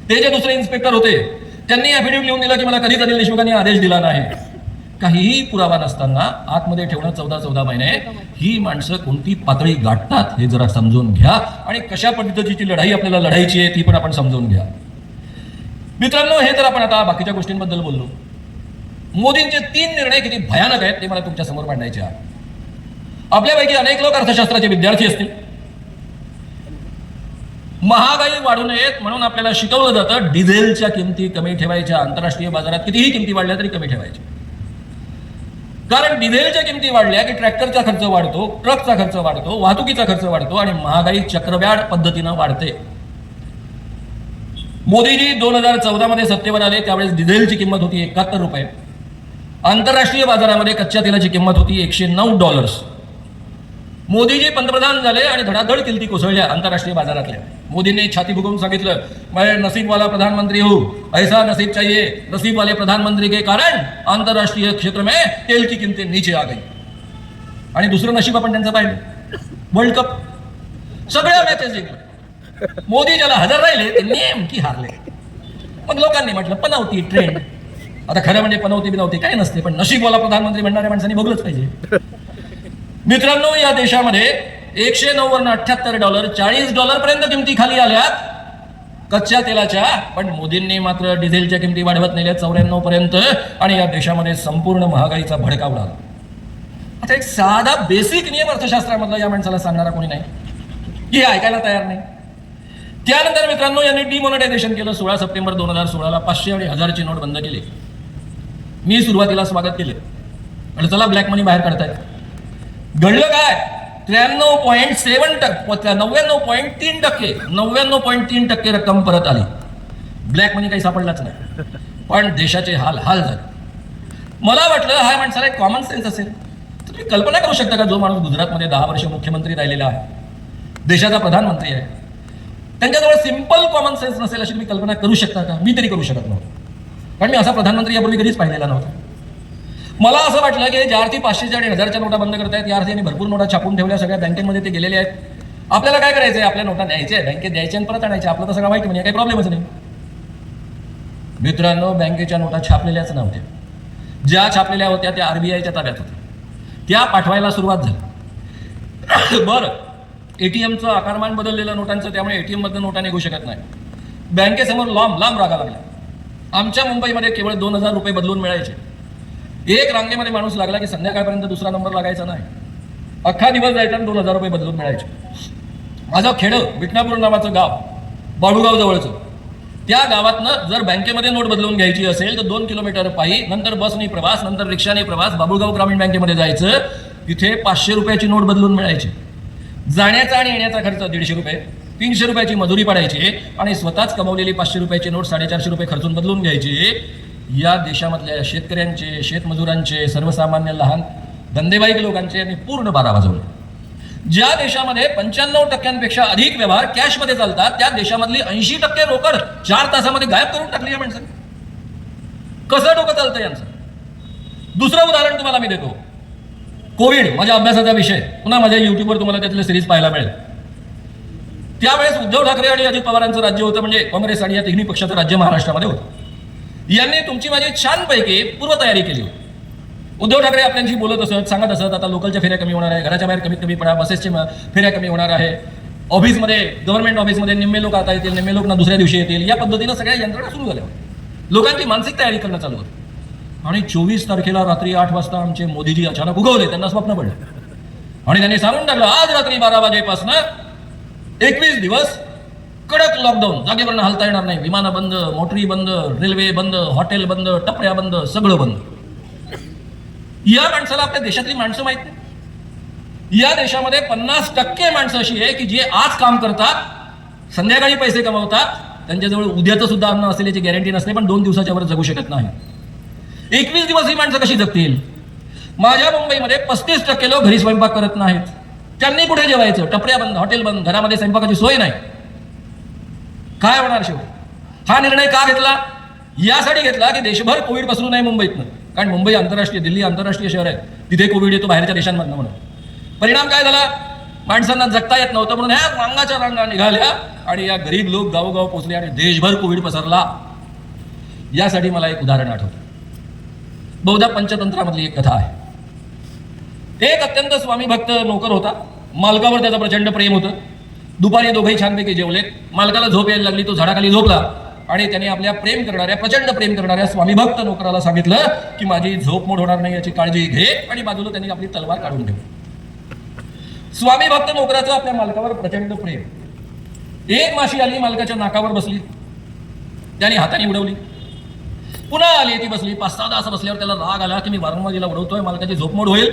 ते जे दुसरे इन्स्पेक्टर होते, त्यांनी ॲफिडेव्हिट लिहून दिला की मला कधीच अनिल देशमुखांनी आदेश दिला नाही. काहीही पुरावा नसताना आतमध्ये ठेवणं 14 महिने. ही माणसं कोणती पातळी गाठतात हे जरा समजून घ्या आणि कशा पद्धतीची लढाई आपल्याला लढायची आहे ती पण आपण समजून घ्या. मित्रांनो, हे तर आपण आता बाकीच्या गोष्टींबद्दल बोललो. मोदींचे 3 निर्णय किती भयानक आहेत ते मला तुमच्या समोर मांडायचे आहे. आपल्यापैकी अनेक लोक अर्थशास्त्राचे विद्यार्थी असतील. महागाई वाढू नयेत म्हणून आपल्याला शिकवलं जातं डिझेलच्या किमती कमी ठेवायच्या, आंतरराष्ट्रीय बाजारात कितीही किमती वाढल्या तरी कमी ठेवायच्या. कारण डिझेलच्या किमती वाढल्या की ट्रॅक्टरचा खर्च वाढतो, ट्रकचा खर्च वाढतो, वाहतुकीचा खर्च वाढतो आणि महागाई चक्रव्याढ पद्धतीनं वाढते. मोदीजी 2014 मध्ये सत्तेवर आले त्यावेळेस डिझेलची किंमत होती $71. आंतरराष्ट्रीय बाजारामध्ये कच्च्या तेलाची किंमत होती $109. मोदीजी पंतप्रधान झाले आणि धडाधड किमती कोसळल्या आंतरराष्ट्रीय बाजारातल्या. मोदींनी छाती फुगवून सांगितलं, मैं नसीब वाला प्रधानमंत्री हूं, ऐसा नसीब चाहिए नसीब वाले प्रधानमंत्री के कारण आंतरराष्ट्रीय क्षेत्र में तेल की कीमतें नीचे आ गई. आणि दुसरं नशीब आपण त्यांचं पाहिलं, वर्ल्ड कप. सगळ्या मॅचेस जिंकले. मोदी ज्याला हजर राहिले ते नेमकी हारले. मग लोकांनी म्हटलं पनवती ट्रेंड. आता खरं म्हणजे पनवती बिनवती काय नसते, पण नशीबवाला प्रधानमंत्री म्हणणाऱ्या माणसांनी बघलंच पाहिजे. मित्रांनो, या देशामध्ये 109 वरून $78, $40 पर्यंत किमती खाली आल्यात कच्च्या तेलाच्या. पण मोदींनी मात्र डिझेलच्या किमती वाढवत नेल्या 94 पर्यंत आणि या देशामध्ये संपूर्ण महागाईचा भडका उडाला. आता एक साधा बेसिक नियम अर्थशास्त्रामधला या माणसाला सांगणारा कोणी नाही, की हे ऐकायला तयार नाही. त्यानंतर मित्रांनो यांनी डिमॉनिटायझेशन केलं. 16 सप्टेंबर 2016ला 500 आणि 1000ची नोट बंद केली. मी सुरुवातीला स्वागत केले, आणि चला ब्लॅक मनी बाहेर काढतायत. घडलं काय? 99.3% रक्कम परत आली. ब्लॅक मनी काही सापडलाच नाही, पण देशाचे हाल झाले. मला वाटलं हा माणसाला एक कॉमन सेन्स असेल. तर तुम्ही कल्पना करू शकता का, जो माणूस गुजरातमध्ये 10 वर्ष मुख्यमंत्री राहिलेला आहे, देशाचा प्रधानमंत्री आहे, त्यांच्याजवळ सिंपल कॉमन सेन्स नसेल अशी तुम्ही कल्पना करू शकता का? मी तरी करू शकत नव्हतो, कारण मी असा प्रधानमंत्री यापूर्वी कधीच पाहिलेला नव्हता. मला असं वाटलं की ज्या अर्थी 500 आणि 1000च्या नोटा बंद करतायत, या अर्थी यांनी भरपूर नोटा छापून ठेवल्या, सगळ्या बँकेमध्ये ते गेलेले आहेत. आपल्याला काय करायचंय? आपल्या नोटा न्यायच्या, बँकेत द्यायच्या आणि परत आणायच्या. आपलं तर सगळं वाईट म्हणजे काही प्रॉब्लेमच नाही. मित्रांनो, बँकेच्या नोटा छापलेल्याच नव्हत्या. ज्या छापलेल्या होत्या त्या RBIच्या ताब्यात होत्या, त्या पाठवायला सुरुवात झाली. बरं, ATMचं आकारमान बदललेलं नोटांचं, त्यामुळे ATM मधनं नोटा निघू शकत नाही. बँकेसमोर लांब रागा लागला. आमच्या मुंबईमध्ये केवळ 2000 रुपये बदलून मिळायचे. एक रांगेमध्ये माणूस लागला की संध्याकाळपर्यंत दुसरा नंबर लागायचा नाही. अख्खा दिवस जायचा आणि 2000 रुपये बदलून मिळायचे. माझं खेडं बिटनापूर नावाचं गाव, बाळूगाव जवळचं, त्या गावातनं जर बँकेमध्ये नोट बदलून घ्यायची असेल तर 2 किलोमीटर पायी, नंतर बसने प्रवास, नंतर रिक्षाने प्रवास, बाबुळगाव ग्रामीण बँकेमध्ये जायचं. तिथे 500 रुपयाची नोट बदलून मिळायची. जाण्याचा आणि येण्याचा खर्च 150 रुपये, 300 रुपयाची मजुरी पडायची आणि स्वतःच कमवलेली 500 रुपयाची नोट 450 रुपये खर्चून बदलून घ्यायची. या देशामधल्या शेतकऱ्यांचे, शेतमजुरांचे, सर्वसामान्य लहान धंदेवाईक लोकांचे आणि पूर्ण बारा वाजवले. ज्या देशामध्ये 95% अधिक व्यवहार कॅशमध्ये चालतात, त्या देशामधली 80% रोकड 4 तासामध्ये गायब करून टाकली या माणसाने. कसं डोकं चालतं यांचं? दुसरं उदाहरण तुम्हाला मी देतो. कोविड, माझ्या अभ्यासाचा विषय, पुन्हा माझ्या युट्यूबवर तुम्हाला त्यातले सिरीज पाहायला मिळेल. त्यावेळेस उद्धव ठाकरे आणि अजित पवारांचं राज्य होतं, म्हणजे काँग्रेस आणि या तिन्ही पक्षाचं राज्य महाराष्ट्रामध्ये होतं. यांनी तुमची माझी छानपैकी पूर्वतयारी केली. उद्धव ठाकरे आपल्याशी बोलत असत, सांगत असत, आता लोकलच्या फेऱ्या कमी होणार आहे, घराच्या बाहेर कमीत कमी पडा, बसेसच्या फेऱ्या कमी होणार आहे, ऑफिसमध्ये, गव्हर्नमेंट ऑफिसमध्ये निम्मे लोक आता येतील, निम्मे लोक ना दुसऱ्या दिवशी येतील. या पद्धतीनं सगळ्या यंत्रणा सुरू झाल्या. लोकांची मानसिक तयारी करणं चालू होती. आणि 24 तारखेला रात्री 8 वाजता आमचे मोदीजी अचानक उगवले. त्यांना स्वप्न पडलं आणि त्यांनी सांगून टाकलं, आज रात्री 12 वाजेपासून 21 दिवस कडक लॉकडाऊन, जागेवरनं हलता येणार नाही, विमानं बंद, मोटरी बंद, रेल्वे बंद, हॉटेल बंद, टपऱ्या बंद, सगळं बंद. या माणसाला आपल्या देशातली माणसं माहित नाही. या देशामध्ये 50% माणसं अशी आहे की जे आज काम करतात, संध्याकाळी पैसे कमवतात, त्यांच्याजवळ उद्याचं सुद्धा अन्न असेल याची गॅरंटी नसते, पण 2 दिवसाच्या वर जगू शकत नाही. 21 दिवस ही माणसं कशी जगतील? माझ्या मुंबईमध्ये 35% लोक घरी स्वयंपाक करत नाहीत. त्यांनी कुठे जेवायचं? टपऱ्या बंद, हॉटेल बंद, घरामध्ये स्वयंपाकाची सोय नाही. काय होणार शेवटी? हा निर्णय का घेतला? यासाठी घेतला की देशभर कोविड पसरू नये मुंबईतनं, कारण मुंबई आंतरराष्ट्रीय, दिल्ली आंतरराष्ट्रीय शहर आहे, तिथे कोविड येतो बाहेरच्या देशांमधनं. म्हणून परिणाम काय झाला? माणसांना जगता येत नव्हतं, म्हणून ह्या रांगाच्या रांगा निघाल्या आणि या गरीब लोक गावोगाव पोचले आणि देशभर कोविड पसरला. यासाठी मला एक उदाहरण आठवतं. बहुधा पंचतंत्रामधली एक कथा आहे. एक अत्यंत स्वामी भक्त नोकर होता. मालकावर त्याचं प्रचंड प्रेम होतं. दुपारी दोघेही छानपैकी जेवले. मालकाला झोप यायला लागली. तो झाडाखाली झोपला आणि त्याने आपल्या प्रचंड प्रेम करणाऱ्या स्वामी भक्त नोकराला सांगितलं की माझी झोप मोड होणार नाही याची काळजी घे, आणि बाजूला त्यांनी आपली तलवार काढून ठेवली. स्वामी भक्त नोकराचं आपल्या मालकावर प्रचंड प्रेम. एक माशी आली, मालकाच्या नाकावर बसली, त्याने हाताने उडवली. पुन्हा आली, ती बसली. 5-6 तास बसल्यावर त्याला राग आला की मी वारंवार तिला उडवतोय, मालकाची झोप मोड होईल,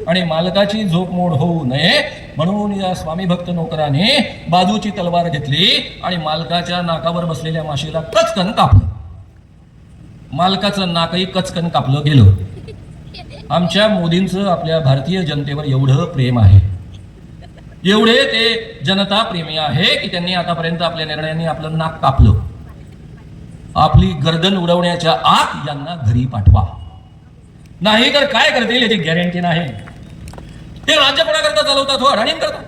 आणि मालकाची झोप मोड होऊ नये म्हणून या स्वामी भक्त नोकराने बाजूची तलवार घेतली आणि मालकाच्या नाकावर बसलेल्या माशीला कचकन कापलं. मालकाचं नाकही कचकन कापलं गेलं. आमच्या मोदींचं आपल्या भारतीय जनतेवर एवढं प्रेम आहे, एवढे ते जनता प्रेमी आहे की त्यांनी आतापर्यंत आपल्या निर्णयांनी आपलं नाक कापलं. आपली गर्दन उडवण्याच्या आत यांना घरी पाठवा, नाही तर काय करतील याची गॅरंटी नाही. ते राज्य कोणाकरता चालवतात? हो, अडाणींकरता.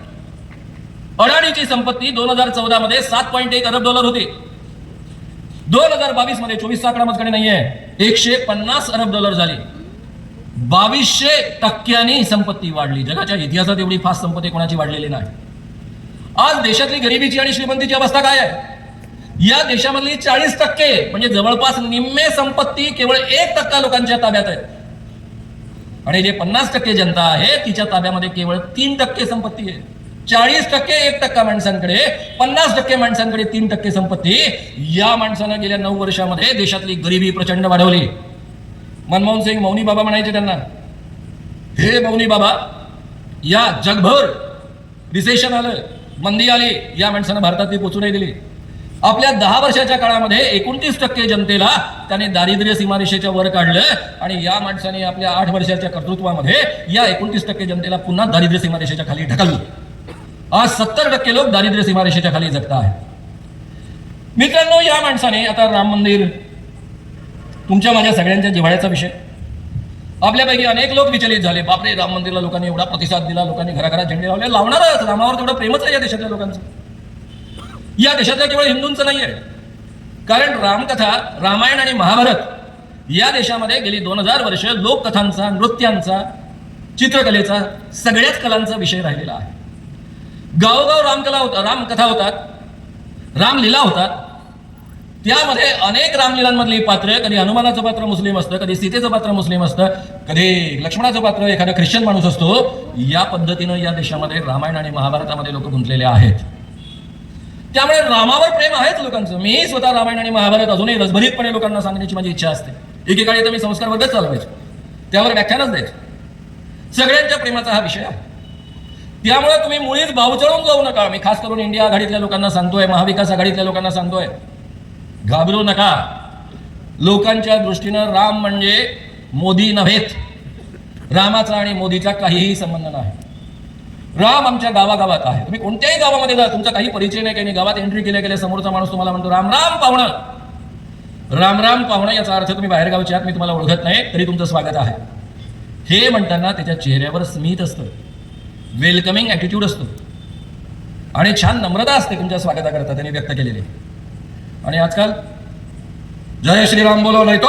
अडाणीची संपत्ती 2014 मध्ये $7.1 अरब होती. 2022 मध्ये 24चा आकडा माझ्याकडे नाहीये, $150 अरब झाली. 2200% संपत्ती वाढली. जगाच्या इतिहासात एवढी फास्ट संपत्ती कोणाची वाढलेली नाही. आज देशातली गरिबीची आणि श्रीमंतीची अवस्था काय आहे? या देशामधली 40% म्हणजे जवळपास निम्मे संपत्ती केवळ 1% लोकांच्या ताब्यात आहे. आणि जे 50% जनता आहे तिच्या ताब्यामध्ये केवळ 3% संपत्ती आहे. 40% 1% माणसांकडे, 50% माणसांकडे 3% संपत्ती. या माणसानं गेल्या 9 वर्षामध्ये देशातली गरिबी प्रचंड वाढवली. मनमोहन सिंग मौनी बाबा म्हणायचे त्यांना. हे मौनी बाबा, या जगभर रिसेशन आलं, मंदी आली, या माणसानं भारतात ती पोचू नाही दिली. आपल्या 10 वर्षाच्या काळामध्ये 29% जनतेला त्याने दारिद्र्य सीमारेषेच्या वर काढलं आणि या माणसाने आपल्या 8 वर्षाच्या कर्तृत्वामध्ये या 29% जनतेला पुन्हा दारिद्र्य सीमारेषेच्या खाली ढकललं. आज 70% लोक दारिद्र्य सीमारेषेच्या खाली जगत आहेत. मित्रांनो, या माणसाने आता राम मंदिर तुमच्या माझ्या सगळ्यांच्या जिव्हाळ्याचा विषय. आपल्यापैकी अनेक लोक विचलित झाले. बापरे, राम मंदिरला लोकांनी एवढा प्रतिसाद दिला, लोकांनी घराघरात झेंडे लावले. लावणारच, रामावर तेवढं प्रेमच आहे या देशातल्या लोकांचं. या देशातल्या केवळ हिंदूंचं नाही आहे. कारण रामकथा, रामायण आणि महाभारत या देशामध्ये गेली 2000 वर्ष लोककथांचा, नृत्यांचा, चित्रकलेचा, सगळ्याच कलांचा विषय राहिलेला आहे. गावोगाव रामकथा होतात, रामलीला होतात. त्यामध्ये अनेक रामलीलांमधली पात्र, कधी हनुमानाचं पात्र मुस्लिम असतं, कधी सीतेचं पात्र मुस्लिम असतं, कधी लक्ष्मणाचं पात्र एखादा ख्रिश्चन माणूस असतो. या पद्धतीनं या देशामध्ये रामायण आणि महाभारतामध्ये लोक गुंतलेले आहेत. त्यामुळे रामावर प्रेम आहेच लोकांचं. मी स्वतः रामायण आणि महाभारत अजूनही रसभरीतपणे लोकांना सांगण्याची माझी इच्छा असते. एकेकाळी तर मी संस्कार वर्गच चालवायचो, त्यावर व्याख्यानच द्यायचो. सगळ्यांच्या प्रेमाचा हा विषय आहे. त्यामुळे तुम्ही मुळीच भावचळून जाऊ नका. मी खास करून इंडिया आघाडीतल्या लोकांना सांगतोय, महाविकास आघाडीतल्या लोकांना सांगतोय, घाबरू नका. लोकांच्या दृष्टीनं राम म्हणजे मोदी नव्हेत. रामाचा आणि मोदीचा काहीही संबंध नाही. राम आमच्या गावागावात आहे. तुम्ही कोणत्याही गावामध्ये जा, तुमचा काही परिचय नाही, काही गावात एंट्री केल्या गेल्या समोरचा माणूस तुम्हाला म्हणतो राम राम पाहुणं. राम राम पाहुणं याचा अर्थ तुम्ही बाहेरगावचे आहात, मी तुम्हाला ओळखत नाही, तरी तुमचं स्वागत आहे. हे म्हणताना त्याच्या चेहऱ्यावर स्मित असतं, वेलकमिंग ॲटिट्यूड असतो आणि छान नम्रता असते तुमच्या स्वागताकरता त्यांनी व्यक्त केलेली. आणि आजकाल जय श्रीराम बोलो नाही तो,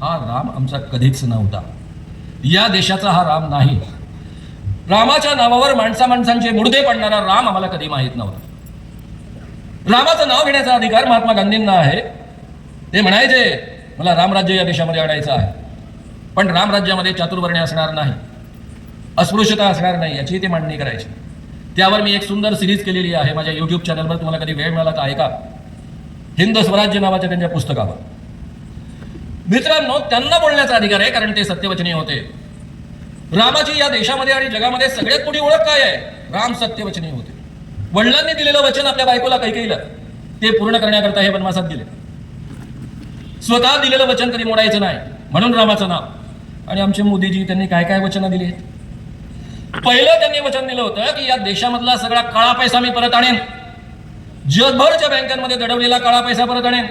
हा राम आमचा कधीच नव्हता. या देशाचा हा राम नाही. रामाच्या नावावर माणसांचे मुडदे पडणारा राम आम्हाला कधी माहीत नव्हता. रामाचं नाव घेण्याचा अधिकार महात्मा गांधींना आहे. ते म्हणायचे मला रामराज्य या देशामध्ये आणायचं आहे, पण रामराज्यामध्ये चातुर्वर्ण्य असणार नाही, अस्पृश्यता असणार नाही, याची ते मांडणी करायची. त्यावर मी एक सुंदर सिरीज केलेली आहे माझ्या युट्यूब चॅनलवर. तुम्हाला कधी वेळ मिळाला तर ऐका, हिंद स्वराज्य नावाच्या त्यांच्या पुस्तकावर. मित्रांनो, त्यांना बोलण्याचा अधिकार आहे कारण ते सत्यवचनी होते. रामाची या देशामध्ये आणि जगामध्ये सगळ्यात मोठी ओळख काय आहे? राम सत्यवचनी होते. वडिलांनी दिलेलं वचन आपल्या बायकोला कैकेयीला ते पूर्ण करण्याकरता हे वनवासात गेले. स्वतः दिलेलं वचन कधी मोडायचं नाही, म्हणून रामाचं नाव. आणि आमचे मोदीजी त्यांनी काय काय वचनं दिली? पहिलं त्यांनी वचन दिलं होतं की या देशामधला सगळा काळा पैसा मी परत आणेन, जगभरच्या बँकांमध्ये दडवलेला काळा पैसा परत आणेन.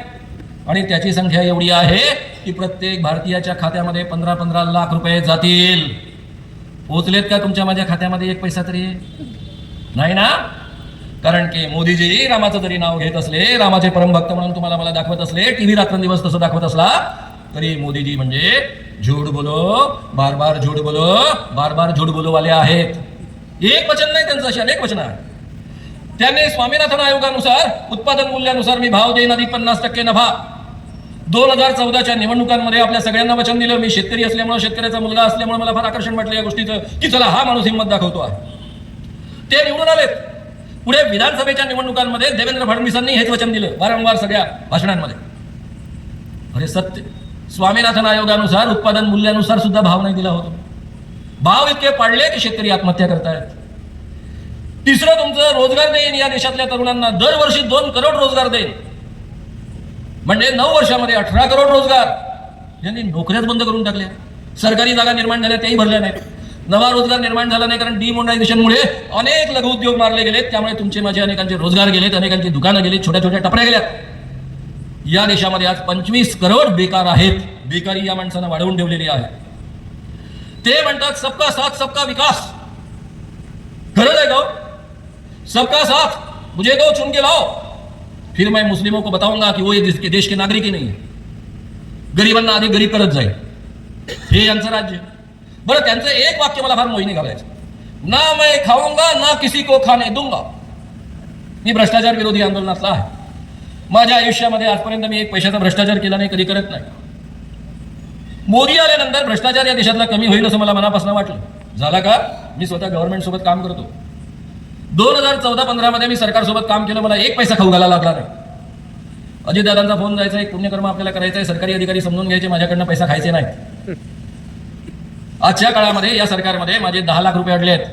आणि त्याची संख्या एवढी आहे की प्रत्येक भारतीयाच्या खात्यामध्ये 15-15 लाख रुपये जातील. पोचलेत का तुमच्या माझ्या खात्यामध्ये एक पैसा तरी? नाही ना. कारण की मोदीजी रामाचं जरी नाव घेत असले, रामाचे परमभक्त म्हणून तुम्हाला मला दाखवत असले, टीव्ही रात्रंदिवस तसं दाखवत असला, तरी मोदीजी म्हणजे झूठ बोलो, बार बार झूठ बोलो, बार बार झूठ बोलो वाले आहेत. एक वचन नाही त्यांचं, अशी अनेक वचन आहेत. त्यांनी स्वामीनाथन आयोगानुसार उत्पादन मूल्यानुसार मी भाव देईन अधिक 50% नफा. 2014च्या निवडणुकांमध्ये आपल्या सगळ्यांना वचन दिलं. मी शेतकरी असल्यामुळे, शेतकऱ्याचा मुलगा असल्यामुळे मला फार आकर्षण वाटलं या गोष्टीचं की चला हा माणूस हिंमत दाखवतो आहे. ते निवडून आलेत. पुढे विधानसभेच्या निवडणुकांमध्ये देवेंद्र फडणवीसांनी हेच वचन दिलं वारंवार सगळ्या भाषणांमध्ये. अरे सत्य, स्वामीनाथन आयोगानुसार उत्पादन मूल्यानुसार सुद्धा भाव नाही दिला होता. भाव इतके पाडले की शेतकरी आत्महत्या करतायत. तिसरं तुमचं रोजगार देईन या देशातल्या तरुणांना, दरवर्षी 2 करोड रोजगार देईन. म्हणजे 9 वर्षामध्ये 18 करोड रोजगार. यांनी नोकऱ्याच बंद करून टाकल्या. सरकारी जागा निर्माण झाल्या त्याही भरल्या नाहीत. नवा रोजगार निर्माण झाला नाही कारण डिमोनेटायझेशनमुळे अनेक लघु उद्योग मारले गेलेत. त्यामुळे तुमचे माझे अनेकांचे रोजगार गेलेत, अनेकांची दुकानं गेलीत, छोट्या छोट्या टपऱ्या गेल्यात. या देशामध्ये आज 25 करोड बेकार आहेत. बेकारी या माणसानं वाढवून ठेवलेली आहे. ते म्हणतात सबका साथ सबका विकास. खरं आहे गो, सबका साथ, मुझे दो चुन के लाओ, फिर मैं मुस्लिमों को बताऊंगा कि वो ये देश के नागरिक ही नहीं है. गरिबांना आधी गरीब करत जाईल. हे यांचं राज्य. बरं, त्यांचं एक वाक्य मला फार मोहिनी घालायचं, ना मैं खाऊंगा ना किसी को खाने दूंगा. मी भ्रष्टाचार विरोधी आंदोलनातला आहे. माझ्या आयुष्यामध्ये आजपर्यंत मी एक पैशाचा भ्रष्टाचार केला नाही, कधी करत नाही. मोदी आल्यानंतर भ्रष्टाचार या देशातला कमी होईल असं मला मनापासून वाटलं. झाला का? मी स्वतः गव्हर्नमेंट सोबत काम करतो. 2014-15 मध्ये मी सरकारसोबत काम केलं, मला एक पैसा खाऊ घालायला लागला नाही. अजितदादांचा फोन जायचा, एक पुण्यकर्म आपल्याला करायचं आहे, सरकारी अधिकारी समजून घ्यायचे, माझ्याकडनं पैसा खायचे नाही. आजच्या काळामध्ये या सरकारमध्ये माझे 10 लाख रुपये अडले आहेत.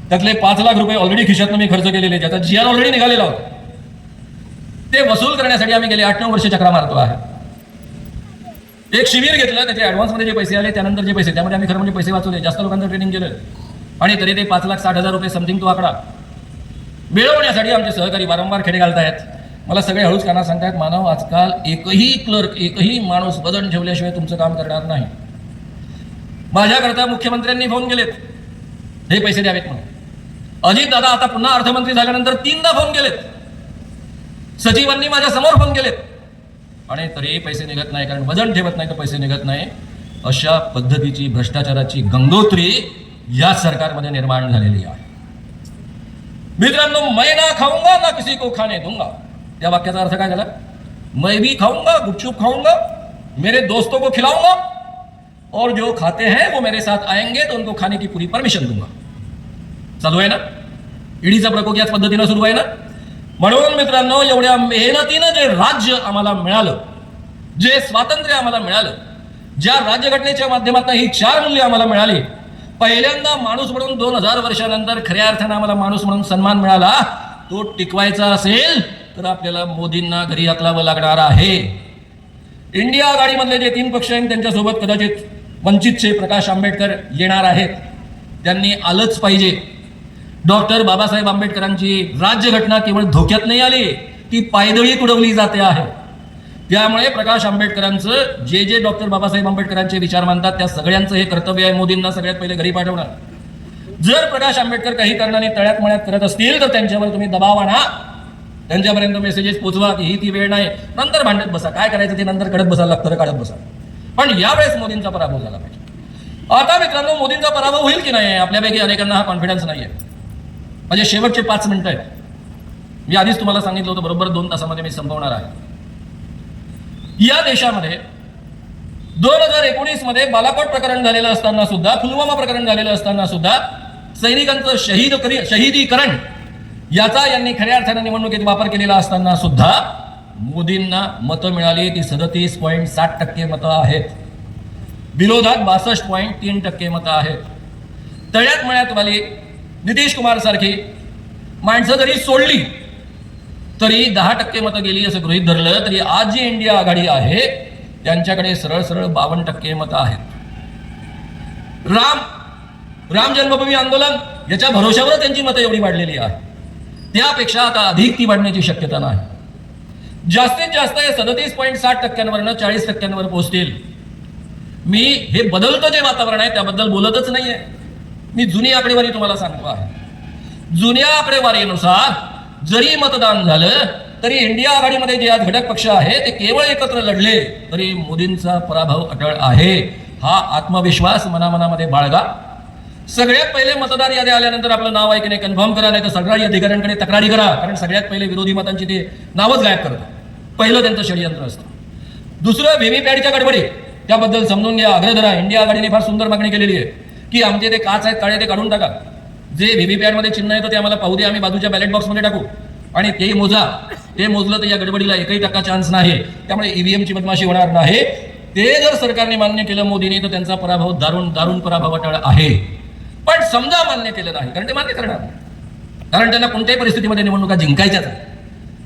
त्यातले 5 लाख रुपये ऑलरेडी खिशातनं मी खर्च केलेले, ज्याचा जीआर ऑलरेडी निघालेला होता. ते वसूल करण्यासाठी आम्ही गेले 8-9 वर्ष चक्रा मारतो आहे. एक शिबिर घेतलं, त्याचे ॲडव्हान्समध्ये जे पैसे आले, त्यानंतर जे पैसे, त्यामध्ये आम्ही खरं म्हणजे पैसे वाचवले, जास्त लोकांचं ट्रेनिंग केलं, आणि तरी ते 5,60,000 रुपये समथिंग तो आकडा मिळवण्यासाठी आमचे सहकारी वारंवार खेडे घालतायत. मला सगळे हळूच काना सांगतायत, मानव आजकाल एकही क्लर्क, एकही माणूस वजन ठेवल्याशिवाय तुमचं काम करणार नाही. माझ्याकरता मुख्यमंत्र्यांनी फोन केलेत, हे पैसे द्यावेत म्हणून. अजितदादा आता पुन्हा अर्थमंत्री झाल्यानंतर 3दा फोन केलेत. सचिवांनी माझ्या समोर फोन केलेत, आणि तरी पैसे निघत नाही, कारण वजन ठेवत नाही तर पैसे निघत नाही. अशा पद्धतीची भ्रष्टाचाराची गंगोत्री या सरकारमध्ये निर्माण झालेली आहे. मित्रांनो, मैं ना खाऊंगा ना किसी को खाने दूंगा, या वाक्याचा अर्थ काय झाला? मैं भी खाऊंगा, गुपचुप खाऊंगा, मेरे दोस्तों को खिलाऊंगा, और जो खाते हैं वो मेरे साथ आएंगे तो उनको खाने की पूरी परमिशन दूंगा. चालू आहे ना? ईडीचा प्रकोप याच पद्धतीनं सुरू आहे ना? म्हणून मित्रांनो, एवढ्या मेहनतीनं जे राज्य आम्हाला मिळालं, जे स्वातंत्र्य आम्हाला मिळालं, ज्या राज्यघटनेच्या माध्यमातून ही 4 मूल्य आम्हाला मिळाली, पहिल्यांदा माणूस म्हणून 2000 वर्षानंतर खऱ्या अर्थानं आम्हाला माणूस म्हणून सन्मान मिळाला, तो टिकवायचा असेल तर आपल्याला मोदींना घरी हाकलावं लागणार आहे. इंडिया आघाडीमधले जे 3 पक्ष आहेत त्यांच्यासोबत कदाचित वंचितचे प्रकाश आंबेडकर येणार आहेत. त्यांनी आलंच पाहिजे. डॉक्टर बाबासाहेब आंबेडकरांची राज्यघटना केवळ धोक्यात नाही आली, ती पायदळी तुडवली जाते आहे. त्यामुळे प्रकाश आंबेडकरांचं जे डॉक्टर बाबासाहेब आंबेडकरांचे विचार मानतात त्या सगळ्यांचं हे कर्तव्य आहे मोदींना सगळ्यात पहिले घरी पाठवणं. जर प्रकाश आंबेडकर काही कारणाने तळ्यात मळ्यात करत असतील तर त्यांच्यावर तुम्ही दबाव आणा, त्यांच्यापर्यंत मेसेजेस पोचवा की ही ती वेळ नाही, नंतर भांडत बसा, काय करायचं ते नंतर कडत बसायला लागतं, काढत बसा. पण यावेळेस मोदींचा पराभव झाला पाहिजे. आता मित्रांनो, मोदींचा पराभव होईल की नाही आपल्यापैकी अनेकांना हा कॉन्फिडन्स नाही आहे. म्हणजे शेवटचे 5 मिनिटं आहेत. मी आधीच तुम्हाला सांगितलं होतं बरोबर 2 तासामध्ये मी संपवणार आहे. या देशामध्ये 2019 मध्ये बालाकोट प्रकरण झालेलं असताना सुद्धा, पुलवामा प्रकरण झालेलं असताना सुद्धा सैनिकांचं शहीदीकरण याचा यांनी खऱ्या अर्थाने निवडणुकीत वापर केलेला असताना सुद्धा मोदींना मतं मिळाली ती 37.7% मतं आहेत. विरोधात 62.3% मतं आहेत. तळ्यात मळ्यात वाली नितीश कुमार सारखी माणसं जरी सोडली तरी 10% मतं गेली असं गृहीत धरलं तरी आज जी इंडिया आघाडी आहे त्यांच्याकडे सरळ सरळ 52% मतं आहेत. राम जन्मभूमी आंदोलन याच्या भरोशावर त्यांची मतं एवढी वाढलेली आहे. त्यापेक्षा आता अधिक ती वाढण्याची शक्यता नाही. जास्तीत जास्त हे 37.7%वरनं 40%वर पोहोचतील. मी हे बदलतं जे वातावरण आहे त्याबद्दल बोलतच नाहीये. मी जुनी आकडेवारी तुम्हाला सांगतो आहे. जुन्या आकडेवारीनुसार जरी मतदान झालं तरी इंडिया आघाडीमध्ये जे आज घटक पक्ष आहे ते केवळ एकत्र लढले तरी मोदींचा पराभव अटळ आहे. हा आत्मविश्वास मनामनामध्ये बाळगा. सगळ्यात पहिले मतदार यादी आल्यानंतर आपलं नाव आहे की नाही कन्फर्म करा, नाही तर सरकारी अधिकाऱ्यांकडे तक्रारी करा, कारण सगळ्यात पहिले विरोधी मतांची ते नावच गायब करतात. पहिलं त्यांचं षडयंत्र असतं. दुसरं व्हीव्हीपॅटच्या गडबडी त्याबद्दल समजून घ्या, आग्रह धरा. इंडिया आघाडीने फार सुंदर मागणी केलेली आहे की आमचे ते काच आहेत काळे ते काढून टाका, जे व्हीव्हीपॅटमध्ये चिन्ह येतं ते आम्हाला पाहू दे, आम्ही बाजूच्या बॅलेट बॉक्समध्ये टाकू आणि ते मोजा. ते मोजलं तर या गडबडीला 1% चान्स नाही, त्यामुळे ईव्हीएमची बदमाशी होणार नाही. ते जर सरकारने मान्य केलं मोदींनी तर त्यांचा पराभव दारुण पराभव अटळ आहे. पण समजा मान्य केलं नाही, कारण ते मान्य करणार नाही, कारण त्यांना कोणत्याही परिस्थितीमध्ये निवडणुका जिंकायच्याच आहे,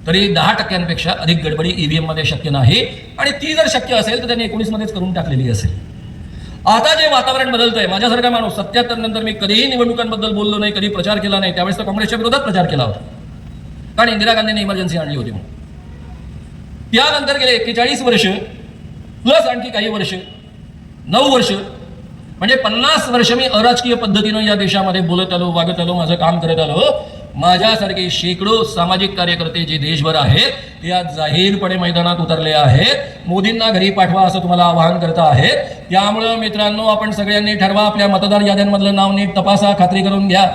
तरी 10%पेक्षा अधिक गडबडी ईव्हीएम मध्ये शक्य नाही. आणि ती जर शक्य असेल तर त्यांनी 19 मध्येच करून टाकलेली असेल. आता जे वातावरण बदलतंय, माझ्यासारखा माणूस 77 नंतर मी कधीही निवडणुकांबद्दल बोललो नाही, कधी प्रचार केला नाही. त्यावेळेस तर काँग्रेसच्या विरोधात प्रचार केला होता, कारण इंदिरा गांधींनी इमर्जन्सी आणली होती म्हणून. त्यानंतर गेले 41 वर्ष प्लस आणखी काही वर्ष 9 वर्ष म्हणजे 50 वर्ष मी अराजकीय पद्धतीनं या देशामध्ये बोलत आलो, वागत आलो, माझं काम करत आलो. माझ्यासारखे शेकडो सामाजिक कार्यकर्ते जे देशभर आहेत ते आज जाहीरपणे मैदानात उतरले आहेत. मोदींना घरी पाठवा असं तुम्हाला आवाहन करत आहेत. त्यामुळं मित्रांनो, आपण सगळ्यांनी ठरवा, आपल्या मतदार याद्यांमधलं नाव नीट तपासा, खात्री करून घ्या.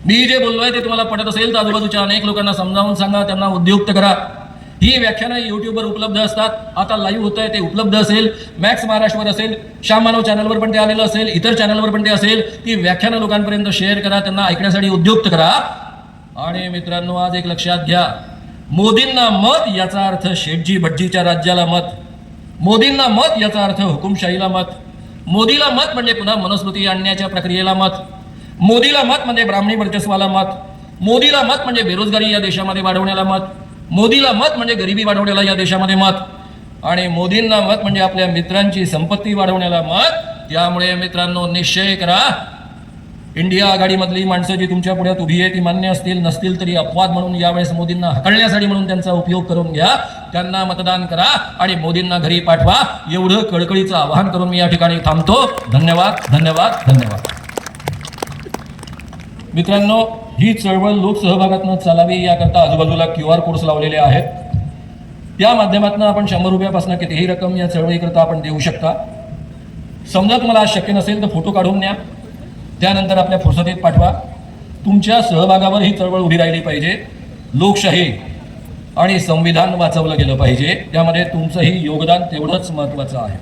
मी जे बोललोय ते तुम्हाला पटत असेल तर आजूबाजूच्या अनेक लोकांना समजावून सांगा, त्यांना उद्युक्त करा. ही व्याख्यानं युट्यूबवर उपलब्ध असतात. आता लाईव्ह होत आहे ते उपलब्ध असेल, मॅक्स महाराष्ट्रवर असेल, श्याम मानव चॅनलवर पण ते आलेलं असेल, इतर चॅनलवर पण ते असेल. ती व्याख्यानं लोकांपर्यंत शेअर करा, त्यांना ऐकण्यासाठी उद्युक्त करा. आणि मित्रांनो, आज एक लक्षात घ्या, मोदींना मत याचा अर्थ शेठजी भटजीच्या राज्याला मत, मोदींना मत याचा अर्थ हुकुमशाहीला मत, मोदीला मत म्हणजे पुन्हा मनुस्मृती आणण्याच्या प्रक्रियेला मत, मोदीला मत म्हणजे ब्राह्मणी वर्चस्वाला मत, मोदीला मत म्हणजे बेरोजगारी या देशामध्ये वाढवण्याला मत, मोदीला मत म्हणजे गरिबी वाढवण्याला या देशामध्ये मत, आणि मोदींना मत म्हणजे आपल्या मित्रांची संपत्ती वाढवण्याला मत. त्यामुळे मित्रांनो, निश्चय करा, इंडिया आघाडीमधली माणसं जी तुमच्या पुढ्यात उभी आहे ती मान्य असतील नसतील तरी अपवाद म्हणून यावेळेस मोदींना हकलण्यासाठी म्हणून त्यांचा उपयोग करून घ्या. त्यांना मतदान करा आणि मोदींना घरी पाठवा, एवढं कळकळीचं आवाहन करून मी या ठिकाणी थांबतो. धन्यवाद, धन्यवाद, धन्यवाद. मित्रांनो, ही चळवळ लोकसहभागातून चालावी याकरता आजूबाजूला QR कोड्स लावलेले आहेत. त्या माध्यमातून आपण 100 रुपयापासून कितीही रक्कम या चळवळीकरता आपण देऊ शकता. समजा तुम्हाला आज शक्य नसेल तर फोटो काढून न्या, त्यानंतर आपल्या फुरसतीत पाठवा. तुमच्या सहभागावर ही चळवळ उभी राहिली पाहिजे. लोकशाही आणि संविधान वाचवलं गेलं पाहिजे. त्यामध्ये तुमचंही योगदान तेवढंच महत्त्वाचं आहे.